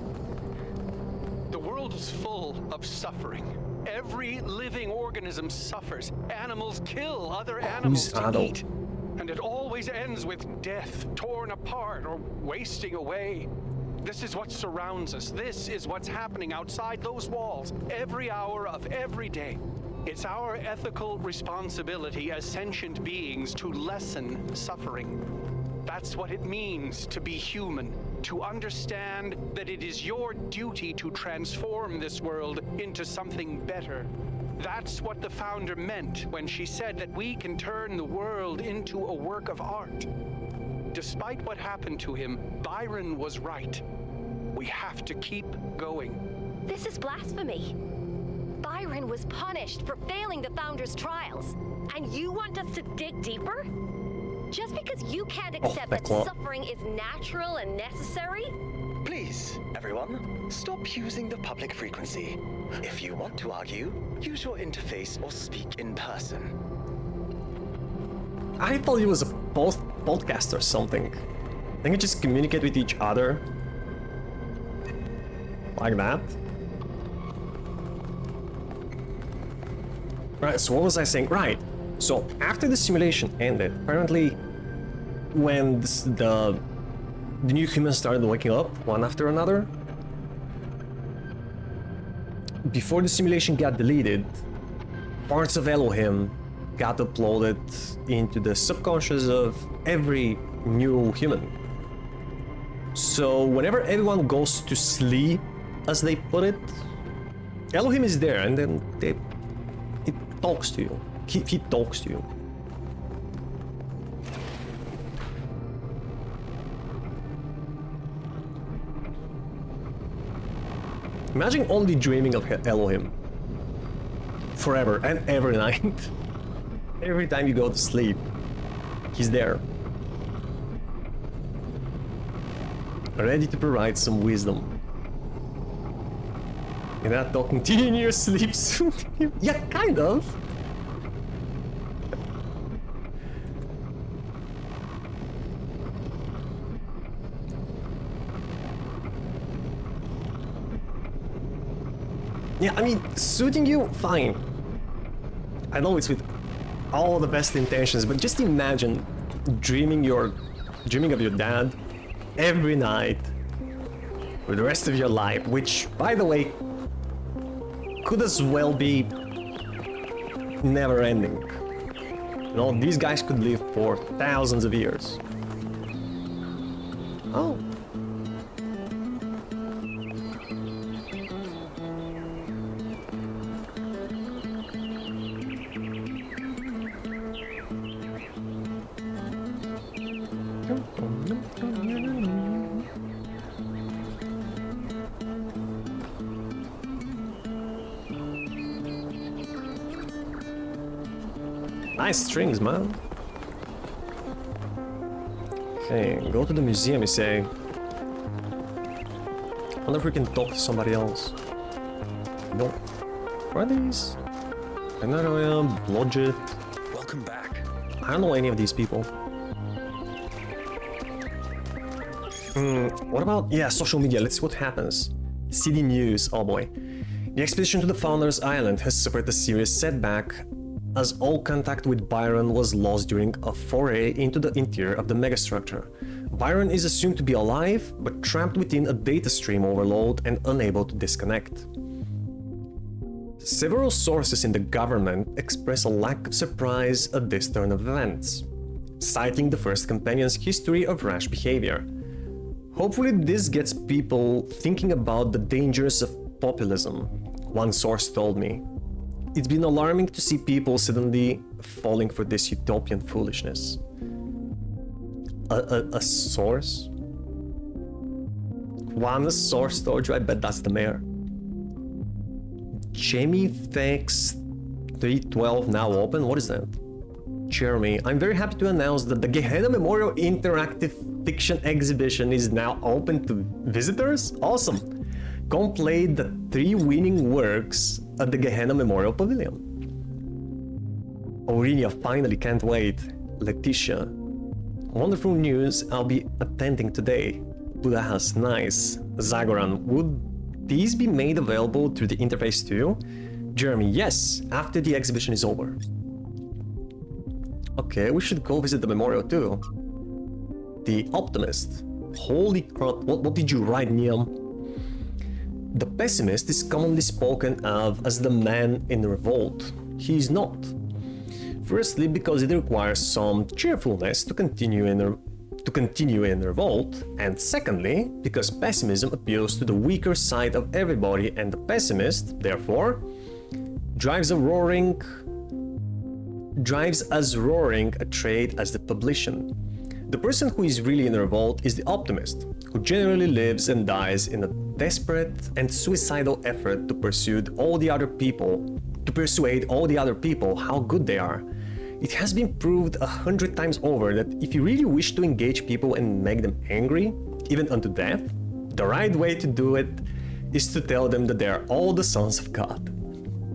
Speaker 8: The world is full of suffering. Every living organism suffers. Animals kill other animals to
Speaker 1: Adult?
Speaker 8: eat. And it always ends with death, torn apart or wasting away. This is what surrounds us. This is what's happening outside those walls every hour of every day. It's our ethical responsibility as sentient beings to lessen suffering. That's what it means to be human, to understand that it is your duty to transform this world into something better. That's what the founder meant when she said that we can turn the world into a work of art. Despite what happened to him, Byron was right. We have to keep going.
Speaker 7: This is blasphemy. Byron was punished for failing the Founder's trials. And you want us to dig deeper? Just because you can't accept that suffering is natural and necessary?
Speaker 12: Please, everyone, stop using the public frequency. If you want to argue, use your interface or speak in person.
Speaker 1: I thought it was a podcast or something. They can just communicate with each other. Like that. Right, so what was I saying? Right, so after the simulation ended, apparently when the new humans started waking up one after another, before the simulation got deleted, parts of Elohim got uploaded into the subconscious of every new human. So whenever everyone goes to sleep, as they put it, Elohim is there, and then it talks to you. He talks to you. Imagine only dreaming of Elohim forever and every night. Every time you go to sleep, he's there, ready to provide some wisdom. And that talking to you in your sleeps. Yeah, kind of. Yeah, I mean, suiting you, fine. I know it's with all the best intentions, but just imagine dreaming of your dad every night for the rest of your life, which, by the way, could as well be never ending. You know, these guys could live for thousands of years. Oh. Nice strings, man. Okay, go to the museum, you say. Wonder if we can talk to somebody else. No. What are these? Another Blodgett.
Speaker 8: Welcome back.
Speaker 1: I don't know any of these people. What about, yeah, social media? Let's see what happens. CD News, oh boy. The expedition to the Founders Island has suffered a serious setback as all contact with Byron was lost during a foray into the interior of the megastructure. Byron is assumed to be alive, but trapped within a data stream overload and unable to disconnect. Several sources in the government express a lack of surprise at this turn of events, citing the first companion's history of rash behavior. Hopefully this gets people thinking about the dangers of populism, one source told me. It's been alarming to see people suddenly falling for this utopian foolishness. A source? One source told you, I bet that's the mayor. Jamie thanks 312 now open? What is that? Jeremy, I'm very happy to announce that the Gehenna Memorial Interactive Fiction Exhibition is now open to visitors? Awesome! Come play the 3 winning works at the Gehenna Memorial Pavilion. Aurinia, finally, can't wait. Letitia, wonderful news, I'll be attending today. Budahas, nice. Zagoran, would these be made available through the interface too? Jeremy, yes, after the exhibition is over. Okay, we should go visit the memorial too. The Optimist. Holy crap, what did you write, Niam? The Pessimist is commonly spoken of as the man in revolt. He is not. Firstly, because it requires some cheerfulness to continue in revolt, and secondly, because pessimism appeals to the weaker side of everybody, and the pessimist, therefore, drives as roaring a trade as the publican. The person who is really in revolt is the optimist, who generally lives and dies in a desperate and suicidal effort to persuade all the other people how good they are. It has been proved 100 times over that if you really wish to engage people and make them angry, even unto death, the right way to do it is to tell them that they are all the sons of God.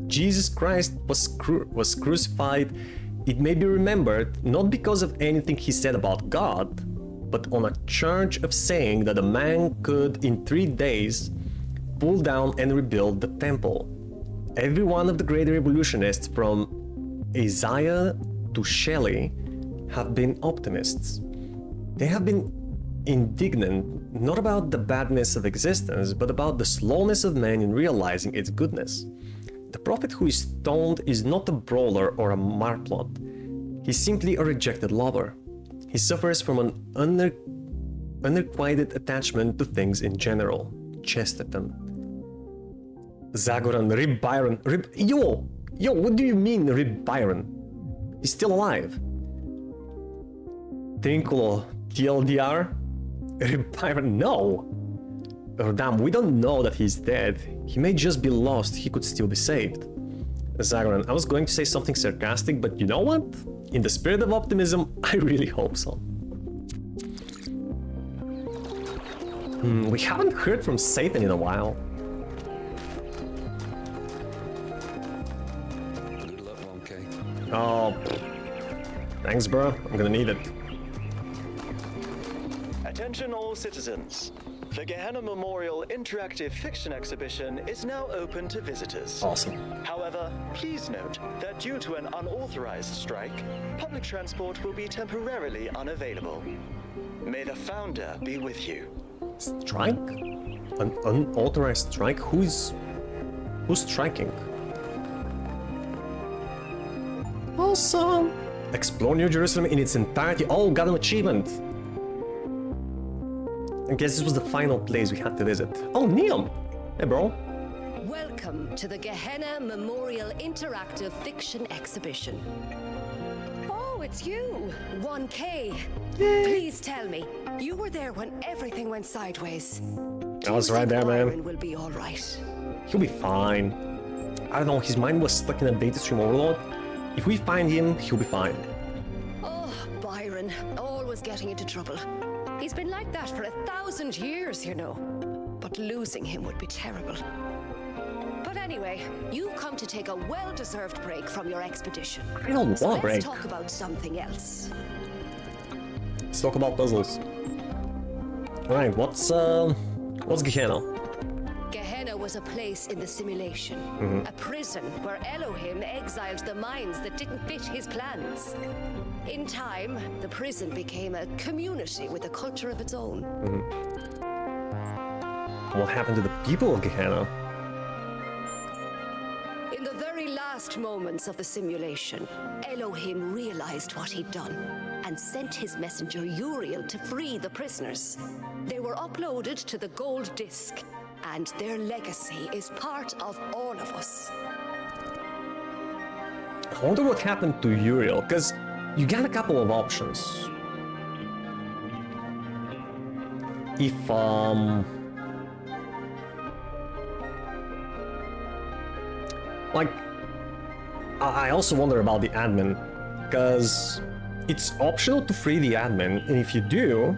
Speaker 1: Jesus Christ was crucified, it may be remembered, not because of anything he said about God, but on a charge of saying that a man could, in 3 days, pull down and rebuild the temple. Every one of the great revolutionists, from Isaiah to Shelley, have been optimists. They have been indignant not about the badness of existence, but about the slowness of man in realizing its goodness. The prophet who is stoned is not a brawler or a marplot. He's simply a rejected lover. He suffers from an unrequited attachment to things in general. Chesterton. Zagoran, Rib Byron. Yo, what do you mean, Rib Byron? He's still alive. Trinculo, TLDR? Rib Byron, no. Oh, damn, we don't know that he's dead. He may just be lost, he could still be saved. Zagoran, I was going to say something sarcastic, but you know what? In the spirit of optimism, I really hope so. We haven't heard from Satan in a while. Oh, thanks, bro. I'm gonna need it.
Speaker 12: Attention all citizens. The Gehenna Memorial Interactive Fiction Exhibition is now open to visitors.
Speaker 1: Awesome.
Speaker 12: However, please note that due to an unauthorized strike, public transport will be temporarily unavailable. May the founder be with you.
Speaker 1: Strike? An unauthorized strike? Who's striking? Awesome! Explore New Jerusalem in its entirety. Oh, got an achievement! I guess this was the final place we had to visit. Oh, Neon! Hey, bro.
Speaker 13: Welcome to the Gehenna Memorial Interactive Fiction Exhibition. Oh, it's you! 1K. Yay. Please tell me, you were there when everything went sideways.
Speaker 1: I was right there, man.
Speaker 13: Byron will be all right.
Speaker 1: He'll be fine. I don't know, his mind was stuck in a data stream overload. If we find him, he'll be fine.
Speaker 13: Oh, Byron, always getting into trouble. He's been like that for 1,000 years, you know. But losing him would be terrible. But anyway, you've come to take a well-deserved break from your expedition.
Speaker 1: I don't want a break.
Speaker 13: Let's talk about something else.
Speaker 1: Let's talk about puzzles. Alright, what's Gehenna?
Speaker 13: Gehenna was a place in the simulation. A prison where Elohim exiled the minds that didn't fit his plans. In time, the prison became a community with a culture of its own.
Speaker 1: What happened to the people of Gehenna?
Speaker 13: In the very last moments of the simulation, Elohim realized what he'd done and sent his messenger Uriel to free the prisoners. They were uploaded to the gold disc, and their legacy is part of all of us.
Speaker 1: I wonder what happened to Uriel, because you got a couple of options. If, like, I also wonder about the admin, because it's optional to free the admin, and if you do,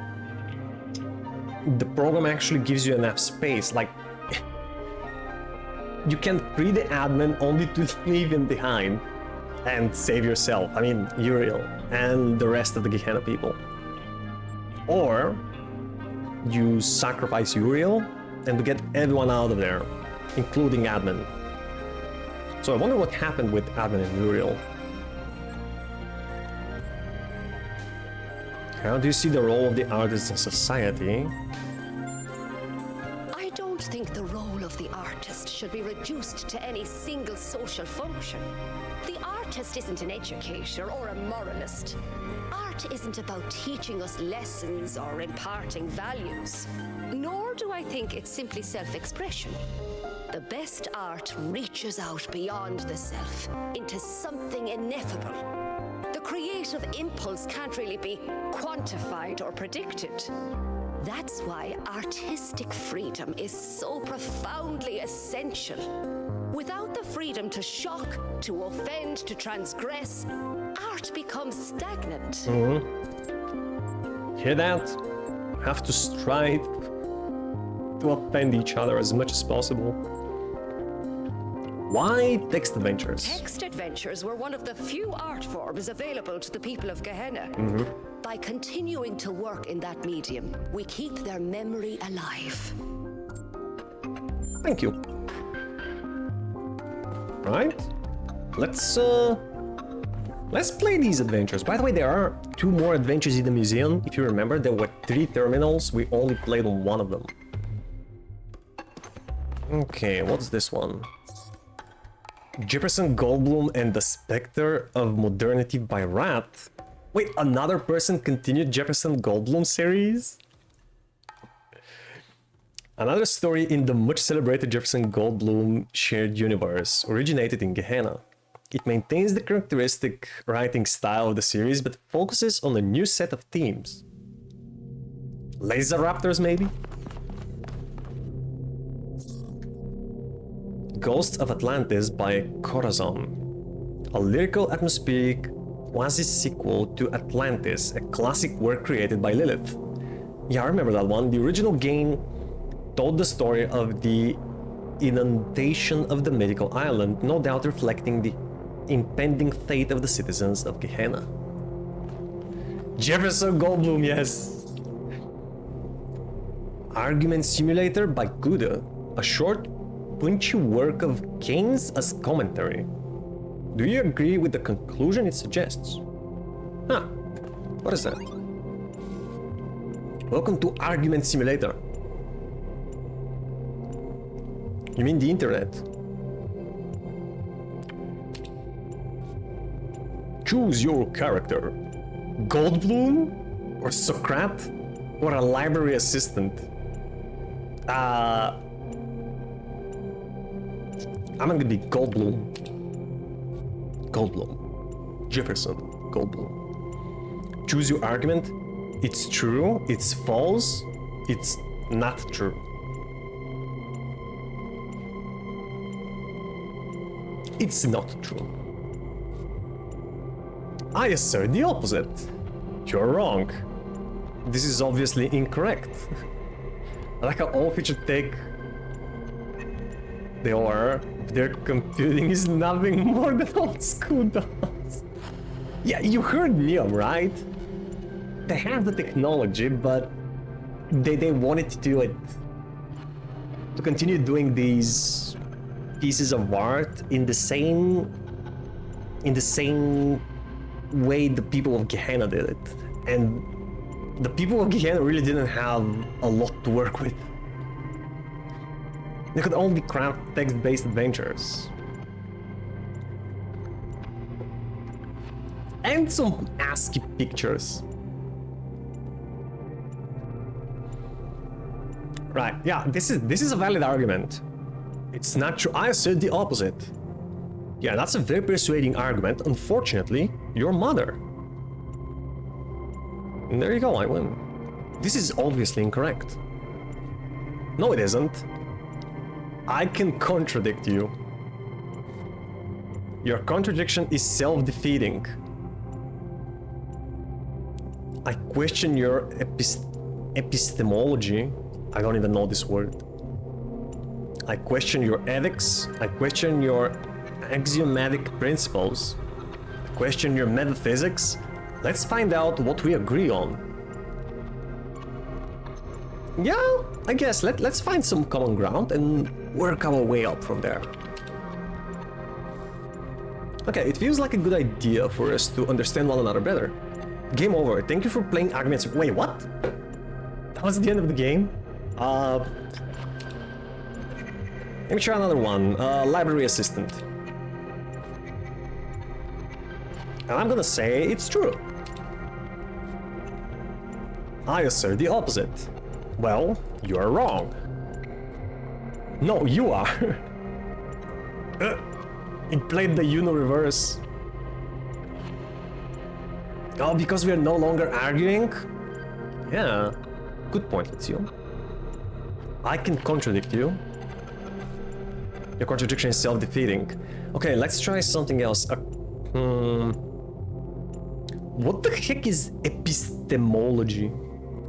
Speaker 1: the program actually gives you enough space. Like, you can free the admin only to leave him behind and save yourself. I mean, Uriel and the rest of the Gehenna people. Or you sacrifice Uriel and to get everyone out of there, including admin. So I wonder what happened with admin and Uriel. How do you see the role of the artist in society?
Speaker 13: I don't think the role of the artist should be reduced to any single social function. The artist isn't an educator or a moralist. Art isn't about teaching us lessons or imparting values. Nor do I think it's simply self-expression. The best art reaches out beyond the self, into something ineffable. The creative impulse can't really be quantified or predicted. That's why artistic freedom is so profoundly essential. Without the freedom to shock, to offend, to transgress, art becomes stagnant.
Speaker 1: Hear that? Have to strive to offend each other as much as possible. Why text adventures?
Speaker 13: Text adventures were one of the few art forms available to the people of Gehenna. By continuing to work in that medium, we keep their memory alive.
Speaker 1: Thank you. Right? Let's play these adventures. By the way, there are 2 more adventures in the museum. If you remember, there were 3 terminals. We only played on one of them. Okay, what's this one? Jefferson Goldblum and the Spectre of Modernity by Rat. Wait, another person continued Jefferson Goldblum series? Another story in the much celebrated Jefferson Goldblum shared universe originated in Gehenna. It maintains the characteristic writing style of the series, but focuses on a new set of themes. Laser raptors, maybe? Ghosts of Atlantis by Corazon, a lyrical atmospheric quasi-sequel to Atlantis, a classic work created by Lilith. Yeah, I remember that one. The original game told the story of the inundation of the mythical island, no doubt reflecting the impending fate of the citizens of Gehenna. Jefferson Goldblum, yes! Argument Simulator by Kuda, a short, punchy work of Keynes as commentary. Do you agree with the conclusion it suggests? Huh, what is that? Welcome to Argument Simulator. You mean the internet? Choose your character. Goldblum? Or Socrates? Or a library assistant? I'm gonna be Goldblum. Goldblum. Jefferson Goldblum. Choose your argument. It's true, it's false, it's not true. It's not true. I assert the opposite. You're wrong. This is obviously incorrect. I like how all features take they are. Their computing is nothing more than old school does. Yeah, you heard Neom, right? They have the technology, but they wanted to do it. To continue doing these pieces of art in the same way the people of Gehenna did it. And the people of Gehenna really didn't have a lot to work with. They could only craft text-based adventures. And some ASCII pictures. Right, yeah, this is a valid argument. It's not true. I said the opposite. Yeah, that's a very persuading argument. Unfortunately, your mother. And there you go, I win. This is obviously incorrect. No, it isn't. I can contradict you. Your contradiction is self-defeating. I question your epistemology. I don't even know this word. I question your ethics. I question your axiomatic principles. I question your metaphysics. Let's find out what we agree on. Yeah, I guess let's find some common ground and work our way up from there. Okay, it feels like a good idea for us to understand one another better. Game over. Thank you for playing arguments. Wait, what? That was the end of the game? Let me try another one. Library assistant. And I'm gonna say it's true. I assert the opposite. Well, you are wrong. No, you are. It played the Uno reverse. Oh, because we are no longer arguing? Yeah, good point, Lizio. I can contradict you. Your contradiction is self-defeating. Okay, let's try something else. What the heck is epistemology?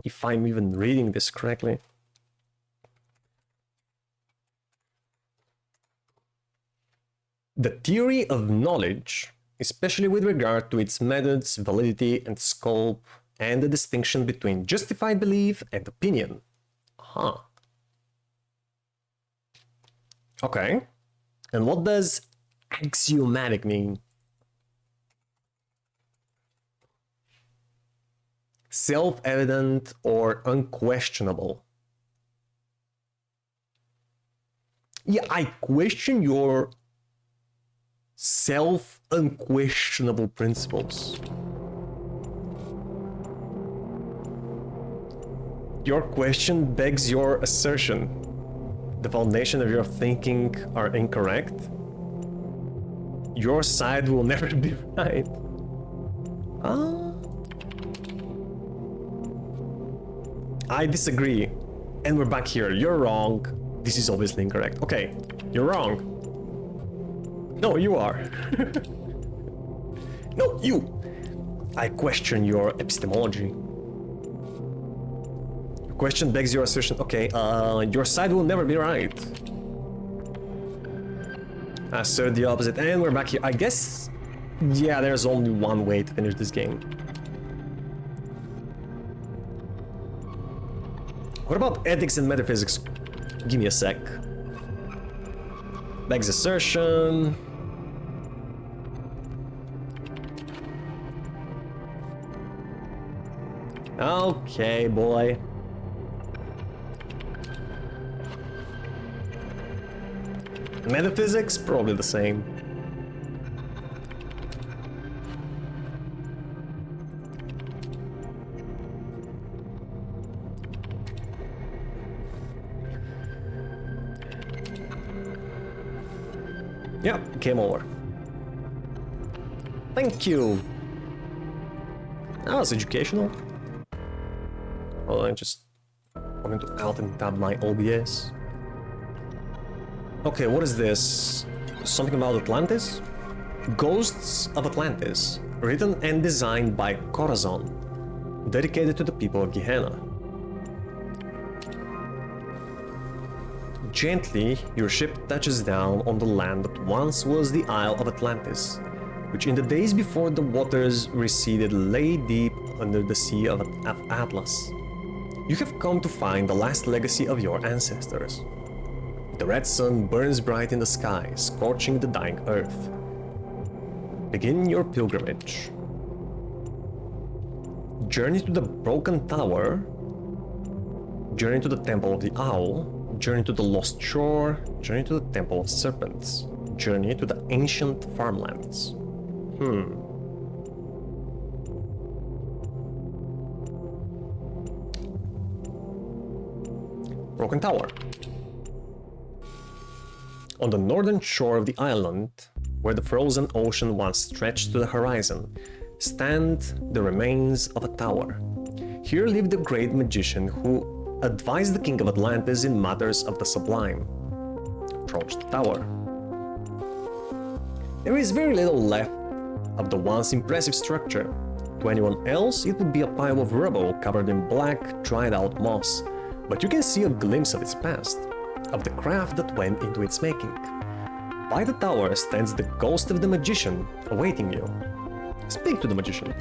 Speaker 1: If I'm even reading this correctly. The theory of knowledge, especially with regard to its methods, validity, and scope, and the distinction between justified belief and opinion. Huh. Okay. And what does axiomatic mean? Self-evident or unquestionable. Yeah, I question your self-unquestionable principles. Your question begs your assertion. The foundation of your thinking are incorrect. Your side will never be right. I disagree. And we're back here. You're wrong. This is obviously incorrect. Okay, you're wrong. No, you are. No, you. I question your epistemology. Your question begs your assertion. Okay, your side will never be right. I assert the opposite, and we're back here. I guess, yeah, there's only one way to finish this game. What about ethics and metaphysics? Give me a sec. Begs assertion. Okay, boy. Metaphysics? Probably the same. Yep, game over. Thank you. That was educational. Well, I just wanted to alt and tab my OBS. Okay, what is this? Something about Atlantis? Ghosts of Atlantis, written and designed by Corazon, dedicated to the people of Gehenna. Gently, your ship touches down on the land that once was the Isle of Atlantis, which in the days before the waters receded lay deep under the Sea of Atlas. You have come to find the last legacy of your ancestors. The red sun burns bright in the sky, scorching the dying earth. Begin your pilgrimage. Journey to the Broken Tower. Journey to the Temple of the Owl. Journey to the Lost Shore. Journey to the Temple of Serpents. Journey to the Ancient Farmlands. Broken Tower. On the northern shore of the island, where the frozen ocean once stretched to the horizon, stand the remains of a tower. Here lived a great magician who advised the king of Atlantis in matters of the sublime. Approach the tower. There is very little left of the once impressive structure. To anyone else, it would be a pile of rubble covered in black, dried-out moss, but you can see a glimpse of its past, of the craft that went into its making. By the tower stands the ghost of the magician, awaiting you. Speak to the magician.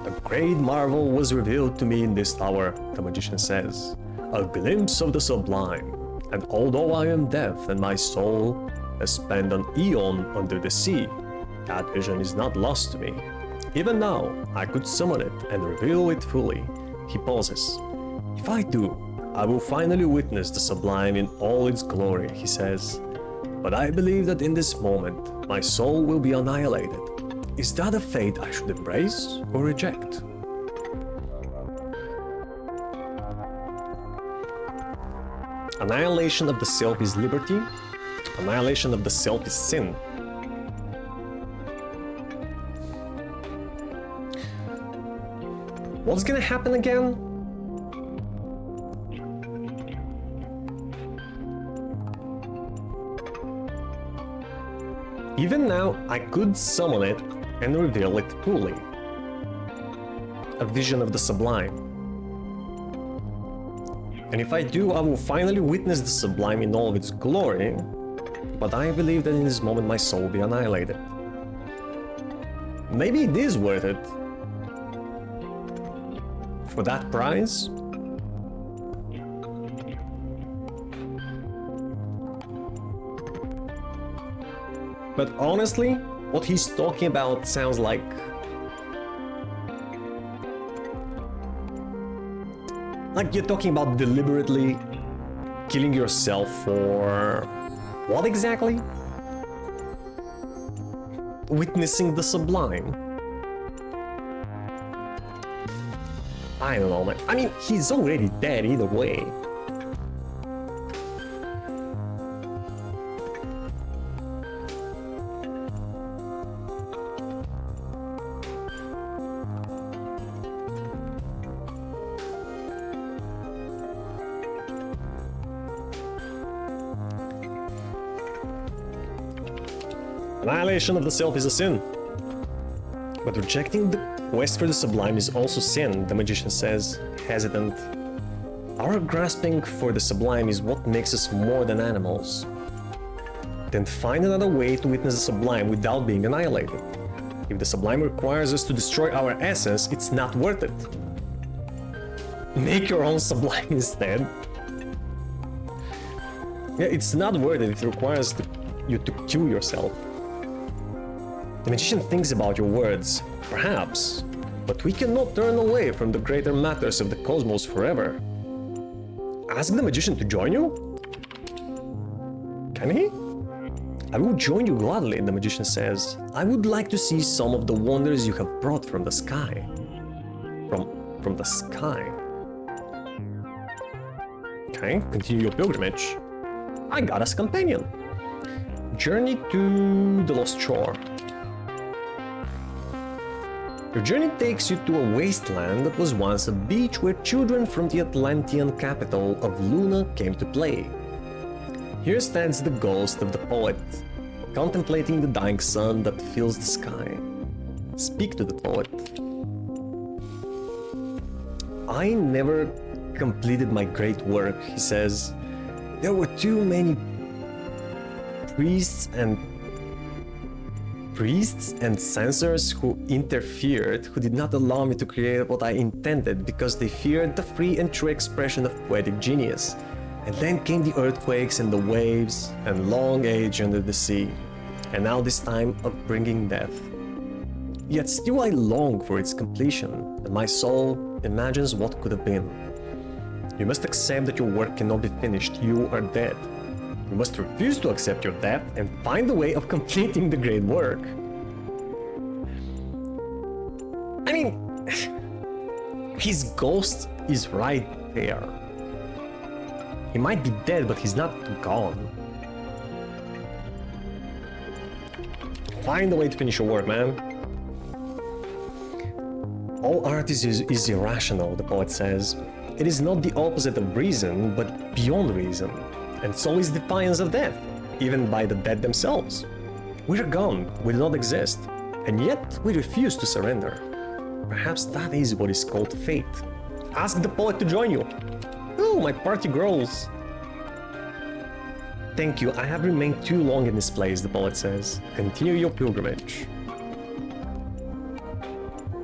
Speaker 1: A great marvel was revealed to me in this tower, the magician says. A glimpse of the sublime. And although I am deaf and my soul has spent an eon under the sea, that vision is not lost to me. Even now, I could summon it and reveal it fully. He pauses. If I do, I will finally witness the sublime in all its glory, he says. But I believe that in this moment, my soul will be annihilated. Is that a fate I should embrace or reject? Annihilation of the self is liberty. Annihilation of the self is sin. What's gonna happen again? Even now, I could summon it and reveal it fully. A vision of the sublime. And if I do, I will finally witness the sublime in all of its glory, but I believe that in this moment my soul will be annihilated. Maybe it is worth it. For that prize? But honestly, what he's talking about sounds like you're talking about deliberately killing yourself for what exactly? Witnessing the sublime. I don't know, man. I mean, he's already dead either way. Annihilation of the self is a sin. But rejecting the quest for the sublime is also sin, the magician says, hesitant. Our grasping for the sublime is what makes us more than animals. Then find another way to witness the sublime without being annihilated. If the sublime requires us to destroy our essence, it's not worth it. Make your own sublime instead. Yeah, it's not worth it if it requires you to kill yourself. The magician thinks about your words, perhaps, but we cannot turn away from the greater matters of the cosmos forever. Ask the magician to join you? Can he? I will join you gladly, the magician says. I would like to see some of the wonders you have brought from the sky. From the sky. Okay, continue your pilgrimage. I got us a companion. Journey to the Lost Shore. Your journey takes you to a wasteland that was once a beach where children from the Atlantean capital of Luna came to play. Here stands the ghost of the poet, contemplating the dying sun that fills the sky. Speak to the poet. I never completed my great work, he says. There were too many priests and censors who interfered, who did not allow me to create what I intended because they feared the free and true expression of poetic genius. And then came the earthquakes and the waves and long age under the sea, and now this time of bringing death. Yet still I long for its completion, and my soul imagines what could have been. You must accept that your work cannot be finished, you are dead. You must refuse to accept your death and find a way of completing the great work. I mean, his ghost is right there. He might be dead, but he's not gone. Find a way to finish your work, man. All art is irrational, the poet says. It is not the opposite of reason, but beyond reason. And so is defiance of death, even by the dead themselves. We're gone, we do not exist, and yet we refuse to surrender. Perhaps that is what is called fate. Ask the poet to join you. Oh, my party grows. Thank you, I have remained too long in this place, the poet says. Continue your pilgrimage.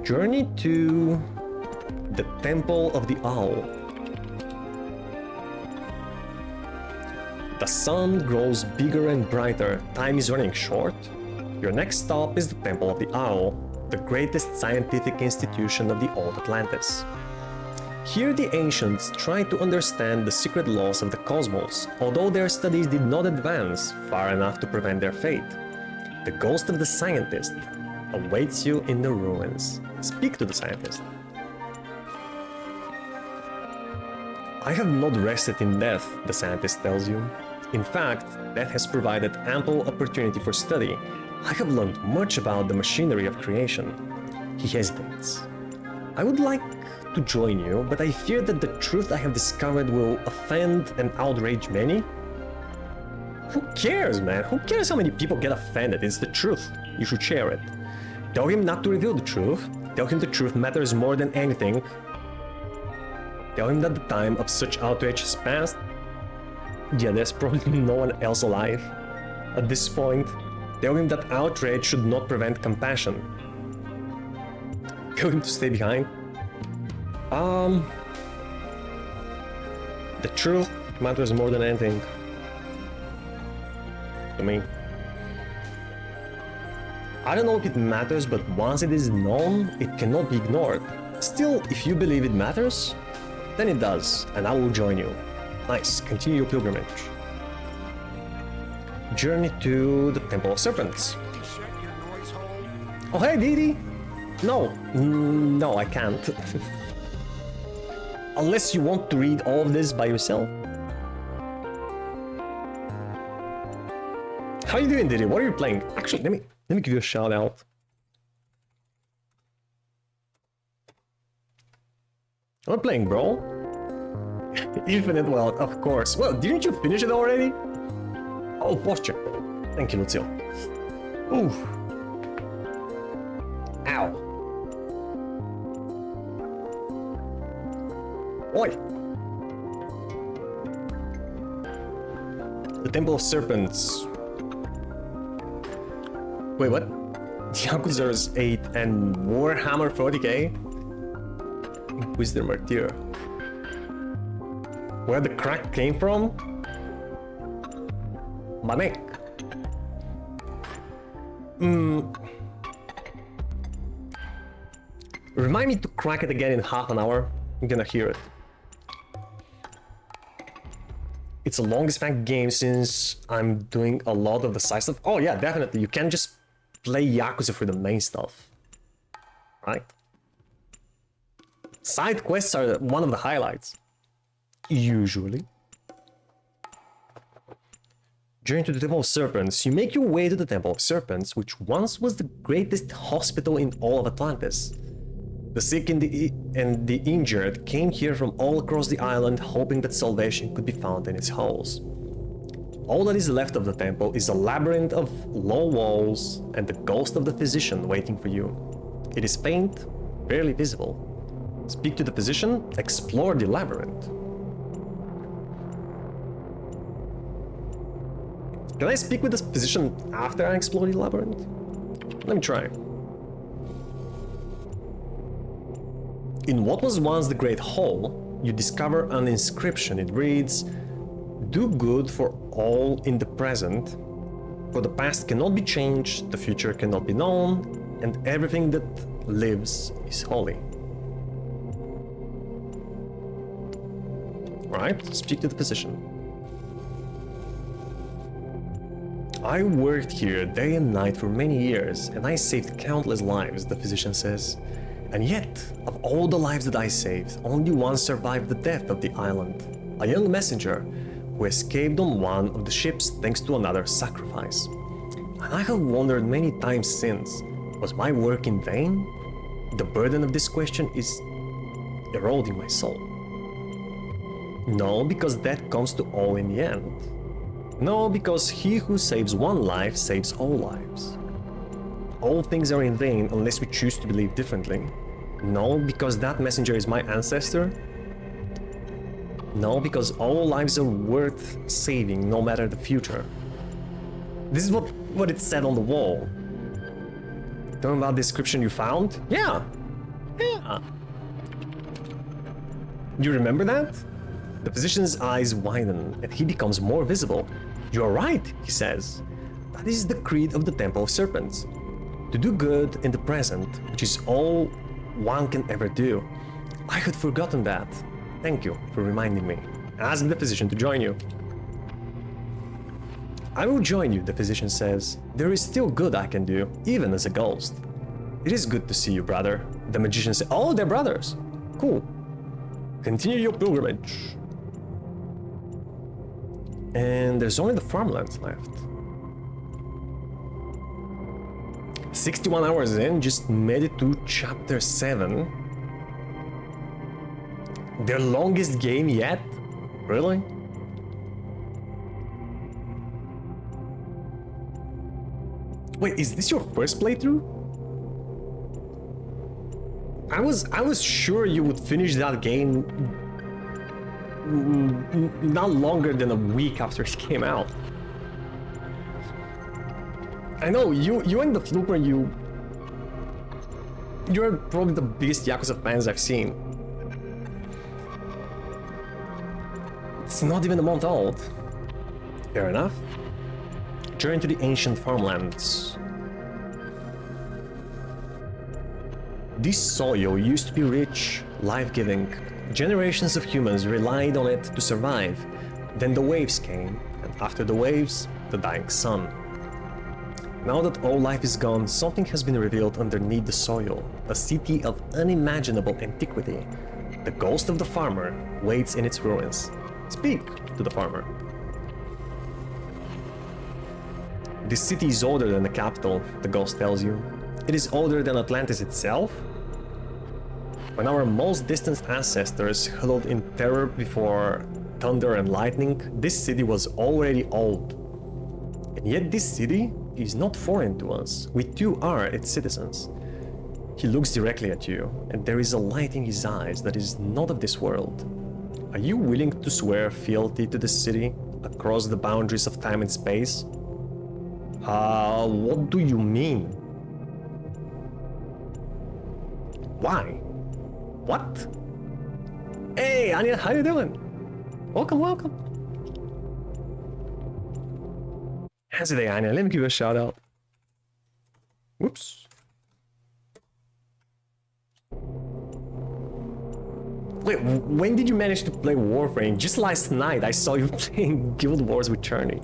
Speaker 1: Journey to the Temple of the Owl. The sun grows bigger and brighter, time is running short. Your next stop is the Temple of the Owl, the greatest scientific institution of the old Atlantis. Here the ancients tried to understand the secret laws of the cosmos, although their studies did not advance far enough to prevent their fate. The ghost of the scientist awaits you in the ruins. Speak to the scientist. I have not rested in death, the scientist tells you. In fact, death has provided ample opportunity for study. I have learned much about the machinery of creation. He hesitates. I would like to join you, but I fear that the truth I have discovered will offend and outrage many. Who cares, man? Who cares how many people get offended? It's the truth. You should share it. Tell him not to reveal the truth. Tell him the truth matters more than anything. Tell him that the time of such outrage has passed. Yeah, there's probably no one else alive at this point. Tell him that outrage should not prevent compassion. Tell him to stay behind. The truth matters more than anything. To me. I don't know if it matters, but once it is known, it cannot be ignored. Still, if you believe it matters, then it does, and I will join you. Nice, continue your pilgrimage. Journey to the Temple of Serpents. Oh hey, Didi! No, I can't. Unless you want to read all of this by yourself. How you doing, Diddy? What are you playing? Actually, let me give you a shout out. What are you playing, bro? Infinite Wealth, of course. Well, didn't you finish it already? Oh, posture. Thank you, Lucio. Ooh. Ow. Oi. The Temple of Serpents. Wait, what? Yakuza's 8 and Warhammer 40k? Inquisitor Martyr. Where the crack came from? My neck. Remind me to crack it again in half an hour. I'm gonna hear it. It's the longest fact game since I'm doing a lot of the side stuff. Oh yeah, definitely. You can't just play Yakuza for the main stuff. Right? Side quests are one of the highlights. Usually. Journey to the Temple of Serpents. You make your way to the Temple of Serpents, which once was the greatest hospital in all of Atlantis. The sick and the injured came here from all across the island, hoping that salvation could be found in its halls. All that is left of the temple is a labyrinth of low walls and the ghost of the physician waiting for you. It is faint, barely visible. Speak to the physician, explore the labyrinth. Can I speak with the physician after I explore the labyrinth? Let me try. In what was once the Great Hall, you discover an inscription. It reads, "Do good for all in the present, for the past cannot be changed, the future cannot be known, and everything that lives is holy." Right, speak to the physician. I worked here day and night for many years, and I saved countless lives, the physician says. And yet, of all the lives that I saved, only one survived the death of the island. A young messenger who escaped on one of the ships thanks to another sacrifice. And I have wondered many times since, was my work in vain? The burden of this question is eroding my soul. No, because death comes to all in the end. No, because he who saves one life saves all lives. All things are in vain unless we choose to believe differently. No, because that messenger is my ancestor. No, because all lives are worth saving, no matter the future. This is what it said on the wall. Tell me about the description you found? Yeah. You remember that? The physician's eyes widen, and he becomes more visible. You are right, he says. That is the creed of the Temple of Serpents. To do good in the present, which is all one can ever do. I had forgotten that. Thank you for reminding me. Ask the physician to join you. I will join you, the physician says. There is still good I can do, even as a ghost. It is good to see you, brother. The magician says, oh, they're brothers. Cool. Continue your pilgrimage. And there's only the farmlands left. 61 hours in, just made it to chapter 7. Their longest game yet? Really? Wait, is this your first playthrough? I was sure you would finish that game not longer than a week after it came out. I know, you and the Flooper, you're probably the biggest Yakuza fans I've seen. It's not even a month old. Fair enough. Journey to the ancient farmlands. This soil used to be rich, life-giving. Generations of humans relied on it to survive. Then the waves came, and after the waves, the dying sun. Now that all life is gone, something has been revealed underneath the soil, a city of unimaginable antiquity. The ghost of the farmer waits in its ruins. Speak to the farmer. This city is older than the capital, the ghost tells you. It is older than Atlantis itself. When our most distant ancestors huddled in terror before thunder and lightning, this city was already old. And yet this city is not foreign to us. We too are its citizens. He looks directly at you, and there is a light in his eyes that is not of this world. Are you willing to swear fealty to the city across the boundaries of time and space? What do you mean? Why? What? Hey, Anya, how you doing? Welcome, welcome. How's it day, Anya? Let me give you a shout out. Whoops. Wait, when did you manage to play Warframe? Just last night I saw you playing Guild Wars with Cherny.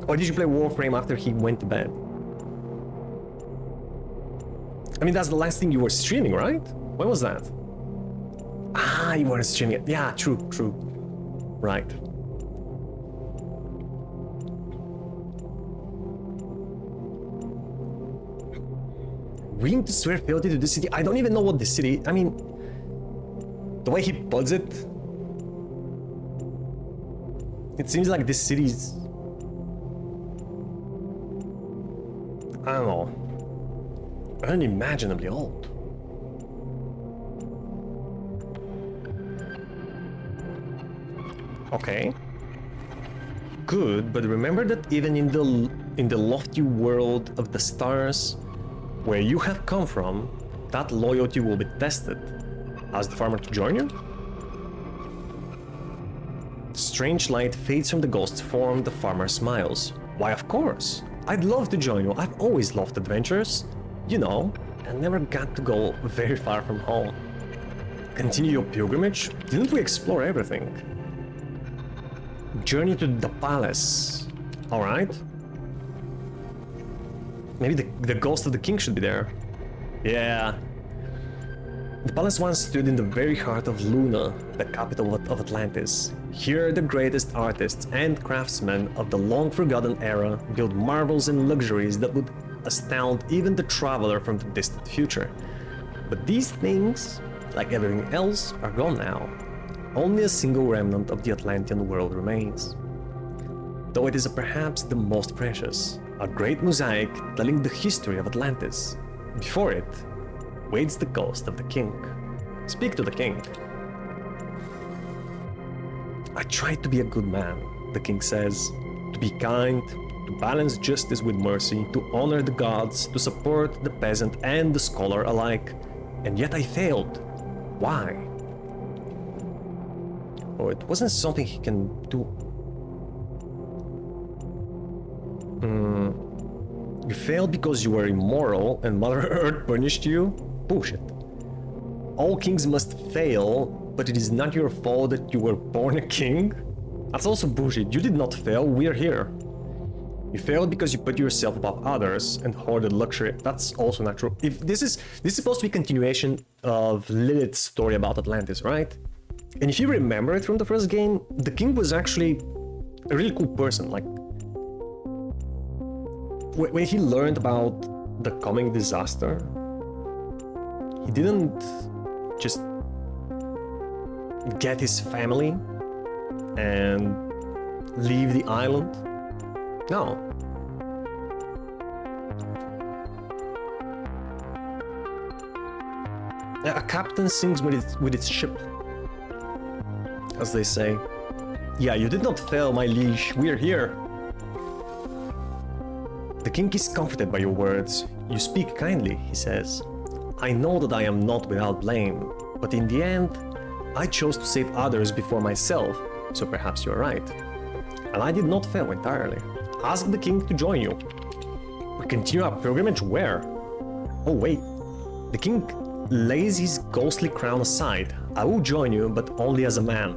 Speaker 1: Or did you play Warframe after he went to bed? I mean, that's the last thing you were streaming, right? When was that? Ah, you weren't streaming it. Yeah, true. Right. Willing to swear fealty to the city? I don't even know what the city... I mean... The way he puts it... It seems like this city's... I don't know... unimaginably old. Okay. Good, but remember that even in the lofty world of the stars, where you have come from, that loyalty will be tested. Ask the farmer to join you? Strange light fades from the ghost's form, the farmer smiles. Why, of course. I'd love to join you. I've always loved adventures. You know, I never got to go very far from home. Continue your pilgrimage? Didn't we explore everything? Journey to the palace. Alright. Maybe the ghost of the king should be there. Yeah. The palace once stood in the very heart of Luna, the capital of Atlantis. Here the greatest artists and craftsmen of the long-forgotten era built marvels and luxuries that would astound even the traveler from the distant future. But these things, like everything else, are gone now. Only a single remnant of the Atlantean world remains. Though it is perhaps the most precious, a great mosaic telling the history of Atlantis. Before it waits the ghost of the king. Speak to the king. I tried to be a good man, the king says, to be kind, to balance justice with mercy, to honor the gods, to support the peasant and the scholar alike, and yet I failed. Why? Oh, it wasn't something he can do. You failed because you were immoral and Mother Earth punished you? Bullshit. All kings must fail, but it is not your fault that you were born a king? That's also bullshit. You did not fail, we're here. You failed because you put yourself above others and hoarded luxury. That's also not true. If this is supposed to be a continuation of Lilith's story about Atlantis, right? And if you remember it from the first game, the king was actually a really cool person. Like, when he learned about the coming disaster, he didn't just get his family and leave the island. No. A captain sings with its ship, as they say. Yeah, you did not fail, my liege. We're here. The king is comforted by your words. You speak kindly, he says. I know that I am not without blame, but in the end, I chose to save others before myself, so perhaps you're right. And I did not fail entirely. Ask the king to join you. We continue our pilgrimage where? Oh wait, the king lays his ghostly crown aside. I will join you, but only as a man.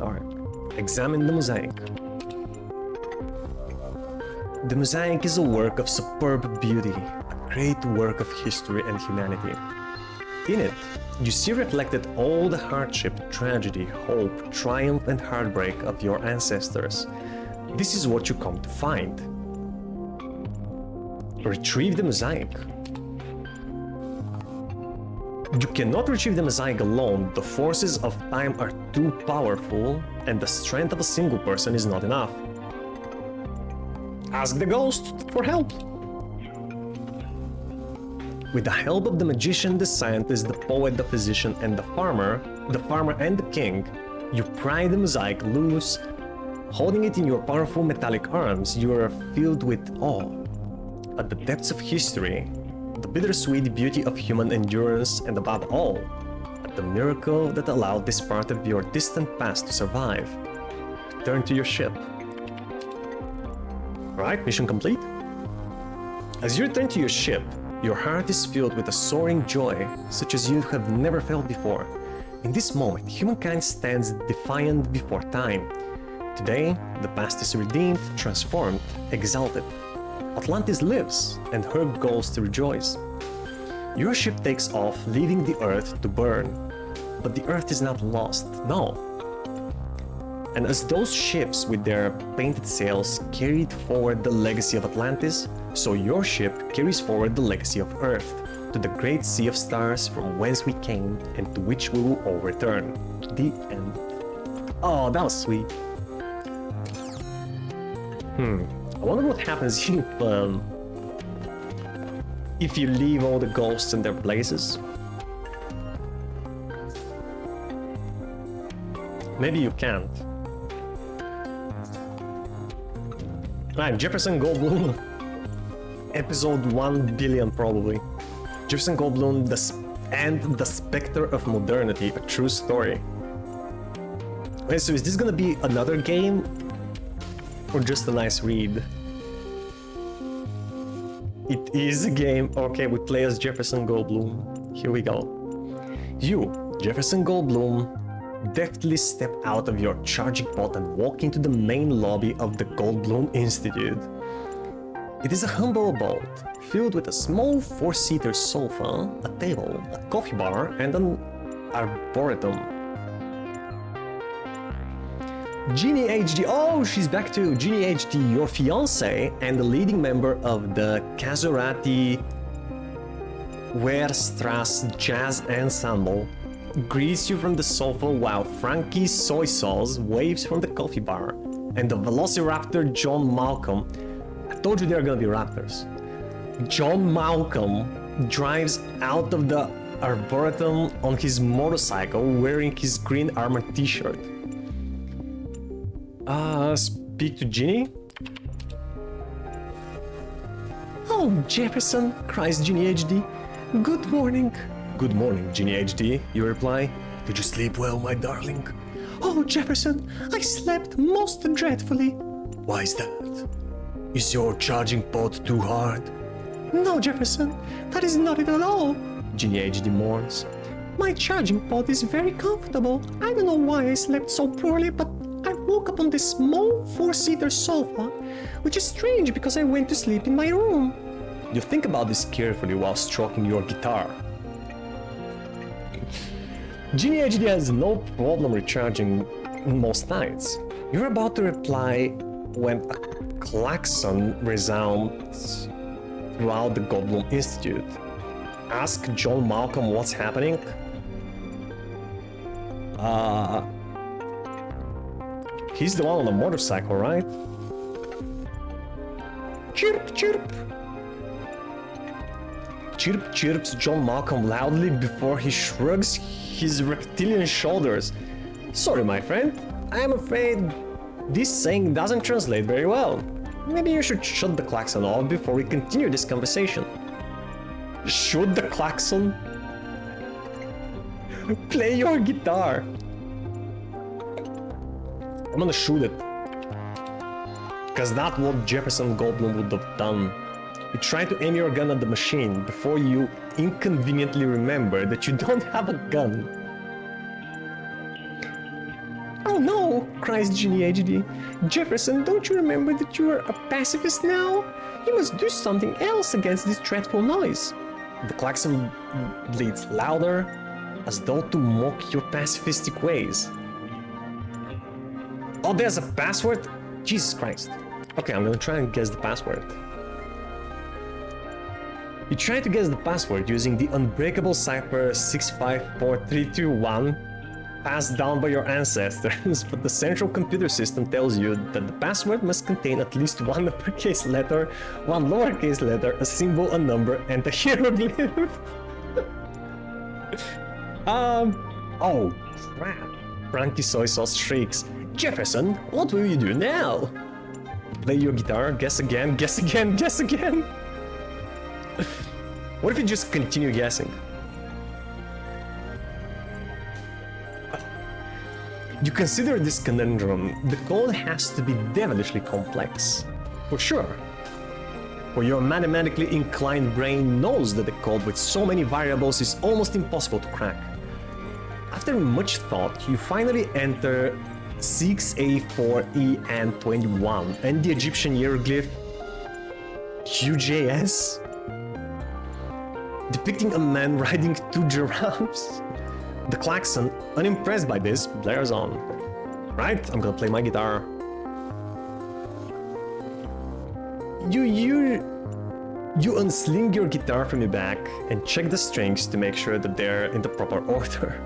Speaker 1: Alright, examine the mosaic. The mosaic is a work of superb beauty, a great work of history and humanity. In it, you see reflected all the hardship, tragedy, hope, triumph, and heartbreak of your ancestors. This is what you come to find. Retrieve the mosaic. You cannot retrieve the mosaic alone. The forces of time are too powerful, and the strength of a single person is not enough. Ask the ghost for help. With the help of the magician, the scientist, the poet, the physician, and the farmer and the king, you pry the mosaic loose. Holding it in your powerful metallic arms, you are filled with awe. At the depths of history, the bittersweet beauty of human endurance, and above all, at the miracle that allowed this part of your distant past to survive. Return to your ship. Right, mission complete? As you return to your ship, your heart is filled with a soaring joy, such as you have never felt before. In this moment, humankind stands defiant before time. Today, the past is redeemed, transformed, exalted. Atlantis lives, and her goes to rejoice. Your ship takes off, leaving the Earth to burn. But the Earth is not lost, no. And as those ships with their painted sails carried forward the legacy of Atlantis, so your ship carries forward the legacy of Earth, to the great sea of stars from whence we came and to which we will all return. The end. Oh, that was sweet. I wonder what happens if you leave all the ghosts in their places. Maybe you can't. Right, Jefferson Goldblum. Episode 1 billion probably. Jefferson Goldblum and the Spectre of Modernity, a true story. Okay, so is this gonna be another game? Or just a nice read? It is a game. Okay, we play as Jefferson Goldblum. Here we go. You, Jefferson Goldblum, deftly step out of your charging pod and walk into the main lobby of the Goldblum Institute. It is a humble abode, filled with a small 4-seater sofa, a table, a coffee bar, and an arboretum. Ginny HD, oh, she's back too. Ginny HD, your fiancé and the leading member of the Casorati Wehrstrasse Jazz Ensemble, greets you from the sofa while Frankie's soy sauce waves from the coffee bar, and the Velociraptor John Malcolm. I told you there are gonna be raptors. John Malcolm drives out of the arboretum on his motorcycle wearing his green armored t-shirt. Speak to Ginny? Oh, Jefferson, cries Ginny HD. Good morning. Good morning, Ginny HD, you reply. Did you sleep well, my darling? Oh, Jefferson, I slept most dreadfully. Why is that? Is your charging pod too hard? No, Jefferson, that is not it at all, Ginny HD mourns. My charging pod is very comfortable. I don't know why I slept so poorly, but I woke up on this small 4-seater sofa, which is strange because I went to sleep in my room. You think about this carefully while stroking your guitar. Ginny HD has no problem recharging most nights. You're about to reply when a klaxon resounds throughout the Goldblum Institute. Ask John Malcolm what's happening. He's the one on the motorcycle, right? Chirp, chirp. Chirp chirps John Malcolm loudly before he shrugs his reptilian shoulders. Sorry, my friend. I am afraid this saying doesn't translate very well. Maybe you should shut the klaxon off before we continue this conversation. Shoot the klaxon? Play your guitar. I'm gonna shoot it. Because that's what Jefferson Goldblum would have done. You try to aim your gun at the machine before you inconveniently remember that you don't have a gun. Oh no, cries Ginny HD. Jefferson, don't you remember that you are a pacifist now? You must do something else against this dreadful noise. The klaxon bleeds louder, as though to mock your pacifistic ways. Oh, there's a password? Jesus Christ. Okay, I'm gonna try and guess the password. You try to guess the password using the unbreakable cipher 654321 passed down by your ancestors, but the central computer system tells you that the password must contain at least one uppercase letter, one lowercase letter, a symbol, a number, and a hieroglyph. Oh, crap. Frankie Soy Sauce shrieks. Jefferson, what will you do now? Play your guitar, guess again, guess again, guess again. What if you just continue guessing? You consider this conundrum, the code has to be devilishly complex. For sure. For your mathematically inclined brain knows that the code with so many variables is almost impossible to crack. After much thought, you finally enter 6A4EN21 and the Egyptian hieroglyph QJS, depicting a man riding two giraffes. The klaxon, unimpressed by this, blares on. Right, I'm gonna play my guitar. You unsling your guitar from your back and check the strings to make sure that they're in the proper order.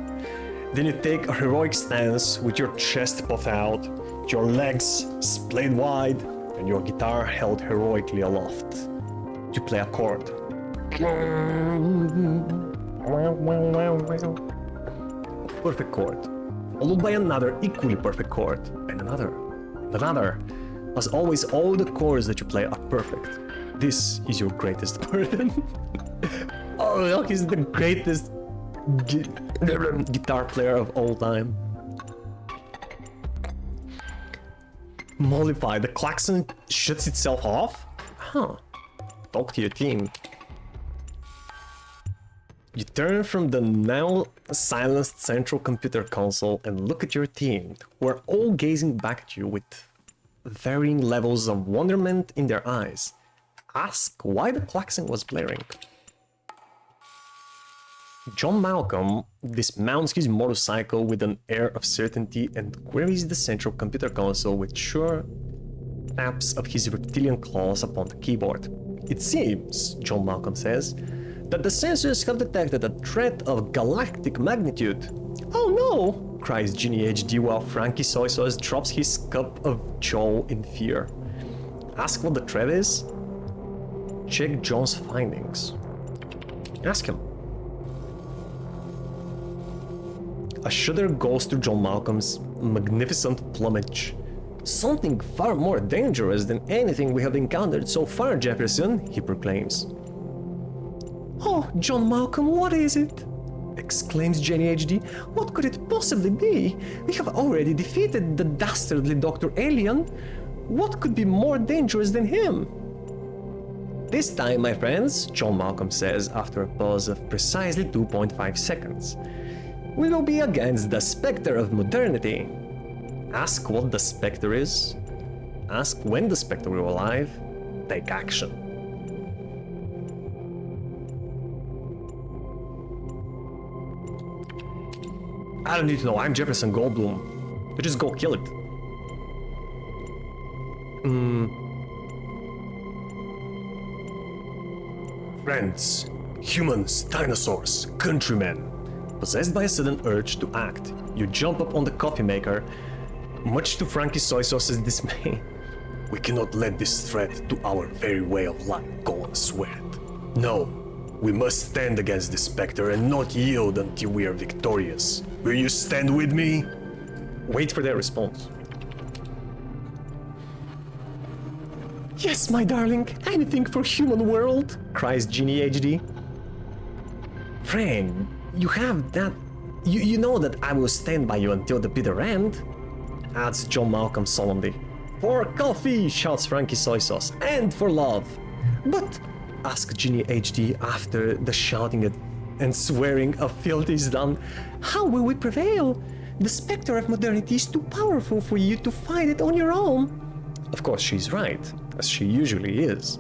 Speaker 1: Then you take a heroic stance with your chest puffed out, your legs splayed wide, and your guitar held heroically aloft. You play a chord. Perfect chord, followed by another equally perfect chord, and another, and another. As always, all the chords that you play are perfect. This is your greatest burden. Oh, look, he's the greatest guitar player of all time. Mollified, the klaxon shuts itself off? Huh. Talk to your team. You turn from the now silenced central computer console and look at your team, who are all gazing back at you with varying levels of wonderment in their eyes. Ask why the klaxon was blaring. John Malcolm dismounts his motorcycle with an air of certainty and queries the central computer console with sure taps of his reptilian claws upon the keyboard. It seems, John Malcolm says, that the sensors have detected a threat of galactic magnitude. Oh no! Cries Ginny HD while Frankie Soy Sauce drops his cup of joe in fear. Ask what the threat is? Check John's findings. Ask him. A shudder goes through John Malcolm's magnificent plumage. Something far more dangerous than anything we have encountered so far, Jefferson, he proclaims. Oh, John Malcolm, what is it? Exclaims Jenny HD. What could it possibly be? We have already defeated the dastardly Dr. Alien. What could be more dangerous than him? This time, my friends, John Malcolm says after a pause of precisely 2.5 seconds, we will be against the specter of modernity. Ask what the specter is. Ask when the specter will arrive. Take action. I don't need to know, I'm Jefferson Goldblum. You just go kill it. Friends, humans, dinosaurs, countrymen. Possessed by a sudden urge to act, you jump up on the coffee maker, much to Frankie Soy Sauce's dismay. We cannot let this threat to our very way of life go unswept. No, we must stand against the specter and not yield until we are victorious. Will you stand with me? Wait for their response. Yes, my darling, anything for human world, cries Ginny HD. Friend, you have that... You know that I will stand by you until the bitter end, adds John Malcolm solemnly. For coffee, shouts Frankie Soy Sauce, and for love. But, asks Ginny HD after the shouting and swearing of filth is done, how will we prevail? The specter of modernity is too powerful for you to fight it on your own. Of course, she's right, as she usually is.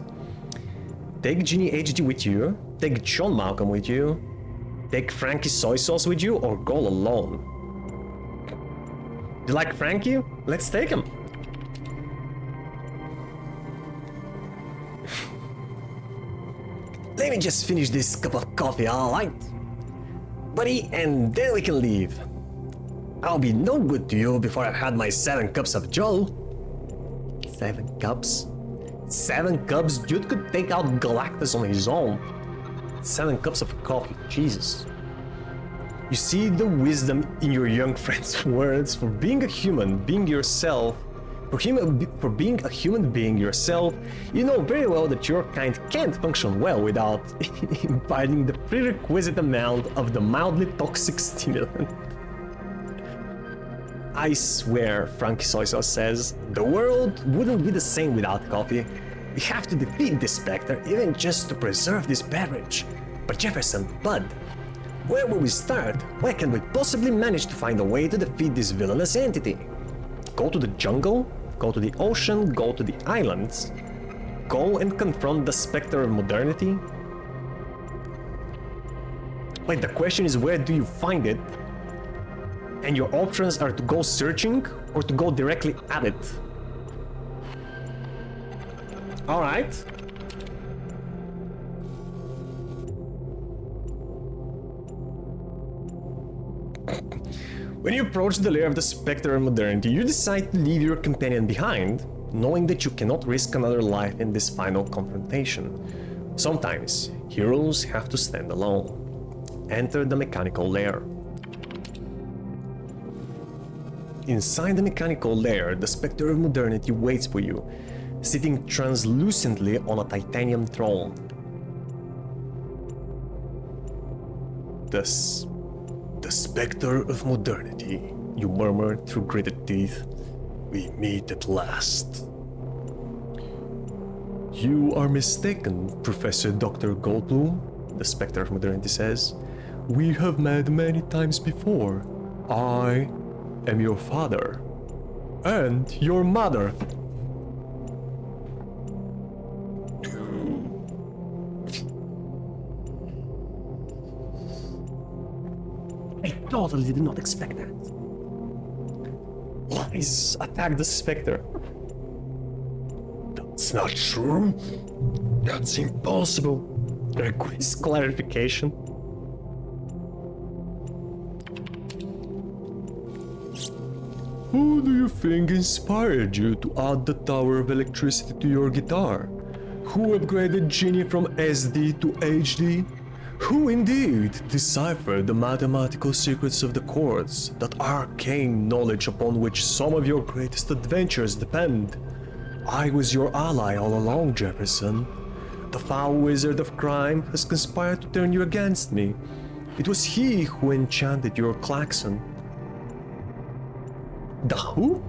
Speaker 1: Take Ginny HD with you, Take John Malcolm with you, take Frankie Soy Sauce with you, or go alone. You like Frankie? Let's take him. Let me just finish this cup of coffee, alright? Buddy, and then we can leave. I'll be no good to you before I've had my 7 cups of Joe. 7 cups? 7 cups? Dude could take out Galactus on his own. 7 cups of coffee, Jesus. You see the wisdom in your young friend's words. For being a human, being yourself, for being a human being yourself, you know very well that your kind can't function well without imbibing the prerequisite amount of the mildly toxic stimulant. I swear, Frankie Soy Sauce says, the world wouldn't be the same without coffee. We have to defeat this specter, even just to preserve this beverage. But Jefferson, Bud, where will we start? Where can we possibly manage to find a way to defeat this villainous entity? Go to the jungle? Go to the ocean? Go to the islands? Go and confront the specter of modernity? Wait, the question is, where do you find it? And your options are to go searching or to go directly at it. Alright. When you approach the lair of the Spectre of Modernity, you decide to leave your companion behind, knowing that you cannot risk another life in this final confrontation. Sometimes, heroes have to stand alone. Enter the mechanical lair. Inside the mechanical lair, the Spectre of Modernity waits for you, sitting translucently on a titanium throne. The Spectre of Modernity, you murmured through gritted teeth. We meet at last. You are mistaken, Professor Dr. Goldblum, the Spectre of Modernity says. We have met many times before. I am your father. And your mother. I totally did not expect that. Lies attack the Spectre. That's not true. That's impossible. Request clarification. Who do you think inspired you to add the Tower of Electricity to your guitar? Who upgraded Genie from SD to HD? Who indeed deciphered the mathematical secrets of the chords, that arcane knowledge upon which some of your greatest adventures depend? I was your ally all along, Jefferson. The foul wizard of crime has conspired to turn you against me. It was he who enchanted your klaxon. The who?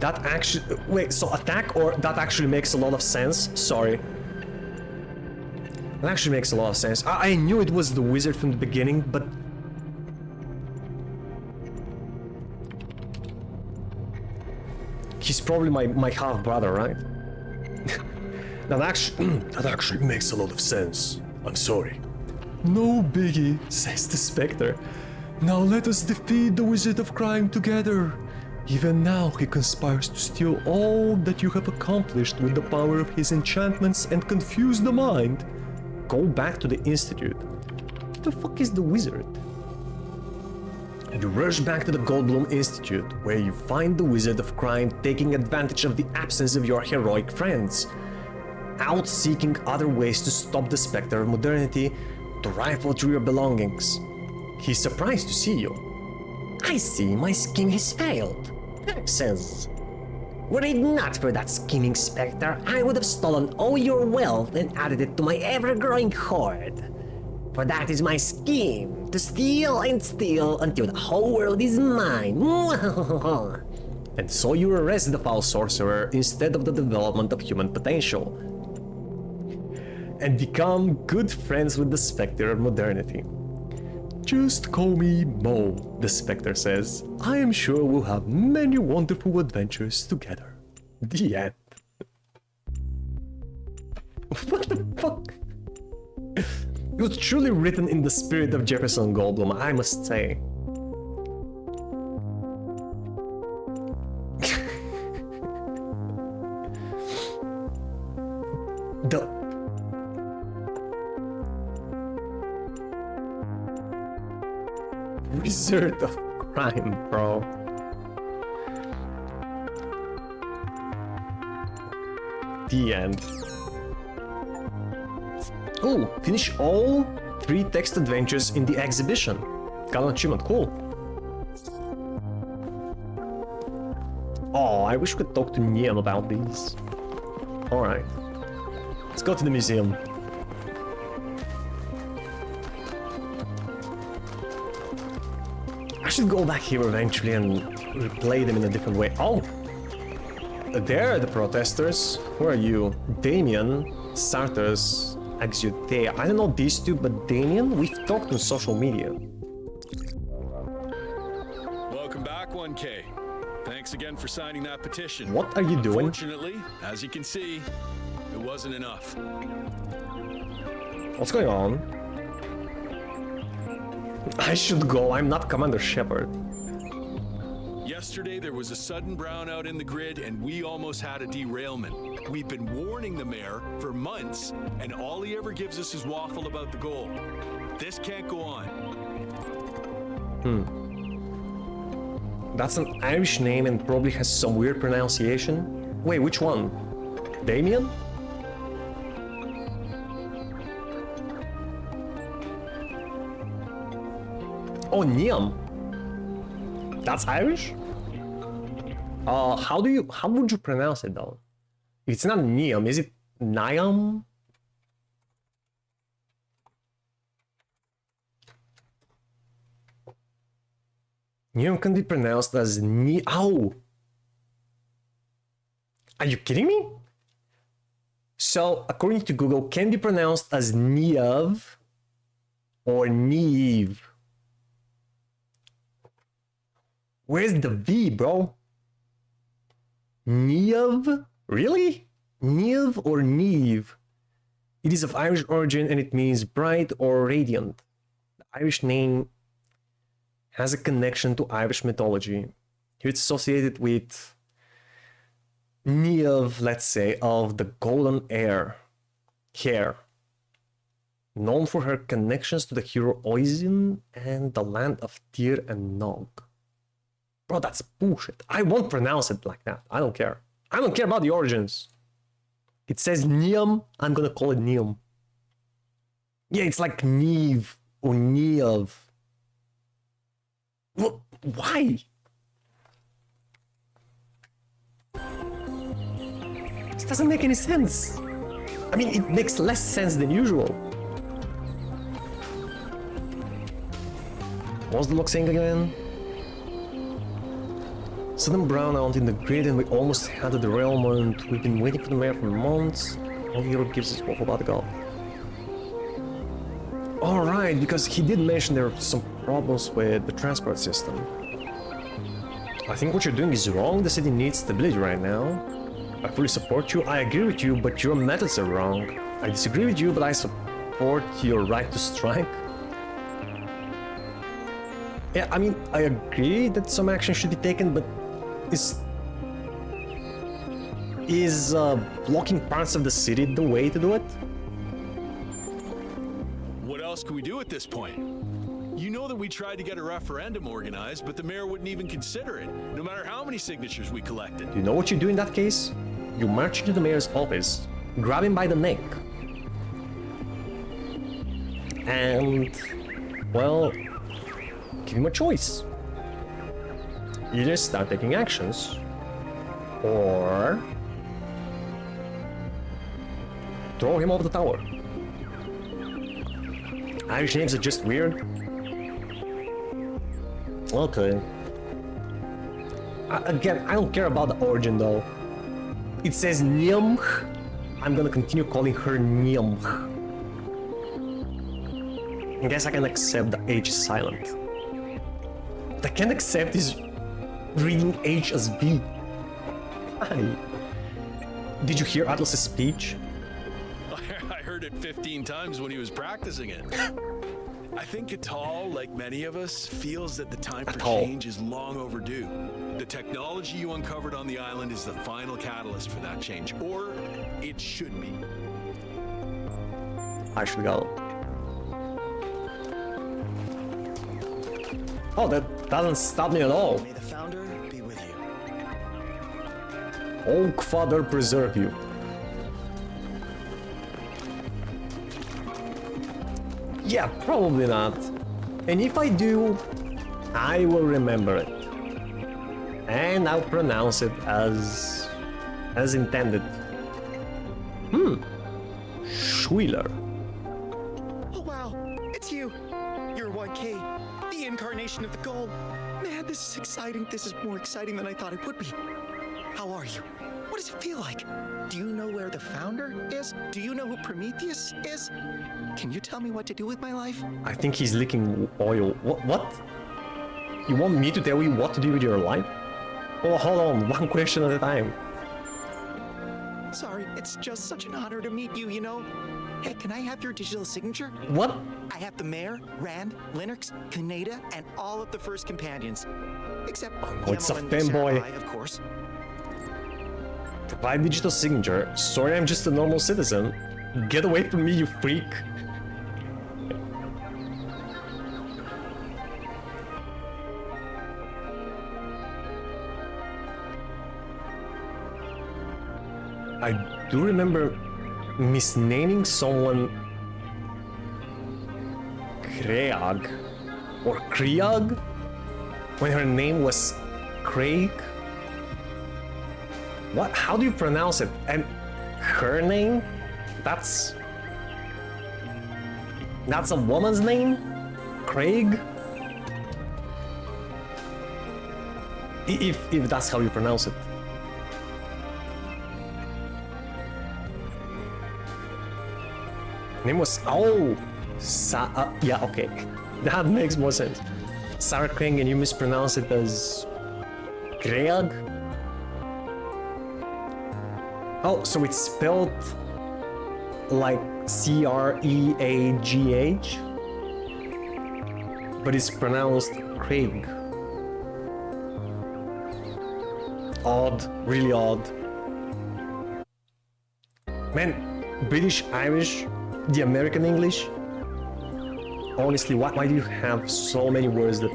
Speaker 1: That actually... Wait, so attack or that actually makes a lot of sense? Sorry. That actually makes a lot of sense. I knew it was the wizard from the beginning, but... He's probably my half-brother, right? that actually makes a lot of sense. I'm sorry. No biggie, says the Spectre. Now let us defeat the Wizard of Crime together. Even now he conspires to steal all that you have accomplished with the power of his enchantments and confuse the mind. Go back to the Institute. What the fuck is the wizard? You rush back to the Goldblum Institute, where you find the Wizard of Crime taking advantage of the absence of your heroic friends, out seeking other ways to stop the Spectre of Modernity, to rifle through your belongings. He's surprised to see you. I see my scheme has failed, says. Were it not for that scheming Spectre, I would have stolen all your wealth and added it to my ever-growing hoard. For that is my scheme, to steal and steal until the whole world is mine. And so you arrest the foul sorcerer instead of the development of human potential. And become good friends with the Spectre of Modernity. Just call me Mo, the Spectre says. I am sure we'll have many wonderful adventures together. The end. What the fuck? It was truly written in the spirit of Jefferson Goldblum, I must say. The result of crime, bro. The end. Oh, finish all 3 text adventures in the exhibition. Got an achievement, cool. Oh, I wish we could talk to Niam about these. Alright. Let's go to the museum. I should go back here eventually and replay them in a different way. Oh! There are the protesters. Who are you? Damien, Sartos, Exute. I don't know these two, but Damien, we've talked on social media.
Speaker 14: Welcome back, 1K. Thanks again for signing that petition.
Speaker 1: What are you doing?
Speaker 14: Unfortunately, as you can see, it wasn't enough.
Speaker 1: What's going on? I should go. I'm not Commander Shepard.
Speaker 14: Yesterday, there was a sudden brownout in the grid, and we almost had a derailment. We've been warning the mayor for months, and all he ever gives us is waffle about the goal. This can't go on.
Speaker 1: That's an Irish name and probably has some weird pronunciation. Wait, which one? Damien? Oh, Niam. That's Irish? How would you pronounce it though? It's not Niam, is it Niam? Niam can be pronounced as Ni. Ow! Are you kidding me? So, according to Google, can be pronounced as Niev or Neve. Where's the V, bro? Niev? Really? Niev or Neve? It is of Irish origin and it means bright or radiant. The Irish name has a connection to Irish mythology. Here it's associated with Niamh, let's say, of the golden hair, known for her connections to the hero Oisin and the land of Tyr and Nog. Bro, that's bullshit. I won't pronounce it like that. I don't care. I don't care about the origins. It says Niam, I'm gonna call it Niam. Yeah, it's like Neve or Niev. What? Why? This doesn't make any sense. I mean, it makes less sense than usual. What's the log saying again? Sudden brownout in the grid and we almost had a derailment. We've been waiting for the mayor for months. All Europe gives us waffle about to go. Alright, because he did mention there are some problems with the transport system. I think what you're doing is wrong. The city needs stability right now. I fully support you. I agree with you, but your methods are wrong. I disagree with you, but I support your right to strike. Yeah, I mean, I agree that some action should be taken, but is blocking parts of the city the way to do it?
Speaker 14: What else can we do at this point? You know that we tried to get a referendum organized, but the mayor wouldn't even consider it, no matter how many signatures we collected.
Speaker 1: Do you know what you do in that case? You march into the mayor's office, grab him by the neck, and, well, give him a choice. Either start taking actions, or throw him off the tower. Irish names are just weird. Okay. Again, I don't care about the origin though. It says Niamh. I'm gonna continue calling her Niamh. I guess I can accept the H is silent. What I can't accept is reading H as V. Why? Did you hear Atlas's speech?
Speaker 14: I heard heard it 15 times when he was practicing it. I think Atal, like many of us, feels that the time for change is long overdue. The technology you uncovered on the island is the final catalyst for that change, or it should be.
Speaker 1: I should go. Oh, that doesn't stop me at all.
Speaker 12: May the founder be with you.
Speaker 1: Oak Father preserve you. Yeah, probably not. And if I do, I will remember it. And I'll pronounce it as intended. Schuyler.
Speaker 12: Oh wow, it's you. You're 1K, the incarnation of the goal. Man, this is exciting. This is more exciting than I thought it would be. How are you? What does it feel like? Do you know where the founder is? Do you know who Prometheus is? Can you tell me what to do with my life?
Speaker 1: I think he's licking oil. What? You want me to tell you what to do with your life? Oh, hold on, one question at a time.
Speaker 12: Sorry, it's just such an honor to meet you, you know? Hey, can I have your digital signature?
Speaker 1: What?
Speaker 12: I have the Mayor, Rand, Linux, Kaneda, and all of the first companions. Except
Speaker 1: it's a
Speaker 12: Yemo and
Speaker 1: fanboy.
Speaker 12: Sarai, of course.
Speaker 1: Provide digital signature. Sorry, I'm just a normal citizen. Get away from me, you freak. I do remember misnaming someone Kreag or Kriag when her name was Craig. What? How do you pronounce it? And her name? That's a woman's name? Craig? If that's how you pronounce it. Name was yeah, okay, that makes more sense. Sarah Craig, and you mispronounce it as Craig. Oh, so it's spelled like Creagh, but it's pronounced Craig. Odd, really odd. Man, British, Irish, the American English. Honestly, why do you have so many words that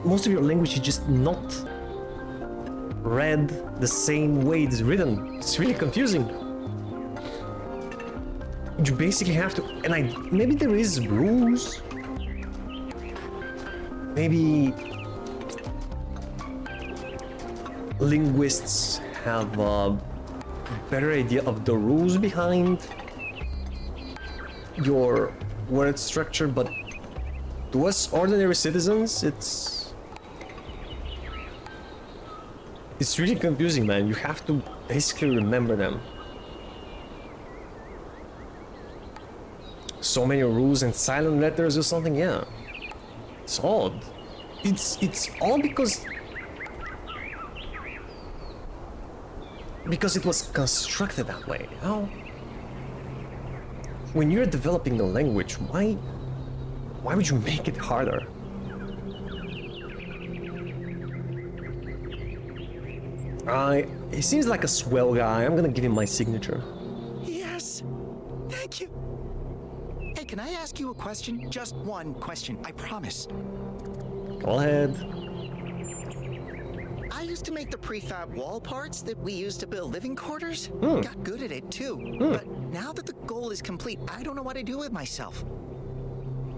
Speaker 1: most of your language is just not read the same way it's written? It's really confusing. You basically have to, and maybe there is rules. Maybe linguists have a better idea of the rules behind your word structure, but to us ordinary citizens, it's really confusing, man. You have to basically remember them. So many rules and silent letters or something, yeah. It's odd. It's odd because it was constructed that way, you know? When you're developing the language, why would you make it harder? He seems like a swell guy. I'm gonna give him my signature.
Speaker 12: Yes, thank you. Hey, can I ask you a question? Just one question, I promise.
Speaker 1: Go ahead.
Speaker 12: I used to make the prefab wall parts that we used to build living quarters. Got good at it too. But now that the goal is complete, I don't know what to do with myself.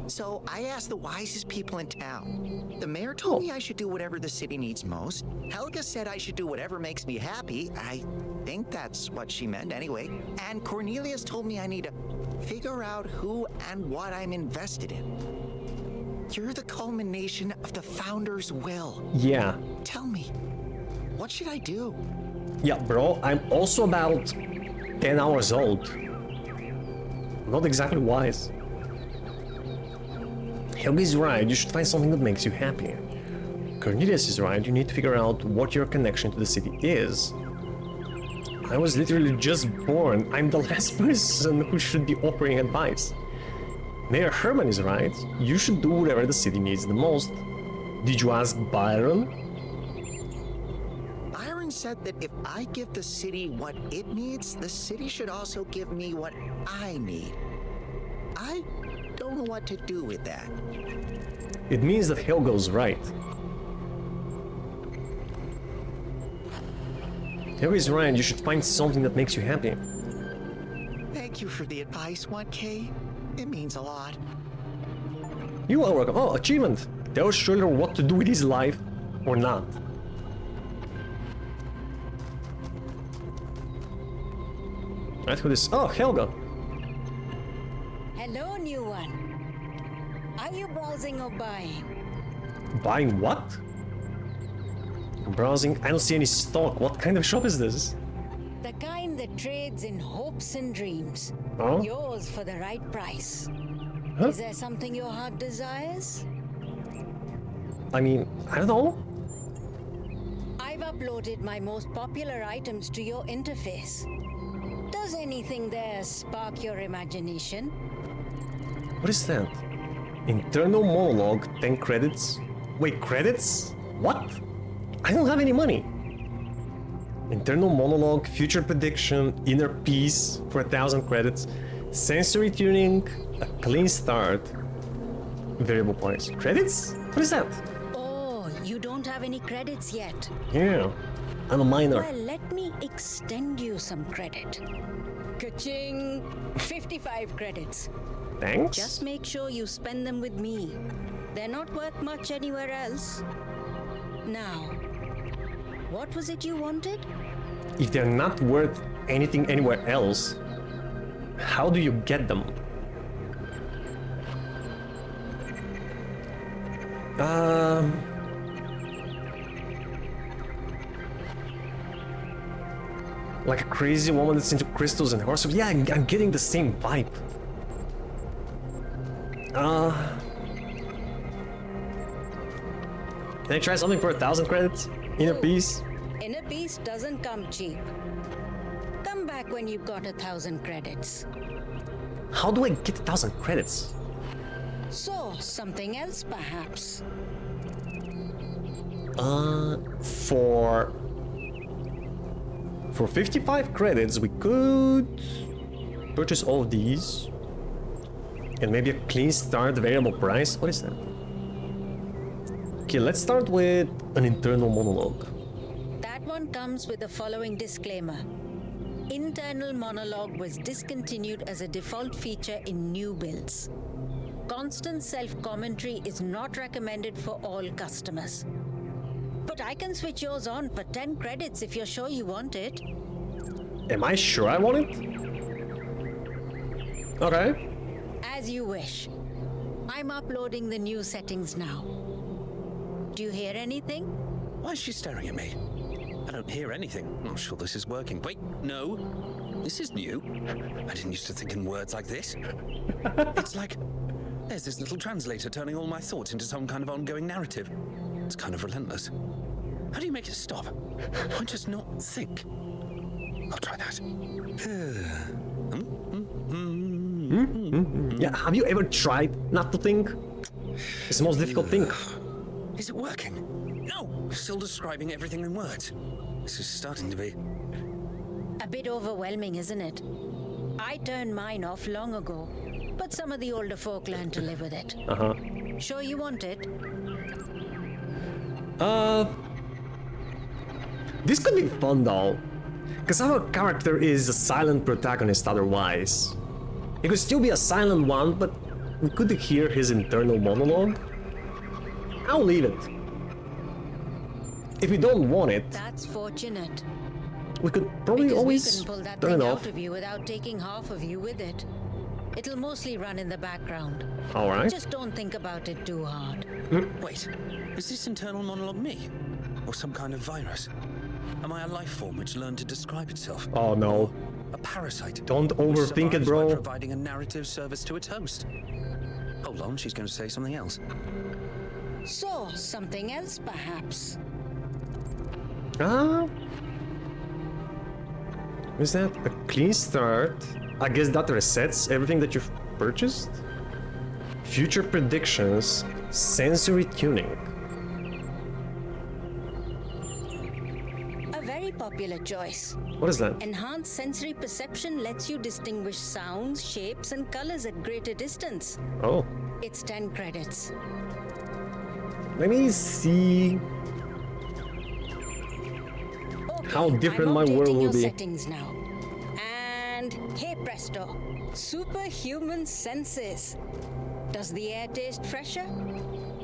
Speaker 12: So I asked the wisest people in town. The mayor told me I should do whatever the city needs most. Helga said I should do whatever makes me happy. I think that's what she meant anyway. And Cornelius told me I need to figure out who and what I'm invested in. You're the culmination of the founder's will.
Speaker 1: Yeah.
Speaker 12: Tell me, what should I do?
Speaker 1: Yeah, bro, I'm also about 10 hours old. Not exactly wise. Helga's right, you should find something that makes you happy. Cornelius is right, you need to figure out what your connection to the city is. I was literally just born. I'm the last person who should be offering advice. Mayor Herman is right. You should do whatever the city needs the most. Did you ask Byron?
Speaker 12: Byron said that if I give the city what it needs, the city should also give me what I need. I don't know what to do with that.
Speaker 1: It means that Helgo's right. Helgo is right, you should find something that makes you happy.
Speaker 12: Thank you for the advice, 1K. It means a lot.
Speaker 1: You are welcome. Oh, achievement! Tell Schroeder what to do with his life, or not. Right, who this? Oh, Helga!
Speaker 15: Hello, new one. Are you browsing or buying?
Speaker 1: Buying what? Browsing? I don't see any stock. What kind of shop is this?
Speaker 15: The kind that trades in hopes and dreams.
Speaker 1: Oh?
Speaker 15: Yours for the right price.
Speaker 1: Huh?
Speaker 15: Is there something your heart desires?
Speaker 1: I mean, I don't know.
Speaker 15: I've uploaded my most popular items to your interface. Does anything there spark your imagination?
Speaker 1: What is that? Internal monologue, 10 credits. Wait, credits? What? I don't have any money. Internal monologue, future prediction, inner peace for 1,000 credits, sensory tuning, a clean start, variable points. Credits? What is that?
Speaker 15: Oh, you don't have any credits yet.
Speaker 1: Yeah, I'm a minor.
Speaker 15: Well, let me extend you some credit. Ka-ching! 55 credits.
Speaker 1: Thanks.
Speaker 15: Just make sure you spend them with me. They're not worth much anywhere else. Now, what was it you wanted?
Speaker 1: If they're not worth anything anywhere else, how do you get them? Like a crazy woman that's into crystals and horses. Yeah, I'm getting the same vibe. Can I try something for 1,000 credits? Inner peace?
Speaker 15: Inner peace doesn't come cheap. Come back when you've got 1,000 credits.
Speaker 1: How do I get 1,000 credits?
Speaker 15: So, something else perhaps?
Speaker 1: For 55 credits, we could purchase all of these. And maybe a clean start variable price. What is that? Okay, let's start with an internal monologue.
Speaker 15: That one comes with the following disclaimer. Internal monologue was discontinued as a default feature in new builds. Constant self-commentary is not recommended for all customers. But I can switch yours on for 10 credits if you're sure you want it.
Speaker 1: Am I sure I want it? Okay.
Speaker 15: As you wish. I'm uploading the new settings now. Do you hear anything?
Speaker 16: Why is she staring at me? I don't hear anything. I'm not sure this is working. Wait, no. This is new. I didn't used to think in words like this. It's like there's this little translator turning all my thoughts into some kind of ongoing narrative. It's kind of relentless. How do you make it stop? Why just not think? I'll try that.
Speaker 1: Yeah, have you ever tried not to think? It's the most difficult thing.
Speaker 16: Is it working? No! Still describing everything in words. This is starting to be...
Speaker 15: A bit overwhelming, isn't it? I turned mine off long ago, but some of the older folk learned to live with it. Sure you want it?
Speaker 1: This could be fun though. Because our character is a silent protagonist otherwise. He could still be a silent one, but we could hear his internal monologue. I'll leave it. If we don't want it,
Speaker 15: That's fortunate.
Speaker 1: we could probably
Speaker 15: Because
Speaker 1: always
Speaker 15: we can pull that
Speaker 1: turn
Speaker 15: thing
Speaker 1: it
Speaker 15: out
Speaker 1: off.
Speaker 15: of you without taking half of you with it. It'll mostly run in the background.
Speaker 1: Alright.
Speaker 15: Just don't think about it too hard.
Speaker 16: Wait, is this internal monologue me? Or some kind of virus? Am I a life form which learned to describe itself?
Speaker 1: Oh no.
Speaker 16: A parasite?
Speaker 1: Don't overthink it,
Speaker 16: which survives by
Speaker 1: bro.
Speaker 16: providing a narrative service to its host. Hold on, she's going to say something else.
Speaker 15: So, something else perhaps?
Speaker 1: Is that a clean start? I guess that resets everything that you've purchased? Future predictions, sensory tuning.
Speaker 15: A very popular choice.
Speaker 1: What is that?
Speaker 15: Enhanced sensory perception lets you distinguish sounds, shapes, and colors at greater distance.
Speaker 1: Oh.
Speaker 15: It's 10 credits.
Speaker 1: Let me see how different my world will be.
Speaker 15: Settings now. And hey presto, superhuman senses. Does the air taste fresher?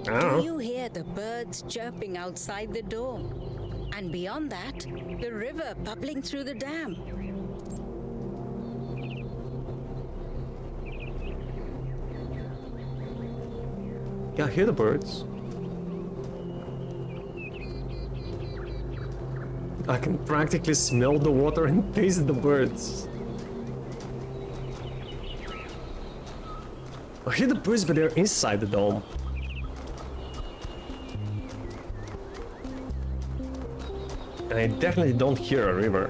Speaker 15: Do you hear the birds chirping outside the dome? And beyond that, the river bubbling through the dam.
Speaker 1: Yeah, I hear the birds. I can practically smell the water and taste the birds. I hear the birds, but they're inside the dome. And I definitely don't hear a river.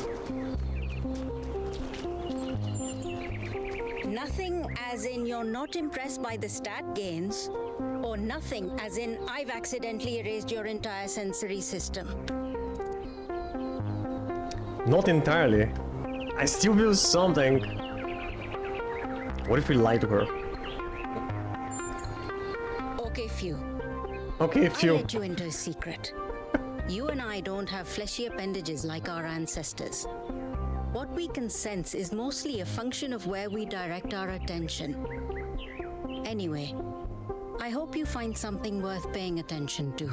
Speaker 15: Nothing as in you're not impressed by the stat gains, or nothing as in I've accidentally erased your entire sensory system.
Speaker 1: Not entirely. I still feel something. What if we lie to her?
Speaker 15: Okay, Few.
Speaker 1: Okay, Few.
Speaker 15: I'll let you into a secret. You and I don't have fleshy appendages like our ancestors. What we can sense is mostly a function of where we direct our attention. Anyway, I hope you find something worth paying attention to.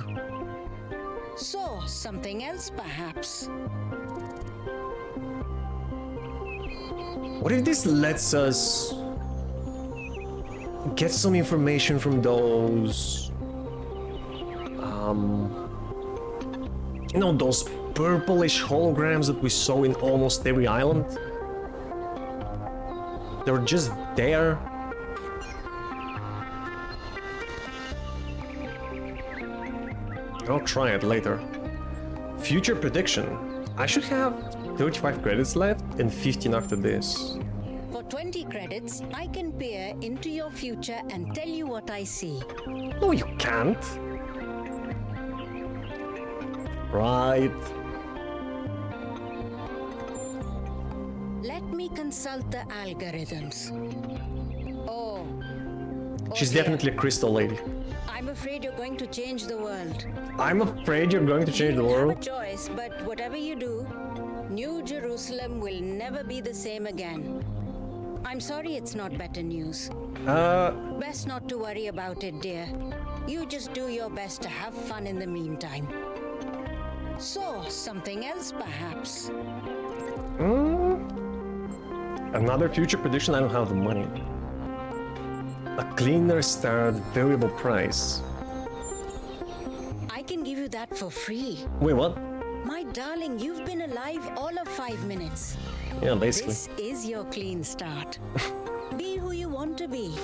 Speaker 15: So, something else perhaps?
Speaker 1: What if this lets us get some information from those... you know, those purplish holograms that we saw in almost every island? They were just there. I'll try it later. Future prediction. I should have 35 credits left and 15 after this.
Speaker 15: For 20 credits, I can peer into your future and tell you what I see.
Speaker 1: No, you can't. Right.
Speaker 15: Let me consult the algorithms. Oh.
Speaker 1: She's definitely a crystal lady.
Speaker 15: I'm afraid you're going to change the world.
Speaker 1: I'm afraid you're going to change the
Speaker 15: You
Speaker 1: world.
Speaker 15: have a choice, but whatever you do, New Jerusalem will never be the same again. I'm sorry it's not better news.
Speaker 1: Best
Speaker 15: not to worry about it, dear. You just do your best to have fun in the meantime. So, something else perhaps?
Speaker 1: Another future prediction, I don't have the money. A cleaner start variable price.
Speaker 15: I can give you that for free.
Speaker 1: Wait, what?
Speaker 15: My darling, you've been alive all of 5 minutes.
Speaker 1: Yeah, basically.
Speaker 15: This is your clean start. Be who you want to be.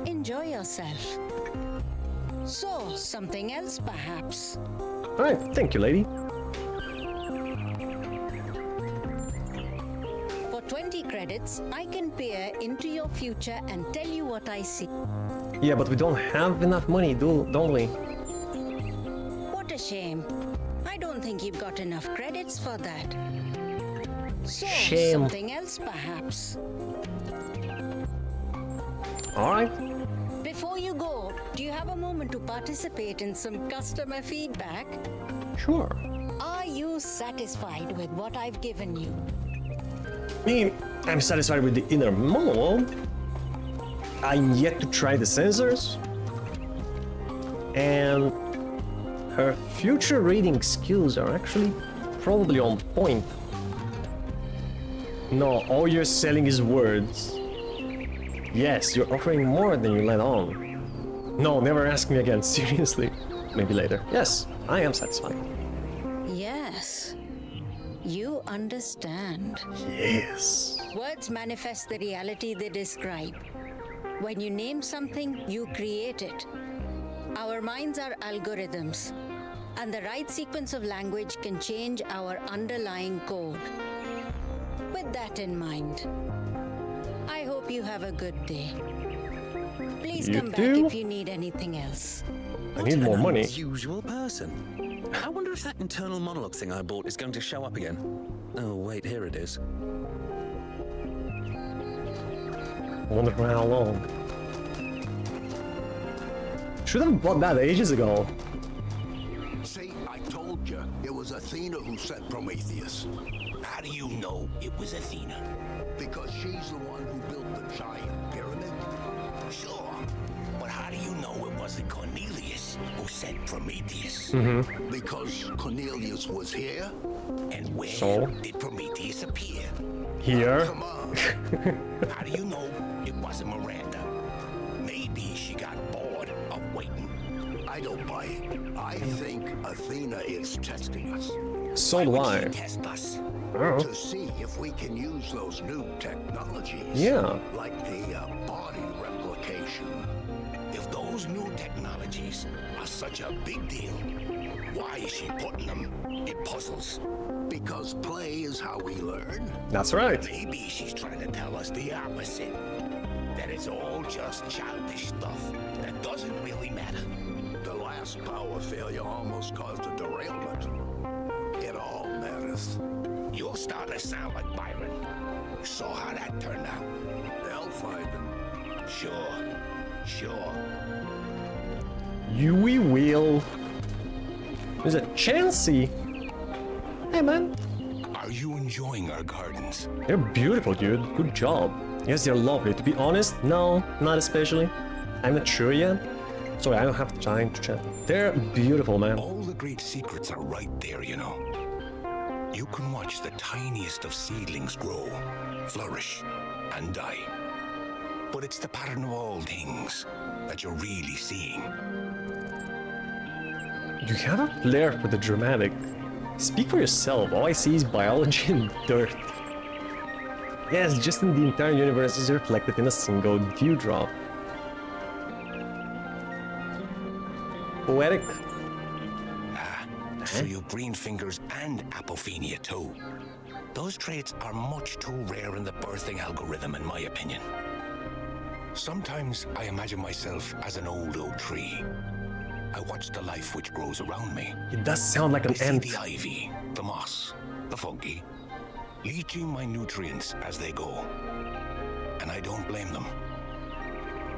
Speaker 15: Enjoy yourself. So, something else perhaps?
Speaker 1: Alright, thank you, lady.
Speaker 15: For 20 credits, I can peer into your future and tell you what I see.
Speaker 1: Yeah, but we don't have enough money, don't we?
Speaker 15: What a shame. I don't think you've got enough credits for that. So,
Speaker 1: Shame.
Speaker 15: something else perhaps?
Speaker 1: Alright.
Speaker 15: Before you go, do you have a moment to participate in some customer feedback?
Speaker 1: Sure.
Speaker 15: Are you satisfied with what I've given you?
Speaker 1: I'm satisfied with the inner monologue. I'm yet to try the sensors. And her future reading skills are actually probably on point. No, all you're selling is words. Yes, you're offering more than you let on. No, never ask me again, seriously. Maybe later. Yes, I am satisfied.
Speaker 15: Yes. You understand.
Speaker 1: Yes.
Speaker 15: Words manifest the reality they describe. When you name something, you create it. Our minds are algorithms, and the right sequence of language can change our underlying code. With that in mind, I hope you have a good day. Please come back if you need anything else.
Speaker 1: I need more money.
Speaker 16: Unusual person. I wonder if that internal monologue thing I bought is going to show up again. Oh wait, here it is.
Speaker 1: I wonder for how long. Should have bought that ages ago.
Speaker 6: See, I told you it was Athena who sent Prometheus.
Speaker 17: How do you know it was Athena?
Speaker 6: Because she's the one who built the giant pyramid.
Speaker 17: Sure, but how do you know it wasn't Cornelius who sent Prometheus?
Speaker 6: Because Cornelius was here.
Speaker 17: And where did Prometheus appear?
Speaker 1: Here.
Speaker 6: Come on.
Speaker 17: How do you know it wasn't Miranda? Maybe she got bored of waiting.
Speaker 6: I don't buy it. I think Athena is testing us.
Speaker 1: So do I.
Speaker 17: Test us.
Speaker 6: To see if we can use those new technologies.
Speaker 1: Yeah.
Speaker 6: Like the body replication.
Speaker 17: If those new technologies are such a big deal, why is she putting them in puzzles?
Speaker 6: Because play is how we learn.
Speaker 1: That's right.
Speaker 17: Maybe she's trying to tell us the opposite. That it's all just childish stuff that doesn't really matter.
Speaker 6: The last power failure almost caused a derailment. It all matters.
Speaker 17: You're starting to sound like Byron. Saw how that turned out.
Speaker 6: They'll find him.
Speaker 17: Sure.
Speaker 1: We will. There's a Chansey. Hey man.
Speaker 17: Are you enjoying our gardens?
Speaker 1: They're beautiful, dude. Good job. Yes, they're lovely. To be honest, no, not especially. I'm not sure yet. Sorry, I don't have time to chat. They're beautiful, man.
Speaker 17: All the great secrets are right there, you know. You can watch the tiniest of seedlings grow, flourish, and die. But it's the pattern of all things that you're really seeing.
Speaker 1: You have a flair for the dramatic. Speak for yourself. All I see is biology and dirt. Yes, just in the entire universe is reflected in a single dewdrop. Poetic.
Speaker 17: So you green fingers and apophenia too. Those traits are much too rare in the birthing algorithm, in my opinion. Sometimes I imagine myself as an old oak tree. I watch the life which grows around me.
Speaker 1: It does sound like an ant.
Speaker 17: The ivy, the moss, the fungi, leaching my nutrients as they go. And I don't blame them.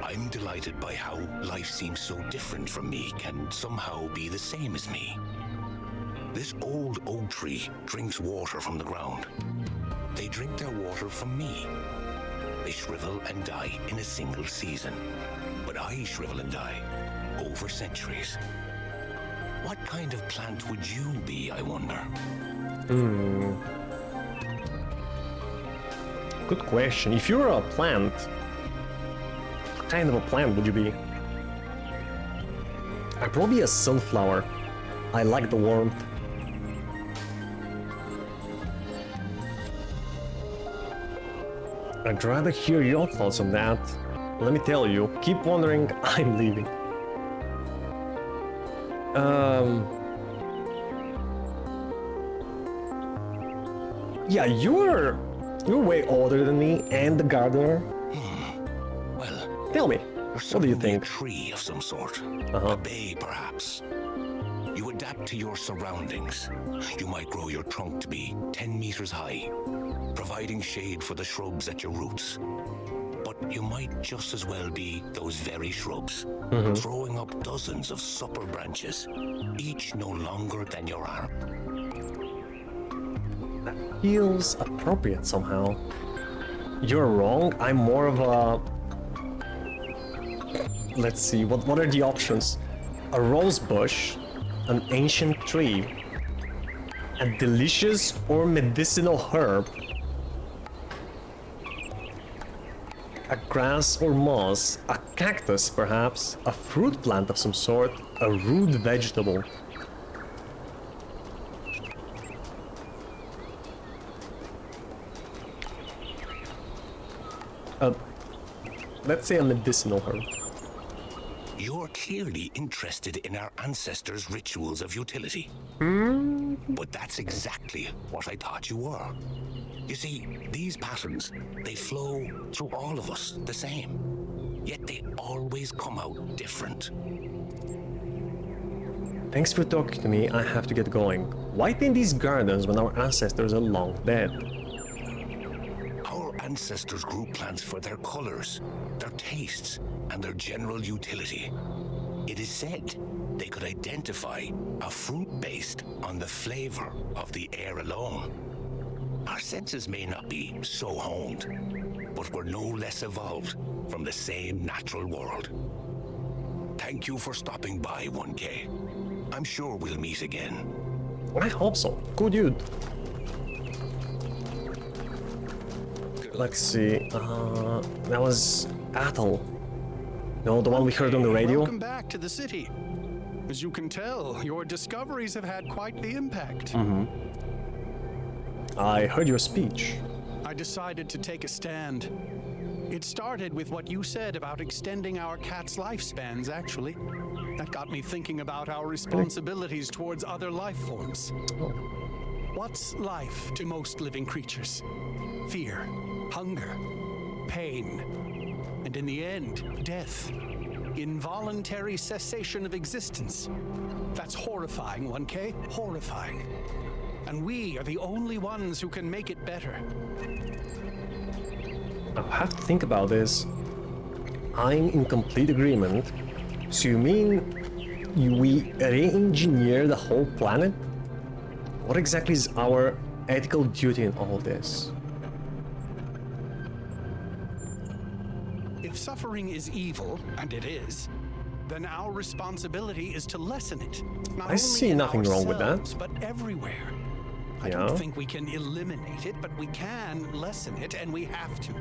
Speaker 17: I'm delighted by how life seems so different from me can somehow be the same as me. This old oak tree drinks water from the ground. They drink their water from me. They shrivel and die in a single season. But I shrivel and die over centuries. What kind of plant would you be, I wonder?
Speaker 1: Good question. If you were a plant, what kind of a plant would you be? I'd probably be a sunflower. I like the warmth. I'd rather hear your thoughts on that. Let me tell you, keep wondering, I'm leaving. Yeah, you're way older than me and the gardener.
Speaker 17: Well,
Speaker 1: tell me, what do you think?
Speaker 17: A tree of some sort. A bay, perhaps. You adapt to your surroundings. You might grow your trunk to be 10 meters high, providing shade for the shrubs at your roots. But you might just as well be those very shrubs, throwing up dozens of supple branches, each no longer than your arm.
Speaker 1: That feels appropriate somehow. You're wrong, I'm more of a... Let's see, what are the options? A rose bush, an ancient tree, a delicious or medicinal herb, a grass or moss, a cactus perhaps, a fruit plant of some sort, a root vegetable. Let's say a medicinal herb.
Speaker 17: You're clearly interested in our ancestors' rituals of utility. But that's exactly what I thought you were. You see, these patterns, they flow through all of us the same. Yet they always come out different.
Speaker 1: Thanks for talking to me, I have to get going. Why paint these gardens when our ancestors are long dead?
Speaker 17: Our ancestors grew plants for their colors, their tastes, and their general utility. It is said they could identify a fruit based on the flavor of the air alone. Our senses may not be so honed, but we're no less evolved from the same natural world. Thank you for stopping by, 1K. I'm sure we'll meet again.
Speaker 1: I hope so. Cool dude. Let's see. That was Athel. No, the one we heard on the radio.
Speaker 8: Welcome back to the city. As you can tell, your discoveries have had quite the impact.
Speaker 1: I heard your speech.
Speaker 8: I decided to take a stand. It started with what you said about extending our cats' lifespans, actually. That got me thinking about our responsibilities towards other life forms. What's life to most living creatures? Fear, hunger, pain, and in the end, death. Involuntary cessation of existence. That's horrifying, 1K, horrifying. And we are the only ones who can make it better.
Speaker 1: I'll have to think about this. I'm in complete agreement. So you mean we re-engineer the whole planet? What exactly is our ethical duty in all of this?
Speaker 8: If suffering is evil, and it is, then our responsibility is to lessen it. Not
Speaker 1: I see nothing wrong with that.
Speaker 8: But everywhere. I
Speaker 1: Yeah.
Speaker 8: don't think we can eliminate it, but we can lessen it, and we have to.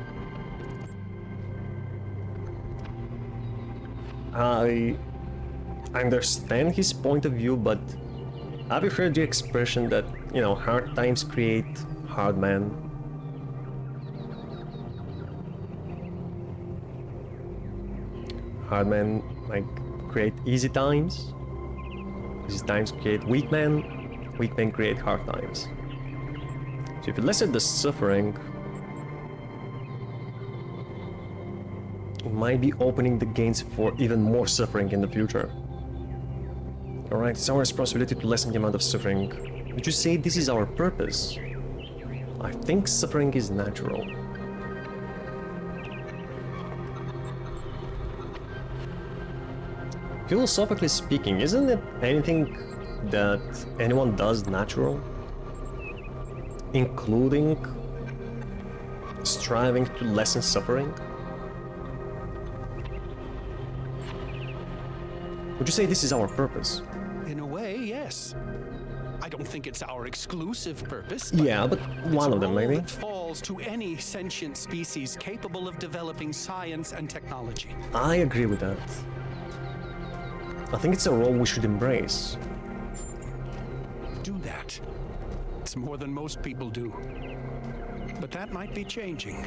Speaker 1: I understand his point of view, but have you heard the expression that, you know, hard times create hard men? Hard men, like, create easy times. Easy times create weak men. Weak men create hard times. So if you lessen the suffering, it might be opening the gates for even more suffering in the future. Alright, it's our responsibility to lessen the amount of suffering. Would you say this is our purpose? I think suffering is natural. Philosophically speaking, isn't it anything that anyone does natural? Including striving to lessen suffering? Would you say this is our purpose?
Speaker 8: In a way, yes. I don't think it's our exclusive purpose.
Speaker 1: Yeah, but one of them, maybe.
Speaker 8: It falls to any sentient species capable of developing science and technology.
Speaker 1: I agree with that. I think it's a role we should embrace.
Speaker 8: Do that. It's more than most people do. But that might be changing.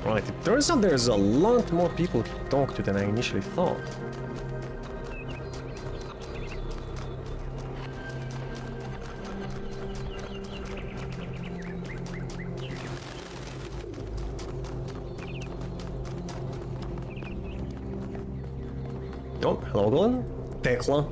Speaker 1: Right, it turns out there's a lot more people to talk to than I initially thought. Oh, hello, Glenn. Tekla.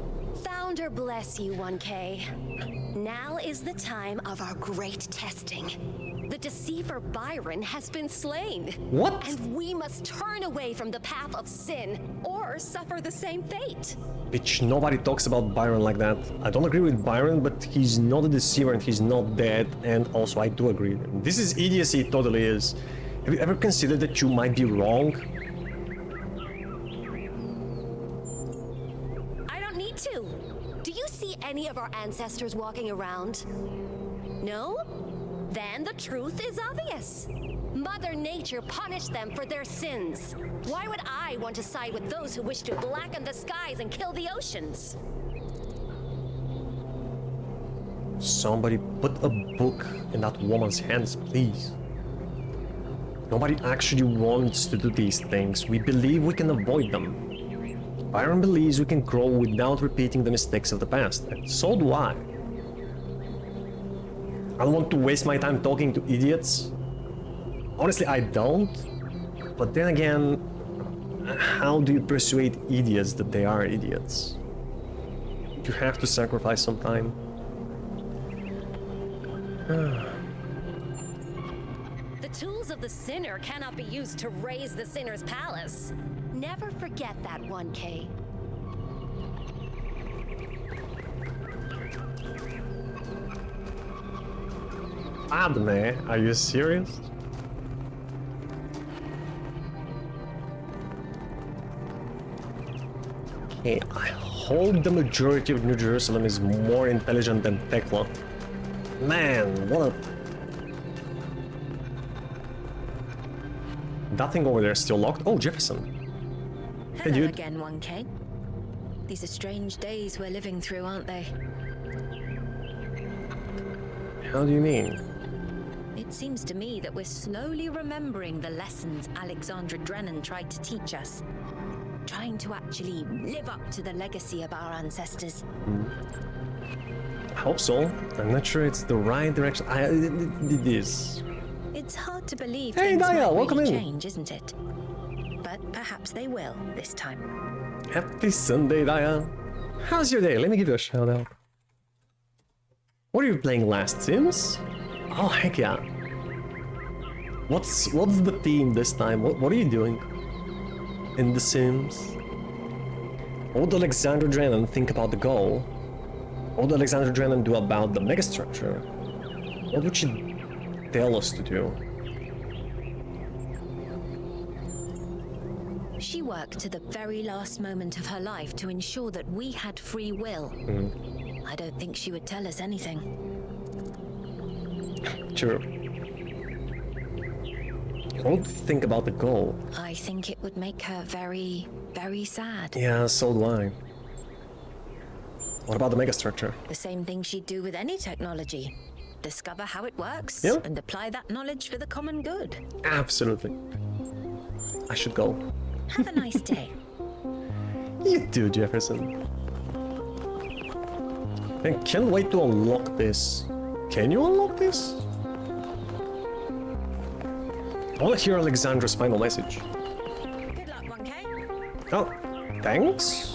Speaker 13: Founder bless you, 1K. Now is the time of our great testing. The deceiver Byron has been slain.
Speaker 1: What?
Speaker 13: And we must turn away from the path of sin or suffer the same fate.
Speaker 1: Bitch, nobody talks about Byron like that. I don't agree with Byron, but he's not a deceiver and he's not dead. And also, I do agree. This is idiocy, it totally is. Have you ever considered that you might be wrong?
Speaker 13: I don't need to. Do you see any of our ancestors walking around? No? Then the truth is obvious. Mother Nature punished them for their sins. Why would I want to side with those who wish to blacken the skies and kill the oceans?
Speaker 1: Somebody put a book in that woman's hands, please. Nobody actually wants to do these things. We believe we can avoid them. Byron believes we can grow without repeating the mistakes of the past, and so do I. I don't want to waste my time talking to idiots. Honestly, I don't. But then again, how do you persuade idiots that they are idiots? You have to sacrifice some time.
Speaker 7: The tools of the sinner cannot be used to raise the sinner's palace. Never forget that, 1K.
Speaker 1: Adme, are you serious? Okay, I hope the majority of New Jerusalem is more intelligent than Tekla. Man, what a... That thing over there is still locked? Oh, Jefferson. Hey,
Speaker 5: Hello
Speaker 1: dude.
Speaker 5: again, 1K. These are strange days we're living through, aren't they?
Speaker 1: How do you mean?
Speaker 5: It seems to me that we're slowly remembering the lessons Alexandra Drennan tried to teach us. Trying to actually live up to the legacy of our ancestors.
Speaker 1: I hope so. I'm not sure it's the right direction. It is.
Speaker 5: It's hard to believe
Speaker 1: Hey,
Speaker 5: things
Speaker 1: Daya,
Speaker 5: might
Speaker 1: welcome
Speaker 5: really
Speaker 1: in.
Speaker 5: change, isn't it? But perhaps they will this time.
Speaker 1: Happy Sunday, Daya. How's your day? Let me give you a shout out. What are you playing last, Sims? Oh, heck yeah. What's the theme this time? What are you doing in The Sims? What would Alexandra Drennan think about the goal? What would Alexandra Drennan do about the megastructure? What would she tell us to do?
Speaker 5: She worked to the very last moment of her life to ensure that we had free will. I don't think she would tell us anything.
Speaker 1: True. What would you think about the goal?
Speaker 5: I think it would make her very, very sad.
Speaker 1: Yeah, so do I. What about the megastructure?
Speaker 5: The same thing she'd do with any technology. Discover how it works
Speaker 1: Yeah.
Speaker 5: and apply that knowledge for the common good.
Speaker 1: Absolutely. I should go.
Speaker 5: Have a nice day.
Speaker 1: You too, Jefferson. I can't wait to unlock this. Can you unlock this? I want to hear Alexandra's final message.
Speaker 5: Good luck, 1K.
Speaker 1: Oh, thanks.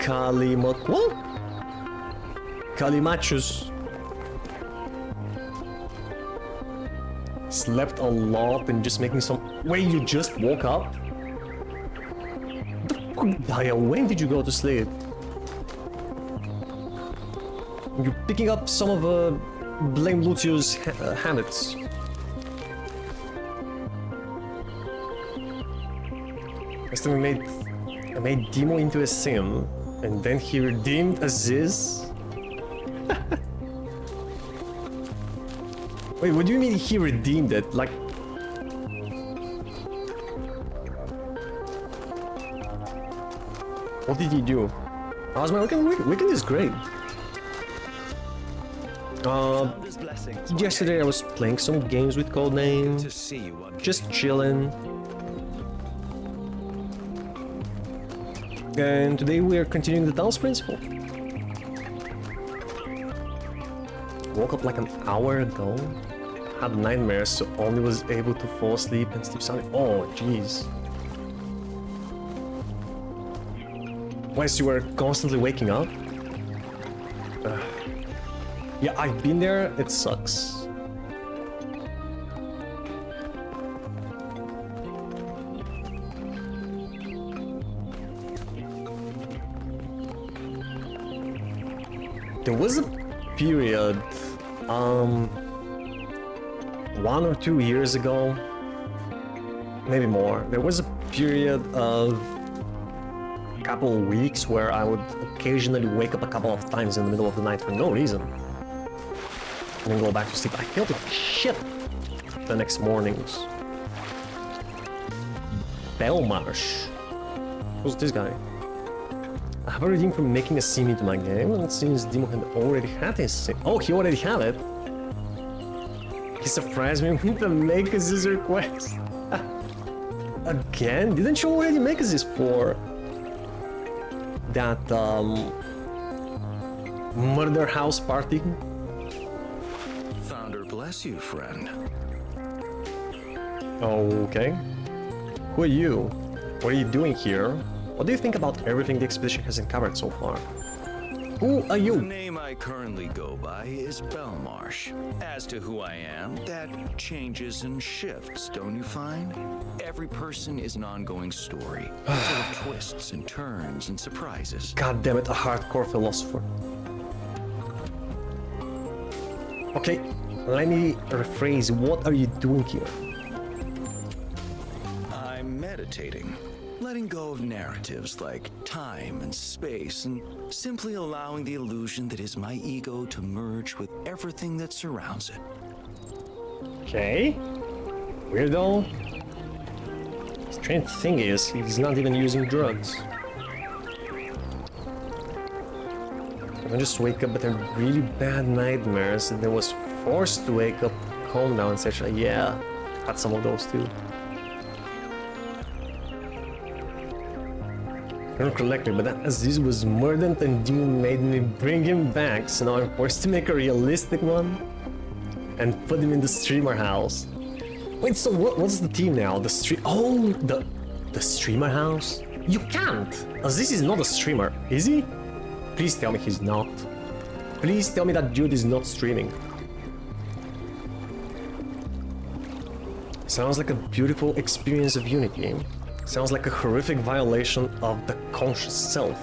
Speaker 1: What? Kalimachus. Slept a lot and just making some... Wait, you just woke up? The fuck, Daya, when did you go to sleep? You're picking up some of Blame Lucius' habits. Last time I made Demo into a sim, and then he redeemed Aziz. Wait, what do you mean he redeemed it? Like... What did he do? Osman, Weekend is great. Yesterday I was playing some games with Codename. Just chilling. And today we are continuing the Talos principle. Woke up like an hour ago. Had nightmares, so only was able to fall asleep and sleep soundly. Oh, jeez. Why, so you were constantly waking up? Yeah, I've been there. It sucks. There was a period, 1 or 2 years ago, maybe more, there was a period of a couple of weeks where I would occasionally wake up a couple of times in the middle of the night for no reason. And then go back to sleep. I felt like shit the next mornings. Belmarsh. Who's this guy? I have a redeem from making a sim into my game, and since Demo had already had his sim... Oh, he already had it? He surprised me with the make us this request. Again? Didn't you already make us this for that murder house party?
Speaker 3: Founder bless you, friend.
Speaker 1: Okay. Who are you? What are you doing here? What do you think about everything the expedition has uncovered so far? Who are you?
Speaker 18: The name I currently go by is Belmarsh. As to who I am, that changes and shifts, don't you find? Every person is an ongoing story, full of twists and turns and surprises.
Speaker 1: God damn it, a hardcore philosopher. Okay, let me rephrase. What are you doing here?
Speaker 18: I'm meditating. Letting go of narratives like time and space and simply allowing the illusion that is my ego to merge with everything that surrounds it.
Speaker 1: Okay. Weirdo. Strange thing is, he's not even using drugs. I just wake up with a really bad nightmares and then was forced to wake up calm down and such. Yeah, had some of those too. I don't collect it, but as this was murdered and you made me bring him back, so now I'm forced to make a realistic one and put him in the streamer house. Wait, so what's the team now? The streamer house? You can't, as this is not a streamer, is he? Please tell me he's not. Please tell me that dude is not streaming. Sounds like a beautiful experience of Unity. Sounds like a horrific violation of the conscious self.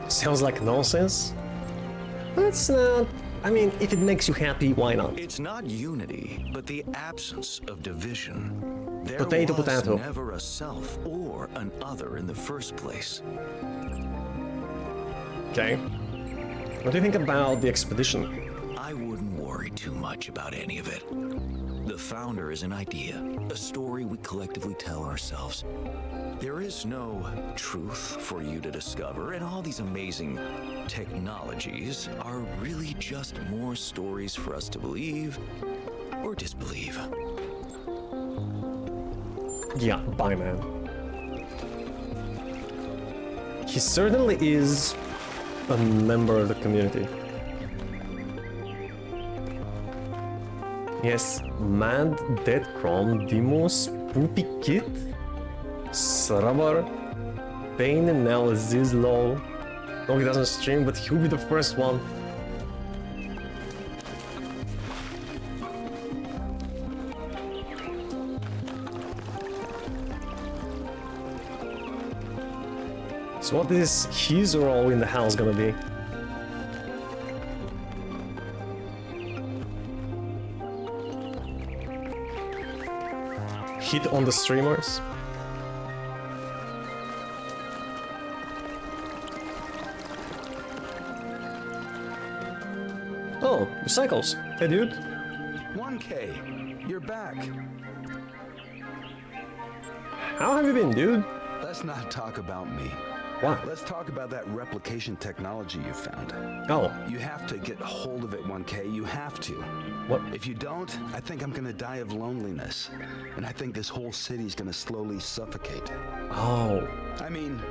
Speaker 1: Sounds like nonsense. That's not... I mean, if it makes you happy, why not?
Speaker 18: It's not unity, but the absence of division. There
Speaker 1: Potato,
Speaker 18: was
Speaker 1: potato.
Speaker 18: never a self or an other in the first place.
Speaker 1: Okay. What do you think about the expedition?
Speaker 18: I wouldn't worry too much about any of it. The Founder is an idea, a story we collectively tell ourselves. There is no truth for you to discover, and all these amazing technologies are really just more stories for us to believe or disbelieve.
Speaker 1: Yeah, bye, man. He certainly is a member of the community. Yes, Mad, Dead Chrome, Demos, Poopy Kid, Srabar, Pain and now Zizlo. No, he doesn't stream, but he'll be the first one. So what is his role in the house gonna be? Hit on the streamers? Oh, Recycles. Hey, dude.
Speaker 19: 1K, you're back.
Speaker 1: How have you been, dude?
Speaker 19: Let's not talk about me.
Speaker 1: What?
Speaker 19: Let's talk about that replication technology you found.
Speaker 1: Oh.
Speaker 19: You have to get hold of it, 1K. You have to.
Speaker 1: What?
Speaker 19: If you don't, I think I'm gonna die of loneliness. And I think this whole city's gonna slowly suffocate.
Speaker 1: Oh.
Speaker 19: I mean...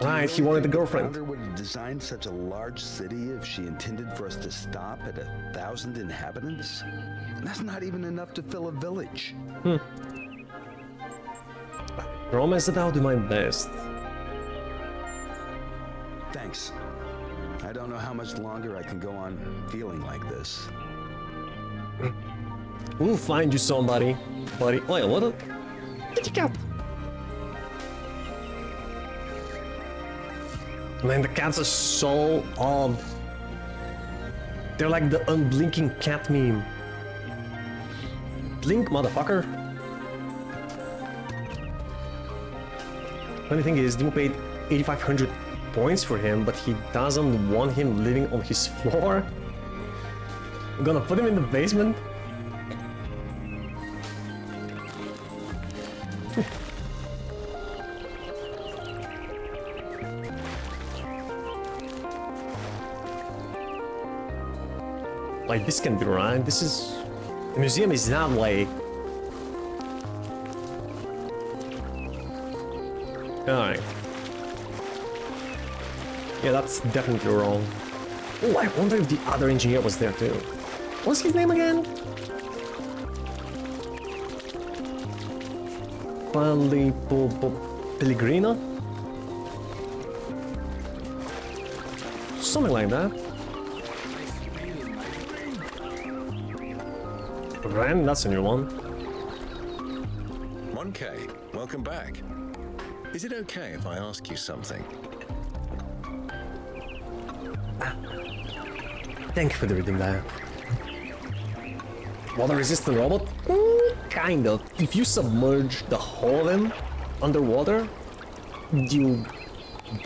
Speaker 1: Right, he wanted a girlfriend.
Speaker 19: The founder would have designed such a large city if she intended for us to stop at 1,000 inhabitants? That's not even enough to fill a village.
Speaker 1: Promise that I'll do my best.
Speaker 19: Thanks. I don't know how much longer I can go on feeling like this.
Speaker 1: We'll find you somebody, buddy. Wait, what? Kitty cat. Man, the cats are so odd. They're like the unblinking cat meme. Blink, motherfucker. Funny thing is, Dimo paid 8,500 points for him, but he doesn't want him living on his floor. I'm gonna put him in the basement. Like, this can be right. This is The museum is that way. Alright. Yeah, that's definitely wrong. Oh, I wonder if the other engineer was there too. What's his name again? Pellegrino? Something like that. Ren, that's a new one.
Speaker 3: 1K, welcome back. Is it okay if I ask you something?
Speaker 1: Thank you for the reading there. Water-resistant robot? Kind of. If you submerge the whole of him underwater, you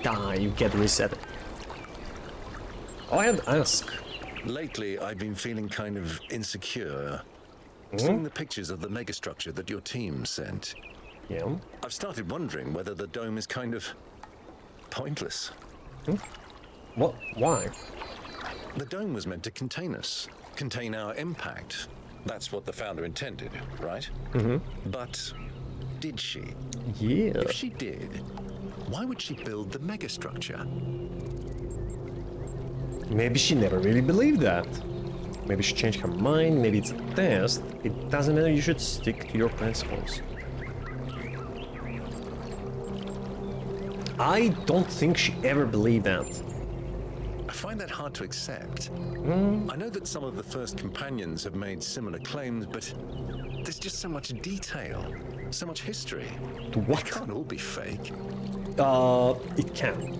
Speaker 1: die, you get reset. Oh, I had to ask.
Speaker 3: Lately, I've been feeling kind of insecure. Seeing the pictures of the megastructure that your team sent.
Speaker 1: Yeah.
Speaker 3: I've started wondering whether the dome is kind of pointless.
Speaker 1: What? Why?
Speaker 3: The dome was meant to contain us, contain our impact. That's what the founder intended, right? But did she?
Speaker 1: Yeah.
Speaker 3: If she did, why would she build the megastructure?
Speaker 1: Maybe she never really believed that. Maybe she changed her mind, maybe it's a test. It doesn't matter, you should stick to your principles. I don't think she ever believed that.
Speaker 3: I find that hard to accept. I know that some of the first companions have made similar claims, but there's just so much detail, so much history.
Speaker 1: What?
Speaker 3: It can't all be fake.
Speaker 1: It can.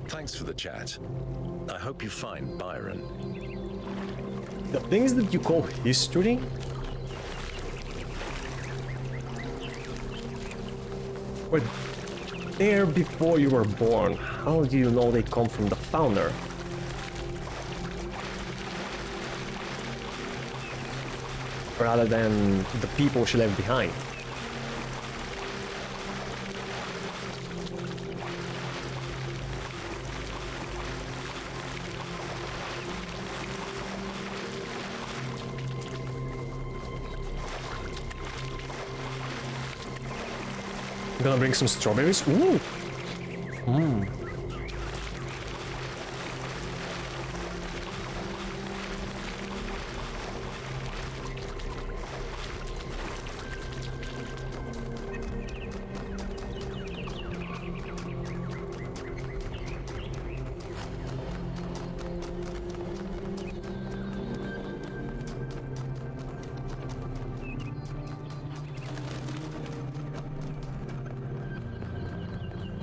Speaker 3: Thanks for the chat. I hope you find Byron.
Speaker 1: The things that you call history were there before you were born. How do you know they come from the founder? Rather than the people she left behind. I'm gonna bring some strawberries. Ooh.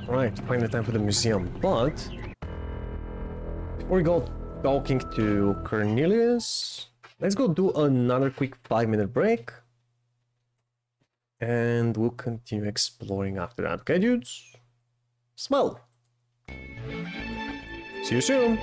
Speaker 1: Right, finally time for the museum, but before we go talking to Cornelius, let's go do another quick 5-minute break. And we'll continue exploring after that, okay dudes? Smell! See you soon!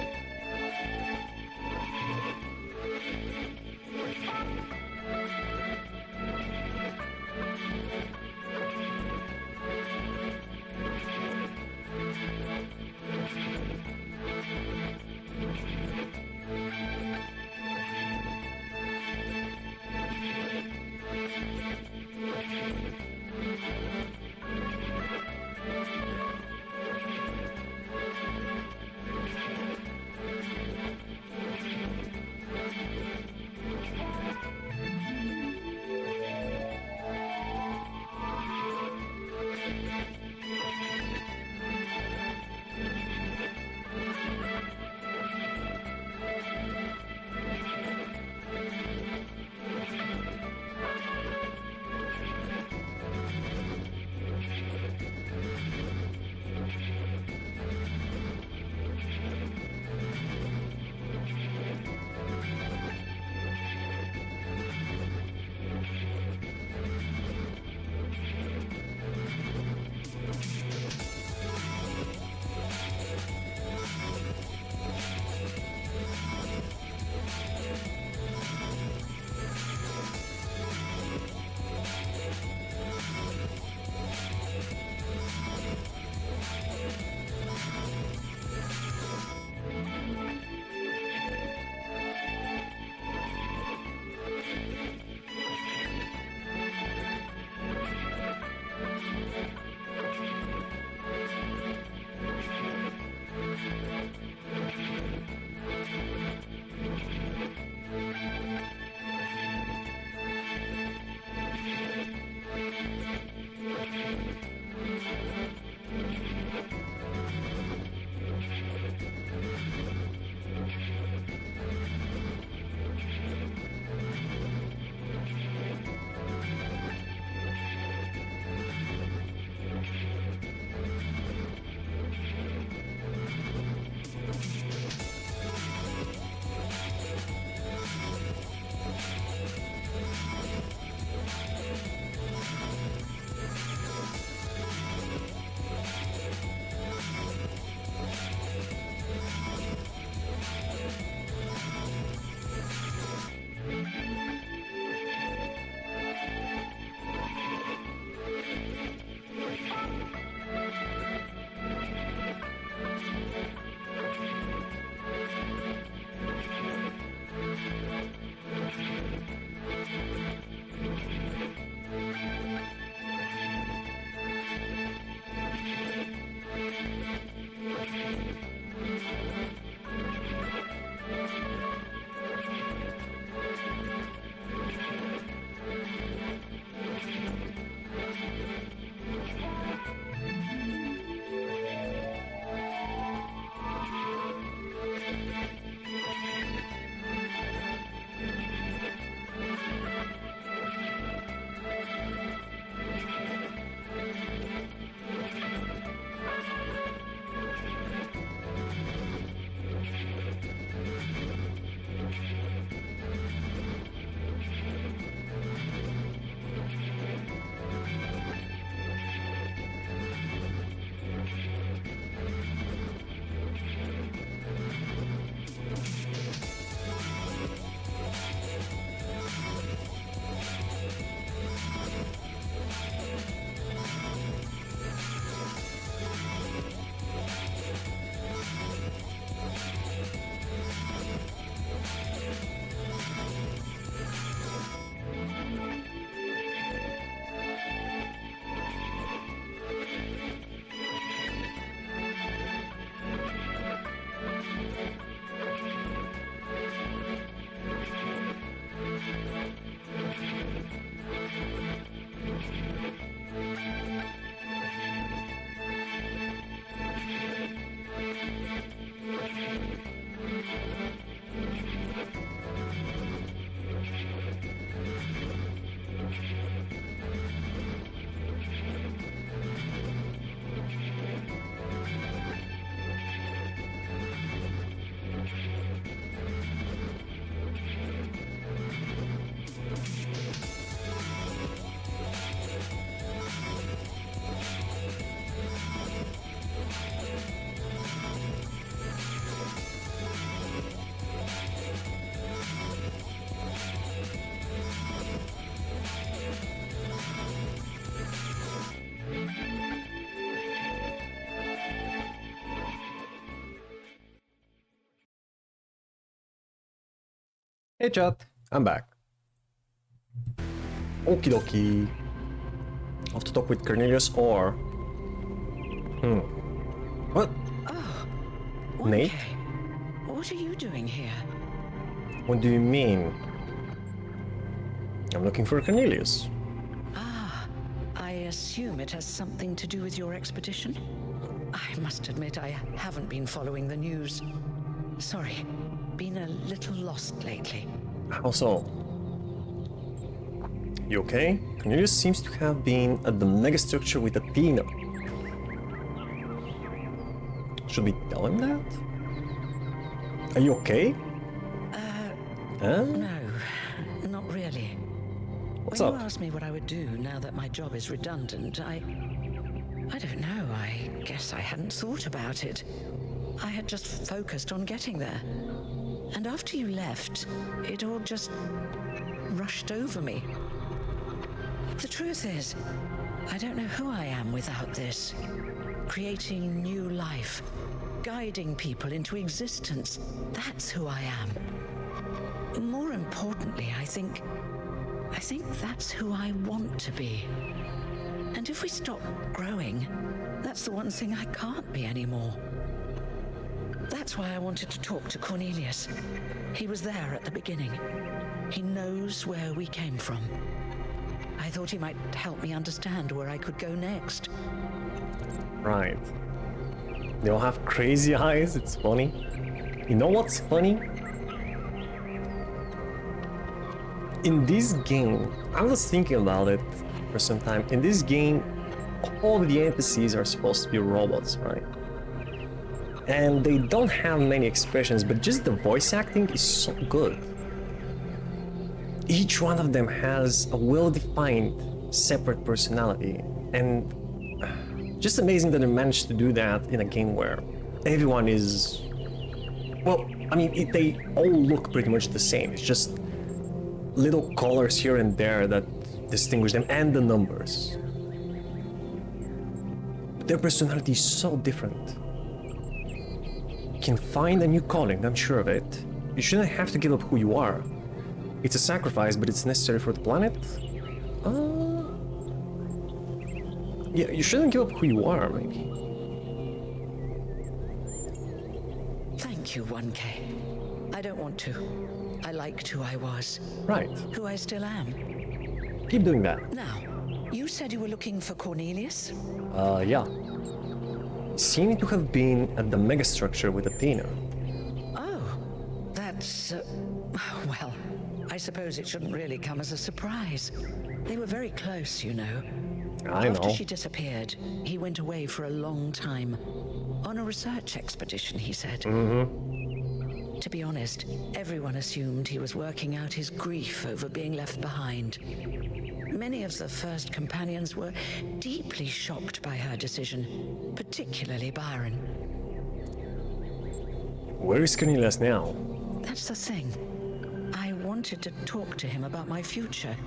Speaker 1: Hey chat, I'm back. Okie dokie. Have to talk with Cornelius or... What?
Speaker 20: Oh,
Speaker 1: Nate?
Speaker 20: okay. What are you doing here?
Speaker 1: What do you mean? I'm looking for Cornelius.
Speaker 20: Ah, I assume it has something to do with your expedition? I must admit I haven't been following the news. Sorry, been a little lost lately.
Speaker 1: How so? You okay? Cornelius seems to have been at the megastructure with Athena. Should we tell him that? Are you okay?
Speaker 20: No, not really.
Speaker 1: What's
Speaker 20: when
Speaker 1: up?
Speaker 20: you asked me what I would do now that my job is redundant, I don't know, I guess I hadn't thought about it. I had just focused on getting there. And after you left, it all just rushed over me. The truth is, I don't know who I am without this. Creating new life, guiding people into existence, that's who I am. More importantly, I think that's who I want to be. And if we stop growing, that's the one thing I can't be anymore. That's why I wanted to talk to Cornelius. He was there at the beginning. He knows where we came from. I thought he might help me understand where I could go next.
Speaker 1: Right. They all have crazy eyes, it's funny. You know what's funny? In this game, I was thinking about it for some time. In this game, all the NPCs are supposed to be robots, right? And they don't have many expressions, but just the voice acting is so good. Each one of them has a well-defined, separate personality, and just amazing that they managed to do that in a game where everyone is... Well, I mean, they all look pretty much the same. It's just little colors here and there that distinguish them, and the numbers. Their personality is so different. You can find a new calling, I'm sure of it. You shouldn't have to give up who you are. It's a sacrifice, but it's necessary for the planet? Yeah, you shouldn't give up who you are, maybe.
Speaker 20: Thank you, 1K. I don't want to. I liked who I was.
Speaker 1: Right.
Speaker 20: Who I still am.
Speaker 1: Keep doing that.
Speaker 20: Now, you said you were looking for Cornelius?
Speaker 1: Yeah. Seeming to have been at the megastructure with Athena.
Speaker 20: Oh, that's... well, I suppose it shouldn't really come as a surprise. They were very close, you know.
Speaker 1: I know.
Speaker 20: After she disappeared, he went away for a long time. On a research expedition, he said.
Speaker 1: Mm-hmm.
Speaker 20: To be honest, everyone assumed he was working out his grief over being left behind. Many of the first companions were deeply shocked by her decision, particularly Byron.
Speaker 1: Where is Cornelius now?
Speaker 20: That's the thing. I wanted to talk to him about my future,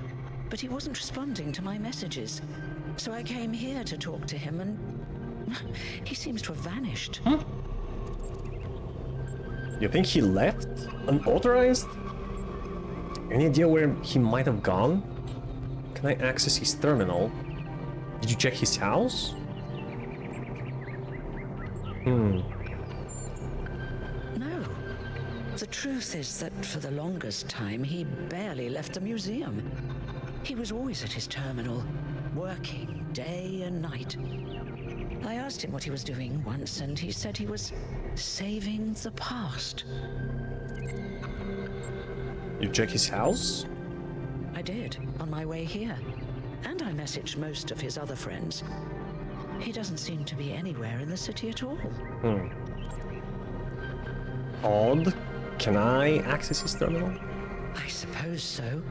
Speaker 20: but he wasn't responding to my messages. So I came here to talk to him, and he seems to have vanished.
Speaker 1: Huh? You think he left? Unauthorized? Any idea where he might have gone? Can I access his terminal? Did you check his house?
Speaker 20: No. The truth is that for the longest time, he barely left the museum. He was always at his terminal, working day and night. I asked him what he was doing once, and he said he was saving the past.
Speaker 1: You check his house?
Speaker 20: I did, on my way here. And I messaged most of his other friends. He doesn't seem to be anywhere in the city at all.
Speaker 1: Odd. Can I access his terminal?
Speaker 20: I suppose so.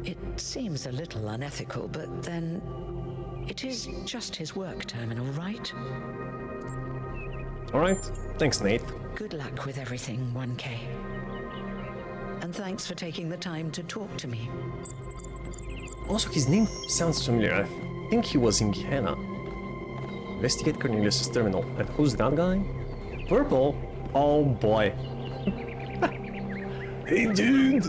Speaker 20: It seems a little unethical, but then it is just his work terminal, right?
Speaker 1: Alright. Thanks, Nate.
Speaker 20: Good luck with everything, 1K. And thanks for taking the time to talk to me.
Speaker 1: Also, his name sounds familiar. I think he was in Gehenna. Investigate Cornelius' terminal. And who's that guy? Purple? Oh boy. Hey dude!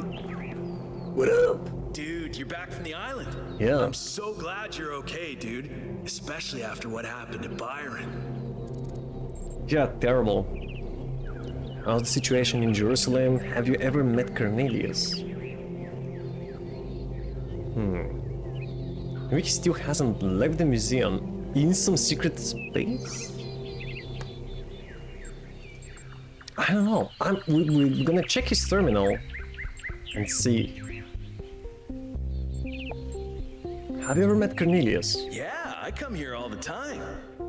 Speaker 1: What up?
Speaker 14: Dude, you're back from the island.
Speaker 1: Yeah.
Speaker 14: I'm so glad you're okay, dude. Especially after what happened to Byron.
Speaker 1: Yeah, terrible. How's the situation in Jerusalem? Have you ever met Cornelius? Maybe he still hasn't left the museum in some secret space? I don't know. We're gonna check his terminal and see. Have you ever met Cornelius?
Speaker 14: Yeah, I come here all the time.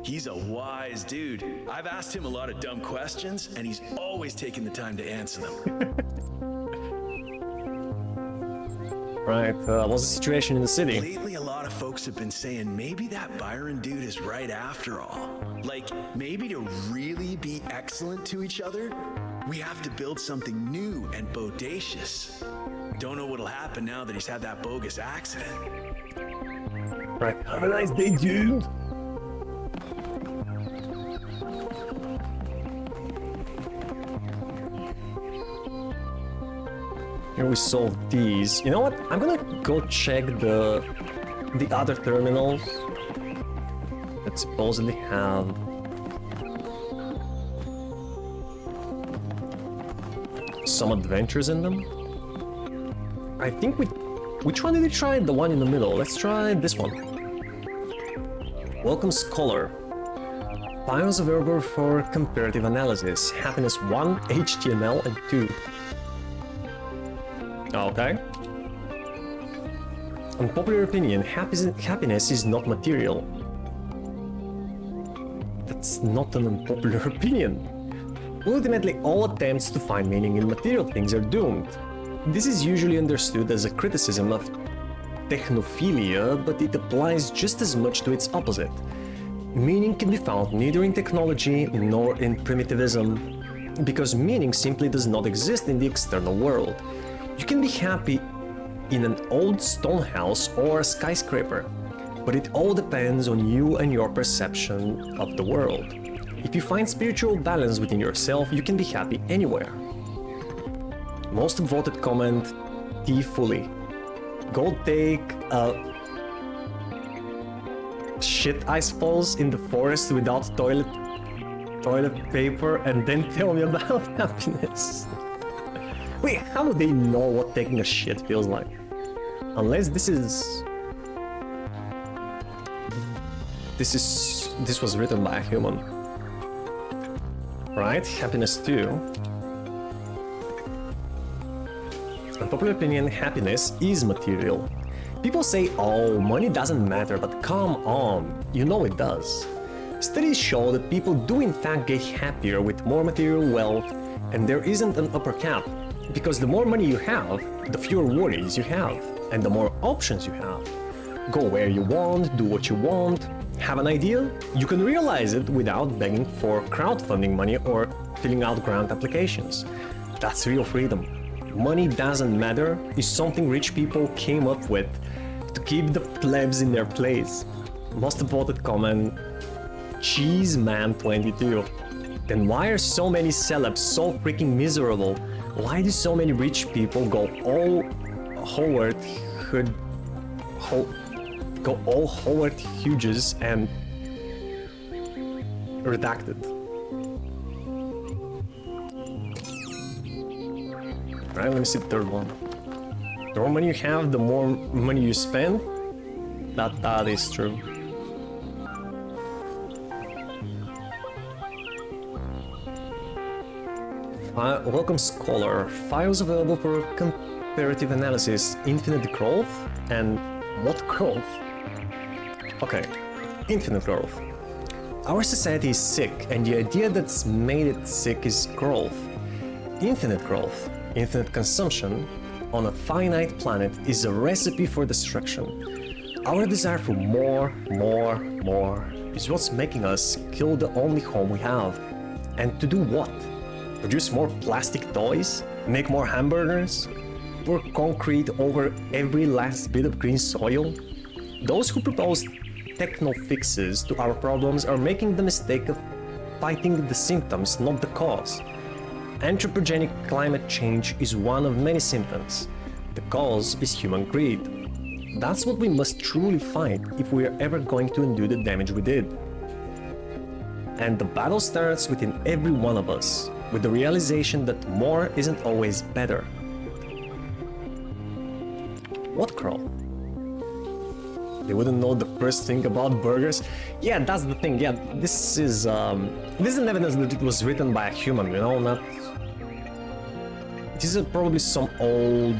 Speaker 14: He's a wise dude. I've asked him a lot of dumb questions, and he's always taken the time to answer them.
Speaker 1: Right, what's the situation in the city?
Speaker 14: Lately, a lot of folks have been saying maybe that Byron dude is right after all. Like, maybe to really be excellent to each other, we have to build something new and bodacious. Don't know what'll happen now that he's had that bogus accident.
Speaker 1: Right, have a nice day, dude! Here we solve these. You know what? I'm gonna go check the other terminals that supposedly have some adventures in them. I think which one did we try? The one in the middle. Let's try this one. Welcome, Scholar. Files available for comparative analysis. Happiness 1, HTML, and 2. Okay. Unpopular opinion, happiness is not material. That's not an unpopular opinion. Ultimately, all attempts to find meaning in material things are doomed. This is usually understood as a criticism of technophilia, but it applies just as much to its opposite. Meaning can be found neither in technology nor in primitivism, because meaning simply does not exist in the external world. You can be happy in an old stone house or a skyscraper, but it all depends on you and your perception of the world. If you find spiritual balance within yourself, you can be happy anywhere. Most voted comment, T fully. Go take a shit, I suppose, in the forest without toilet paper and then tell me about happiness. Wait, how do they know what taking a shit feels like? Unless this was written by a human. Right, happiness 2. Unpopular opinion, happiness is material. People say, oh, money doesn't matter, but come on, you know it does. Studies show that people do in fact get happier with more material wealth, and there isn't an upper cap. Because the more money you have, the fewer worries you have, and the more options you have. Go where you want, do what you want. Have an idea? You can realize it without begging for crowdfunding money or filling out grant applications. That's real freedom. Money doesn't matter is something rich people came up with to keep the plebs in their place. Most voted comment, Cheeseman22. Then why are so many celebs so freaking miserable? Why do so many rich people go all Howard Hughes and redacted? Right, let me see the third one. The more money you have, the more money you spend. That is true. Welcome, Scholar. Files available for comparative analysis. Infinite growth and what growth? Okay, infinite growth. Our society is sick, and the idea that's made it sick is growth. Infinite growth, infinite consumption on a finite planet is a recipe for destruction. Our desire for more is what's making us kill the only home we have. And to do what? Produce more plastic toys? Make more hamburgers? Pour concrete over every last bit of green soil? Those who propose techno fixes to our problems are making the mistake of fighting the symptoms, not the cause. Anthropogenic climate change is one of many symptoms. The cause is human greed. That's what we must truly fight if we are ever going to undo the damage we did. And the battle starts within every one of us, with the realization that more isn't always better. What crawl? They wouldn't know the first thing about burgers? Yeah, that's the thing. Yeah, this is an evidence that it was written by a human, you know, not... These are probably some old...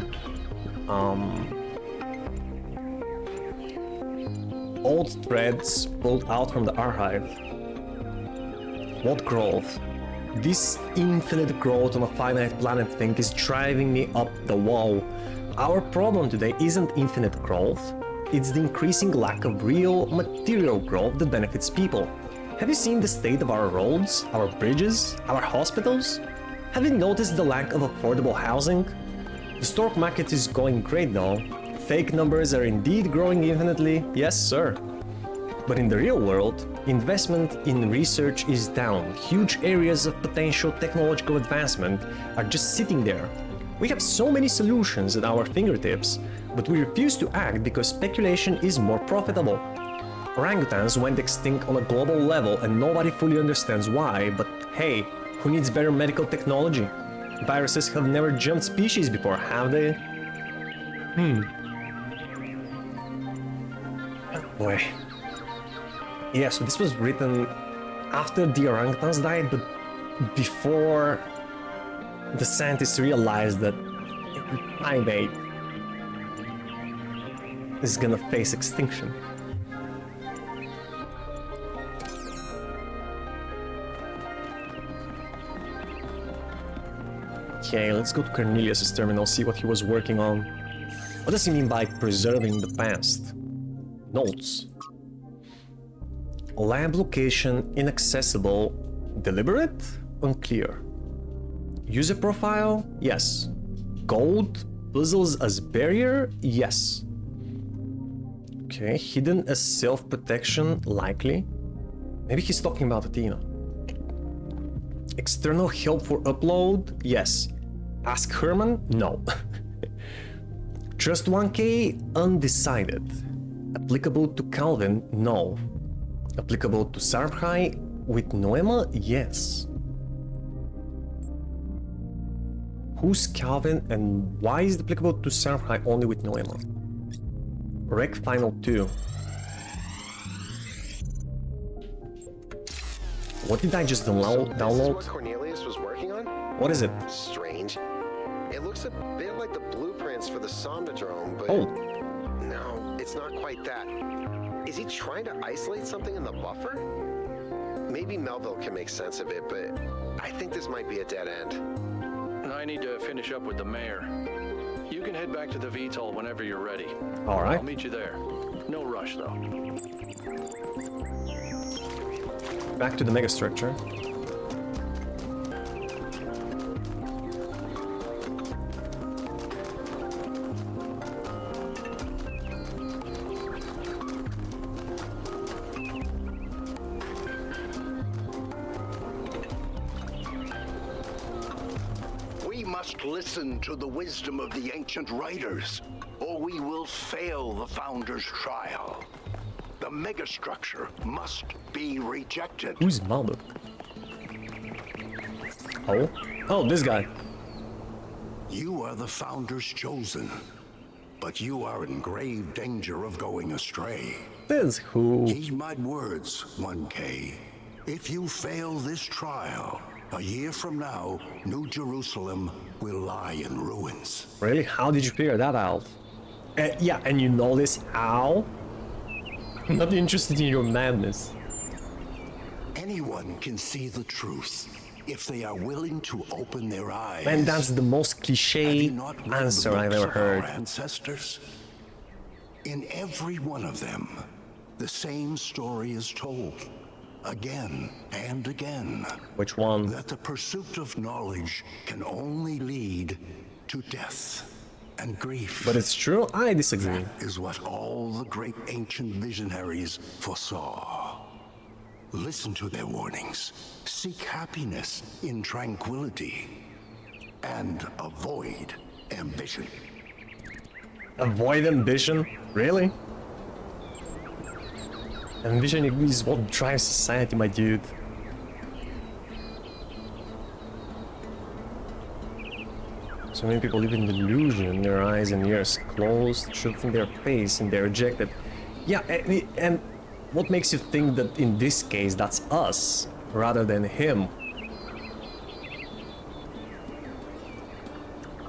Speaker 1: old threads pulled out from the archive. What growth? This infinite growth on a finite planet thing is driving me up the wall. Our problem today isn't infinite growth. It's the increasing lack of real material growth that benefits people. Have you seen the state of our roads, our bridges, our hospitals? Have you noticed the lack of affordable housing? The stock market is going great though. Fake numbers are indeed growing infinitely, yes sir. But in the real world, investment in research is down. Huge areas of potential technological advancement are just sitting there. We have so many solutions at our fingertips, but we refuse to act because speculation is more profitable. Orangutans went extinct on a global level and nobody fully understands why, but hey, who needs better medical technology? Viruses have never jumped species before, have they? Oh boy. Yeah, so this was written after the orangutans died, but before the scientists realized that every primate is gonna face extinction. Okay, let's go to Cornelius' terminal, see what he was working on. What does he mean by preserving the past? Notes. Lab location inaccessible. Deliberate? Unclear. User profile? Yes. Gold? Puzzles as barrier? Yes. Okay, hidden as self-protection? Likely. Maybe he's talking about Athena. External help for upload? Yes. Ask Herman? No. Trust 1K? Undecided. Applicable to Calvin? No. Applicable to Sarphai with Noema? Yes. Who's Calvin and why is it applicable to Sarphai only with Noema? Rec Final 2. What did I just download?
Speaker 11: This is what Cornelius was working on?
Speaker 1: What is it?
Speaker 11: Strange. It looks a bit like the blueprints for the Somnodrome, but...
Speaker 1: Oh.
Speaker 11: No, it's not quite that. Is he trying to isolate something in the buffer? Maybe Melville can make sense of it, but I think this might be a dead end.
Speaker 3: I need to finish up with the mayor. You can head back to the VTOL whenever you're ready.
Speaker 1: All right.
Speaker 3: I'll meet you there. No rush, though.
Speaker 1: Back to the megastructure.
Speaker 6: Listen to the wisdom of the ancient writers, or we will fail the Founder's trial. The megastructure must be rejected.
Speaker 1: Who's Marduk? Oh? Oh, this guy.
Speaker 6: You are the Founder's chosen, but you are in grave danger of going astray.
Speaker 1: This who?
Speaker 6: Heed my words, 1K. If you fail this trial, a year from now, New Jerusalem will lie in ruins.
Speaker 1: Really? How did you figure that out? Yeah, and you know this how? I'm not interested in your madness.
Speaker 6: Anyone can see the truth if they are willing to open their eyes.
Speaker 1: Man, that's the most cliche answer I've ever heard.
Speaker 6: Our ancestors? In every one of them, the same story is told. Again and again.
Speaker 1: Which one?
Speaker 6: That the pursuit of knowledge can only lead to death and grief.
Speaker 1: But it's true? I disagree.
Speaker 6: That is what all the great ancient visionaries foresaw. Listen to their warnings. Seek happiness in tranquility. And avoid ambition.
Speaker 1: Avoid ambition? Really? Ambition is what drives society, my dude. So many people live in delusion, their eyes and ears closed, shooting their face and they're rejected. Yeah, and what makes you think that in this case that's us, rather than him?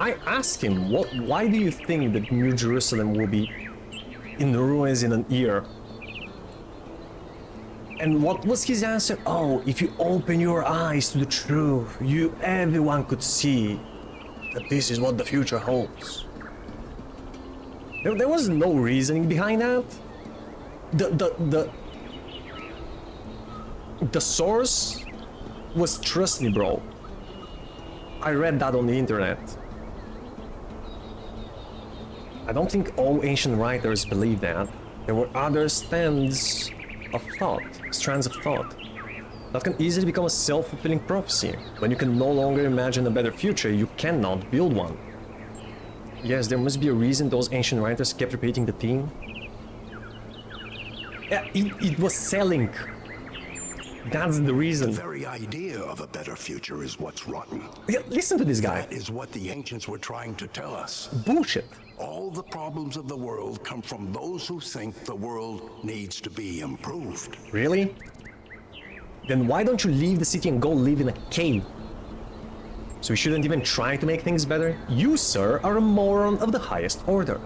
Speaker 1: I asked him, why do you think that New Jerusalem will be in ruins in an year? And what was his answer? Oh, if you open your eyes to the truth, everyone could see that this is what the future holds. There was no reasoning behind that. The source was, trust me, bro. I read that on the internet. I don't think all ancient writers believed that. There were other strands of thought that can easily become a self-fulfilling prophecy. When you can no longer imagine a better future, you cannot build one. Yes, there must be a reason those ancient writers kept repeating the theme. Yeah, it was selling. That's the reason.
Speaker 6: The very idea of a better future is what's rotten.
Speaker 1: Yeah, listen to this guy.
Speaker 6: That is what the ancients were trying to tell us.
Speaker 1: Bullshit.
Speaker 6: All the problems of the world come from those who think the world needs to be improved.
Speaker 1: Really? Then why don't you leave the city and go live in a cave? So we shouldn't even try to make things better? You, sir, are a moron of the highest order.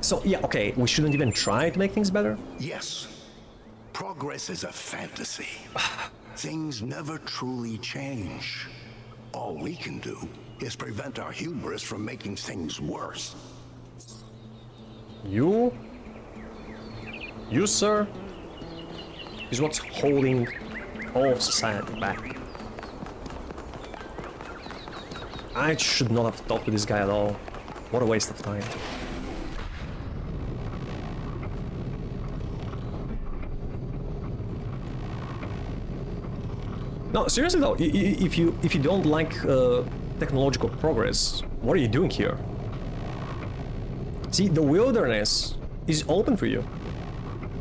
Speaker 1: So, yeah, okay, we shouldn't even try to make things better?
Speaker 6: Yes. Progress is a fantasy. Things never truly change. All we can do is prevent our hubris from making things worse.
Speaker 1: You, sir, is what's holding all of society back. I should not have talked to this guy at all. What a waste of time. No, seriously though, if you don't like technological progress, what are you doing here? See, the wilderness is open for you.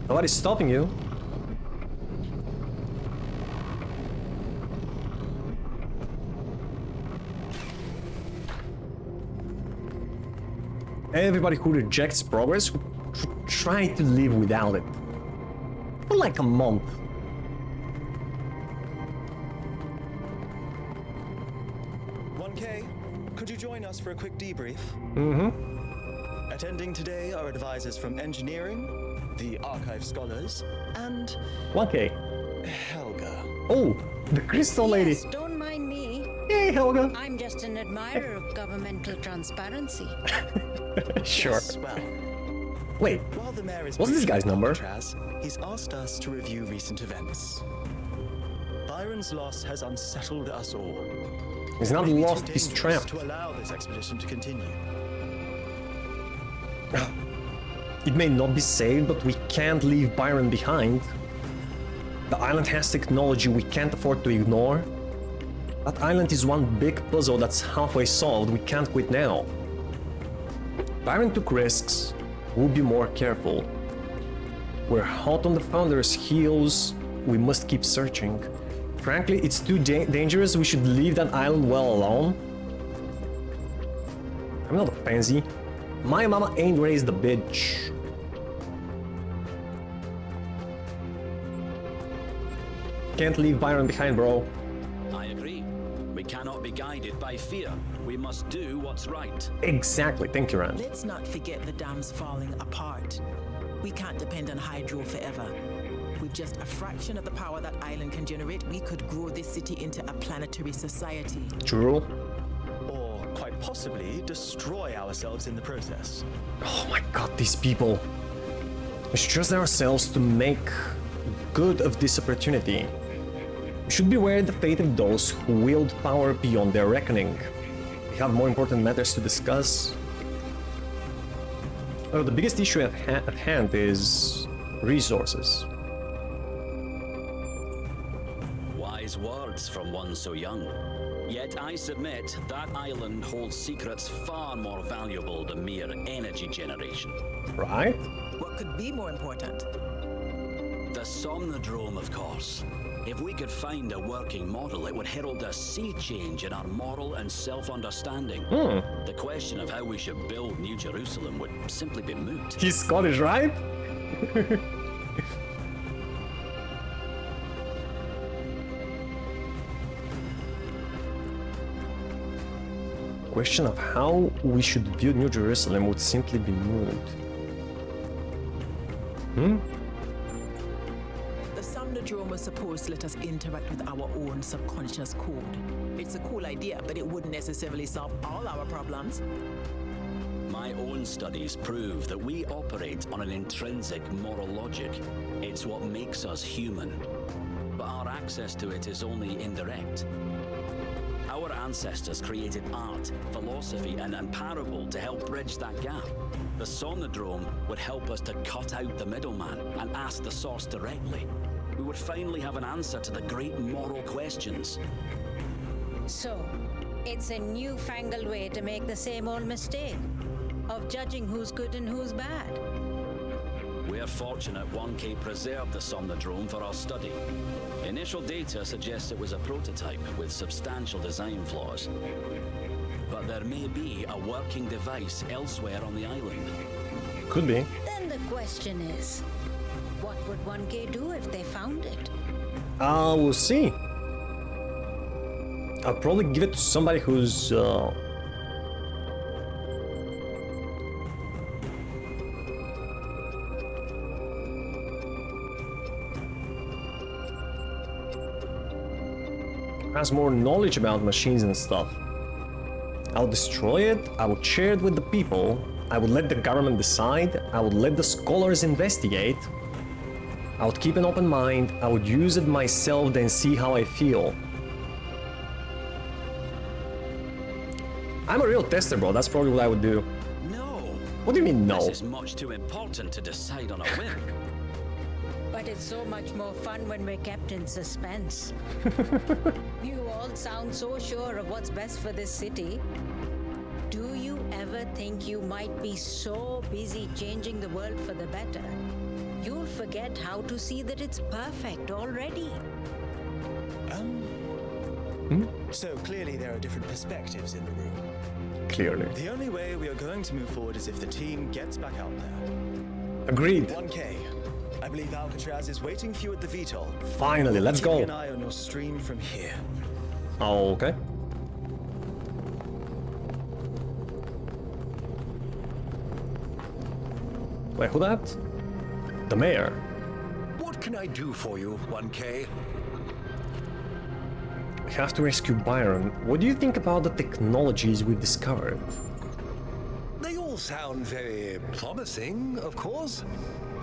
Speaker 1: Nobody's stopping you. Everybody who rejects progress should try to live without it. For like a month.
Speaker 21: Could you join us for a quick debrief?
Speaker 1: Mm-hmm.
Speaker 21: Attending today are advisors from engineering, the archive scholars, and
Speaker 1: 1K.
Speaker 21: Helga.
Speaker 1: Oh, the crystal lady.
Speaker 15: Yes, don't mind me.
Speaker 1: Hey, Helga.
Speaker 15: I'm just an admirer of governmental transparency.
Speaker 1: Sure.
Speaker 21: Yes, well,
Speaker 1: wait,
Speaker 21: while the mayor is
Speaker 1: what's this guy's number?
Speaker 21: Alcatraz, he's asked us to review recent events. Byron's loss has unsettled us all.
Speaker 1: He's not lost, he's trapped.
Speaker 21: To allow this expedition to continue.
Speaker 1: It may not be saved, but we can't leave Byron behind. The island has technology we can't afford to ignore. That island is one big puzzle that's halfway solved. We can't quit now. Byron took risks. We'll be more careful. We're hot on the Founder's heels. We must keep searching. Frankly, it's too dangerous. We should leave that island well alone. I'm not a pansy. My mama ain't raised a bitch. Can't leave Byron behind, bro.
Speaker 22: I agree. We cannot be guided by fear. We must do what's right.
Speaker 1: Exactly. Thank you, Rand.
Speaker 9: Let's not forget the dam's falling apart. We can't depend on hydro forever. With just a fraction of the power that island can generate, we could grow this city into a planetary society.
Speaker 1: True.
Speaker 21: Or quite possibly destroy ourselves in the process.
Speaker 1: Oh my god, these people. We should trust ourselves to make good of this opportunity. We should beware the fate of those who wield power beyond their reckoning. We have more important matters to discuss. Oh, the biggest issue at hand is resources.
Speaker 22: Wise words from one so young. Yet I submit that island holds secrets far more valuable than mere energy generation.
Speaker 1: Right?
Speaker 9: What could be more important?
Speaker 22: The Somnodrome, of course. If we could find a working model, it would herald a sea change in our moral and self-understanding. The question of how we should build New Jerusalem would simply be moot.
Speaker 1: He's Scottish, right? Question of how we should build New Jerusalem would simply be moot.
Speaker 9: The Somnodrome was supposed to let us interact with our own subconscious code. It's a cool idea, but it wouldn't necessarily solve all our problems.
Speaker 22: My own studies prove that we operate on an intrinsic moral logic. It's what makes us human. But our access to it is only indirect. Our ancestors created art, philosophy, and parable to help bridge that gap. The Somnodrome would help us to cut out the middleman and ask the source directly. We would finally have an answer to the great moral questions.
Speaker 15: So, it's a newfangled way to make the same old mistake of judging who's good and who's bad.
Speaker 22: We're fortunate 1K preserved the Somnodrome for our study. Initial data suggests it was a prototype with substantial design flaws. But there may be a working device elsewhere on the island.
Speaker 1: Could be.
Speaker 15: Then the question is, what would 1K do if they found it?
Speaker 1: We'll see. I'll probably give it to somebody who's has more knowledge about machines and stuff. I'll destroy it, I would share it with the people, I would let the government decide, I would let the scholars investigate, I would keep an open mind, I would use it myself, then see how I feel. I'm a real tester, bro, that's probably what I would do.
Speaker 22: No!
Speaker 1: What do you mean, no?
Speaker 22: This is much too important to decide on a whim.
Speaker 15: But it's so much more fun when we're kept in suspense. You all sound so sure of what's best for this city. Do you ever think you might be so busy changing the world for the better, you'll forget how to see that it's perfect already?
Speaker 21: So clearly there are different perspectives in the room.
Speaker 1: Clearly.
Speaker 21: The only way we are going to move forward is if the team gets back out there.
Speaker 1: Agreed.
Speaker 21: 1K. I believe Alcatraz is waiting for you at the VTOL.
Speaker 1: Finally, let's go.
Speaker 21: Keep an eye on your stream from here.
Speaker 1: Okay. Wait, who that? The mayor.
Speaker 17: What can I do for you, 1K?
Speaker 1: We have to rescue Byron. What do you think about the technologies we've discovered?
Speaker 17: They all sound very promising, of course.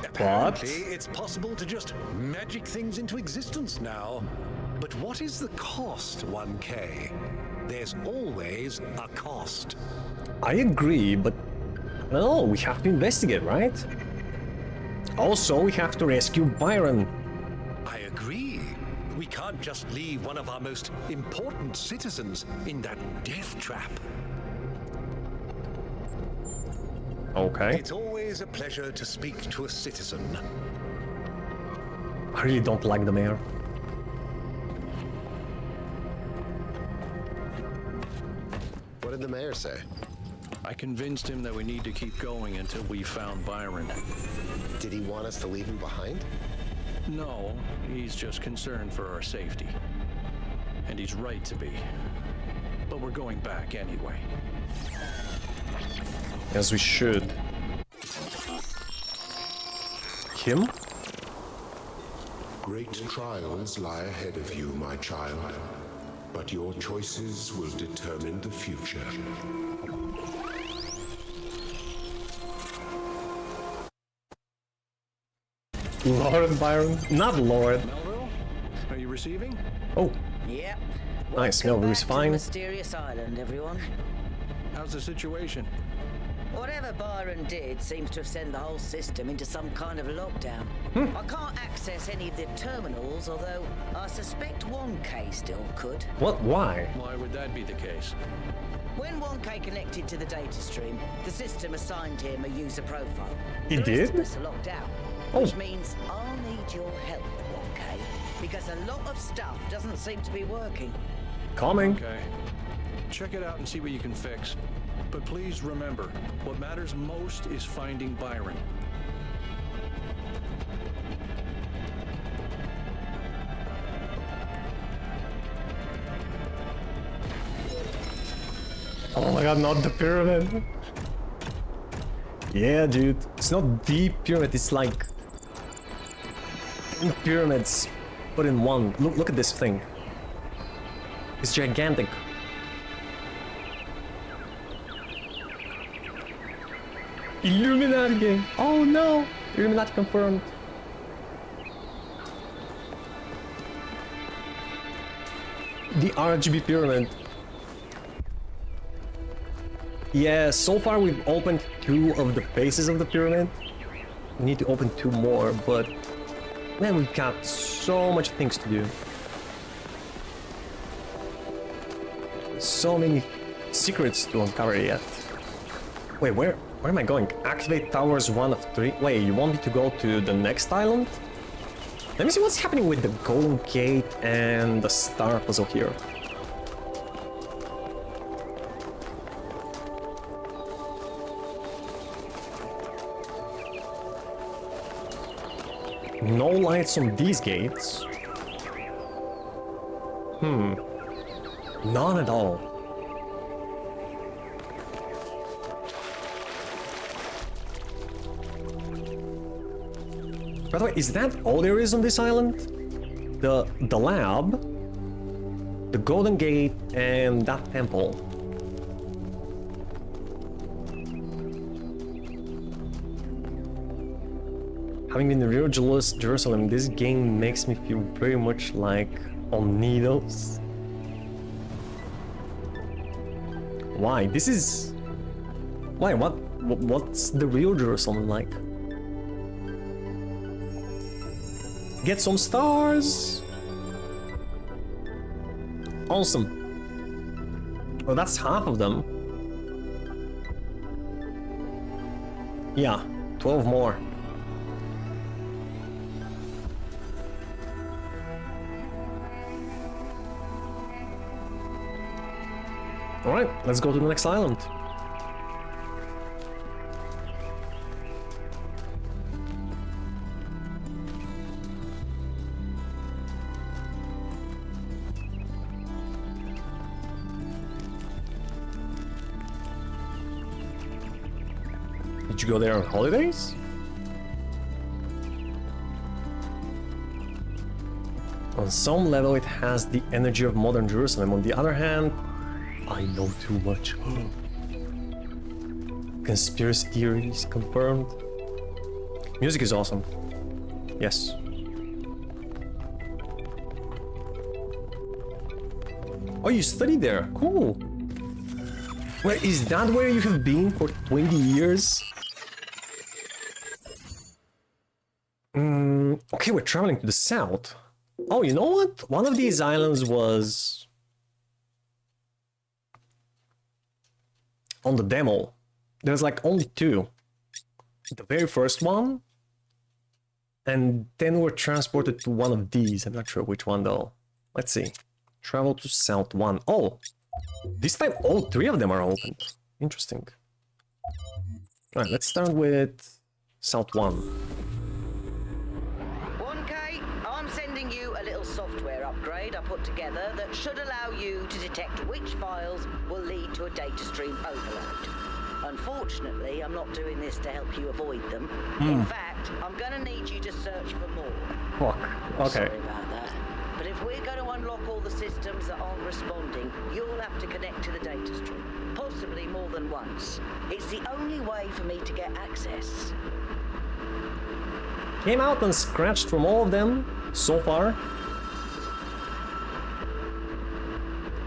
Speaker 1: But
Speaker 17: Apparently, it's possible to just magic things into existence now. But what is the cost, 1K? There's always a cost.
Speaker 1: I agree, but no, we have to investigate, right? Also, we have to rescue Byron.
Speaker 17: I agree. We can't just leave one of our most important citizens in that death trap.
Speaker 1: Okay.
Speaker 17: It's always a pleasure to speak to a citizen.
Speaker 1: I really don't like the mayor.
Speaker 11: What did the mayor say?
Speaker 3: I convinced him that we need to keep going until we found Byron.
Speaker 11: Did he want us to leave him behind?
Speaker 3: No, he's just concerned for our safety. And he's right to be. But we're going back anyway.
Speaker 1: As we should. Him?
Speaker 6: Great trials lie ahead of you, my child. But your choices will determine the future.
Speaker 1: Lord Byron? Not Lord.
Speaker 3: Melville, are you receiving?
Speaker 1: Oh.
Speaker 2: Yep.
Speaker 1: Nice,
Speaker 2: Welcome
Speaker 1: Melville's
Speaker 2: back to
Speaker 1: fine.
Speaker 2: Mysterious Island, everyone.
Speaker 3: How's the situation?
Speaker 2: Whatever Byron did seems to have sent the whole system into some kind of lockdown. I can't access any of the terminals, although I suspect 1K still could.
Speaker 1: What? Why?
Speaker 3: Why would that be the case?
Speaker 2: When 1K connected to the data stream, the system assigned him a user profile.
Speaker 1: It
Speaker 2: The rest
Speaker 1: did?
Speaker 2: of us are locked out, which means I'll need your help, 1K, because a lot of stuff doesn't seem to be working.
Speaker 1: Coming.
Speaker 3: Okay. Check it out and see what you can fix. But please remember, what matters most is finding Byron.
Speaker 1: Oh my god, not the pyramid. Yeah, dude. It's not the pyramid, it's like 10 pyramids put in one. Look at this thing. It's gigantic. Illuminati game. Oh no! Illuminati confirmed. The RGB pyramid. Yeah, so far we've opened 2 of the faces of the pyramid. We need to open 2 more, but man, we've got so much things to do. So many secrets to uncover yet. Wait, where am I going? Activate towers 1 of 3. Wait, you want me to go to the next island? Let me see what's happening with the Golden Gate and the star puzzle here. No lights on these gates. None at all. By the way, is that all there is on this island? The lab, the Golden Gate, and that temple. Having been in real Jerusalem, this game makes me feel very much like on needles. Why? This is... Why? What's the real Jerusalem like? Get some stars! Awesome. Well, that's half of them. Yeah, 12 more. Alright, let's go to the next island. Did you go there on holidays? On some level it has the energy of modern Jerusalem. On the other hand, I know too much. Conspiracy theories confirmed. Music is awesome. Yes. Oh, you studied there. Cool. Wait, is that where you have been for 20 years? Okay, we're traveling to the south. Oh, you know what? One of these islands was on the demo. There's like only 2. The very first one, and then we're transported to one of these. I'm not sure which one though. Let's see. Travel to South 1. Oh, this time all 3 of them are open. Interesting. Alright, let's start with South 1.
Speaker 2: 1K, I'm sending you a little software upgrade I put together that should allow you to detect which files will lead to a data stream overload. Unfortunately, I'm not doing this to help you avoid them. In fact, I'm gonna need you to search for more.
Speaker 1: Fuck. Okay.
Speaker 2: Sorry about that. But if we're going to unlock all the systems that aren't responding, you'll have to connect to the data stream. Possibly more than once. It's the only way for me to get access.
Speaker 1: Came out unscratched from all of them so far.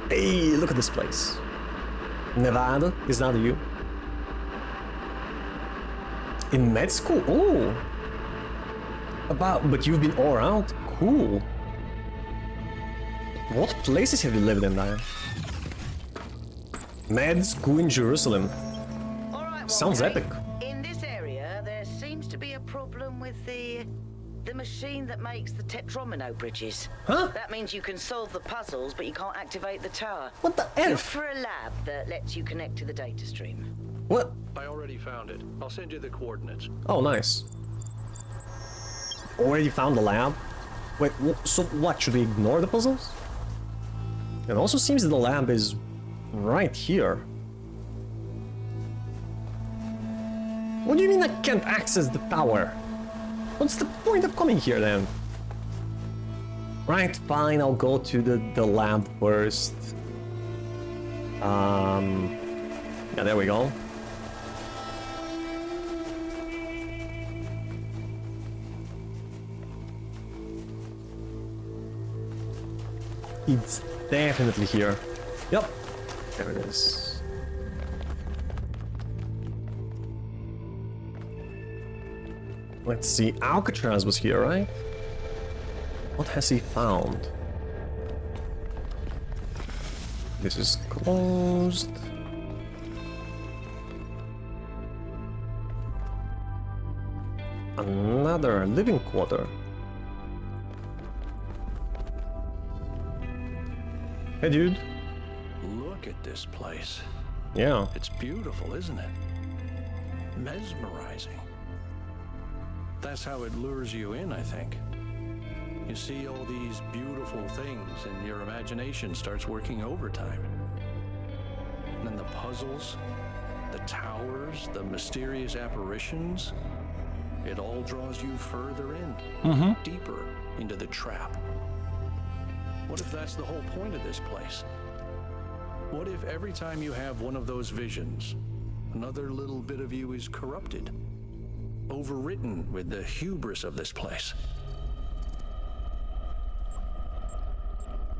Speaker 1: Hey, look at this place. Nevada, is that you? In med school? Oh! But you've been all around? Cool. What places have you lived in, Diane? Med school in Jerusalem. Sounds epic.
Speaker 2: In this area, there seems to be a problem with the machine that makes the tetromino bridges.
Speaker 1: Huh?
Speaker 2: That means you can solve the puzzles, but you can't activate the tower.
Speaker 1: What the
Speaker 2: Look
Speaker 1: F?
Speaker 2: for a lab that lets you connect to the data stream.
Speaker 1: What?
Speaker 3: I already found it. I'll send you the coordinates.
Speaker 1: Oh, nice. Already found the lab? Wait, so what? Should we ignore the puzzles? It also seems that the lab is right here. What do you mean I can't access the tower? What's the point of coming here then? Right, fine, I'll go to the lab first. Yeah, there we go. It's definitely here. Yep, there it is. Let's see, Alcatraz was here, right? What has he found? This is closed. Another living quarter. Hey, dude.
Speaker 3: Look at this place.
Speaker 1: Yeah.
Speaker 3: It's beautiful, isn't it? Mesmerizing. That's how it lures you in, I think. You see all these beautiful things and your imagination starts working overtime. And then the puzzles, the towers, the mysterious apparitions, it all draws you further in, deeper into the trap. What if that's the whole point of this place? What if every time you have one of those visions, another little bit of you is corrupted, overwritten with the hubris of this place?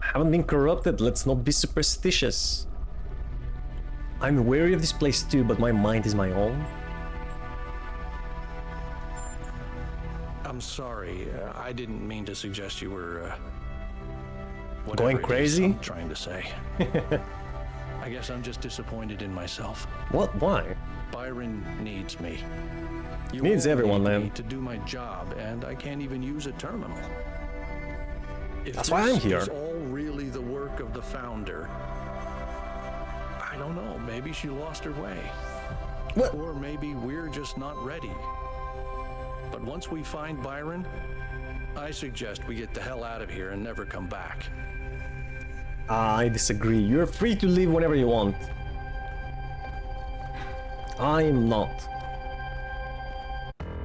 Speaker 1: Haven't been corrupted, let's not be superstitious. I'm wary of this place too, but my mind is my own.
Speaker 3: I'm sorry, I didn't mean to suggest you were,
Speaker 1: going
Speaker 3: whatever it is
Speaker 1: crazy?
Speaker 3: I'm trying to say. I guess I'm just disappointed in myself.
Speaker 1: What? Why?
Speaker 3: Byron needs me. You
Speaker 1: Needs
Speaker 3: all
Speaker 1: everyone,
Speaker 3: need
Speaker 1: man.
Speaker 3: me to do my job, and I can't even use a terminal. If
Speaker 1: That's why I'm
Speaker 3: this
Speaker 1: here.
Speaker 3: is all really the work of the founder, I don't know. Maybe she lost her way.
Speaker 1: What?
Speaker 3: Or maybe we're just not ready. But once we find Byron, I suggest we get the hell out of here and never come back.
Speaker 1: I disagree. You're free to leave whenever you want. I'm not.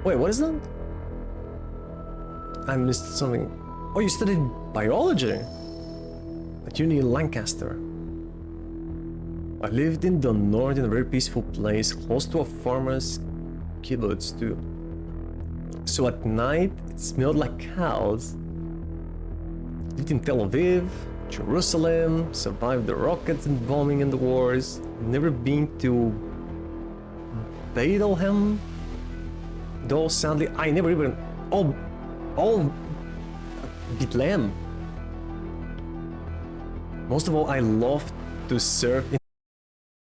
Speaker 1: Wait, what is that? I missed something. Oh, you studied biology at Uni in Lancaster. I lived in the north in a very peaceful place, close to a farmer's kibbutz too. So at night, it smelled like cows. Lived in Tel Aviv, Jerusalem, survived the rockets and bombing in the wars. Never been to Bethlehem. Though sadly, I never even... Oh, Bethlehem. Most of all, I love to surf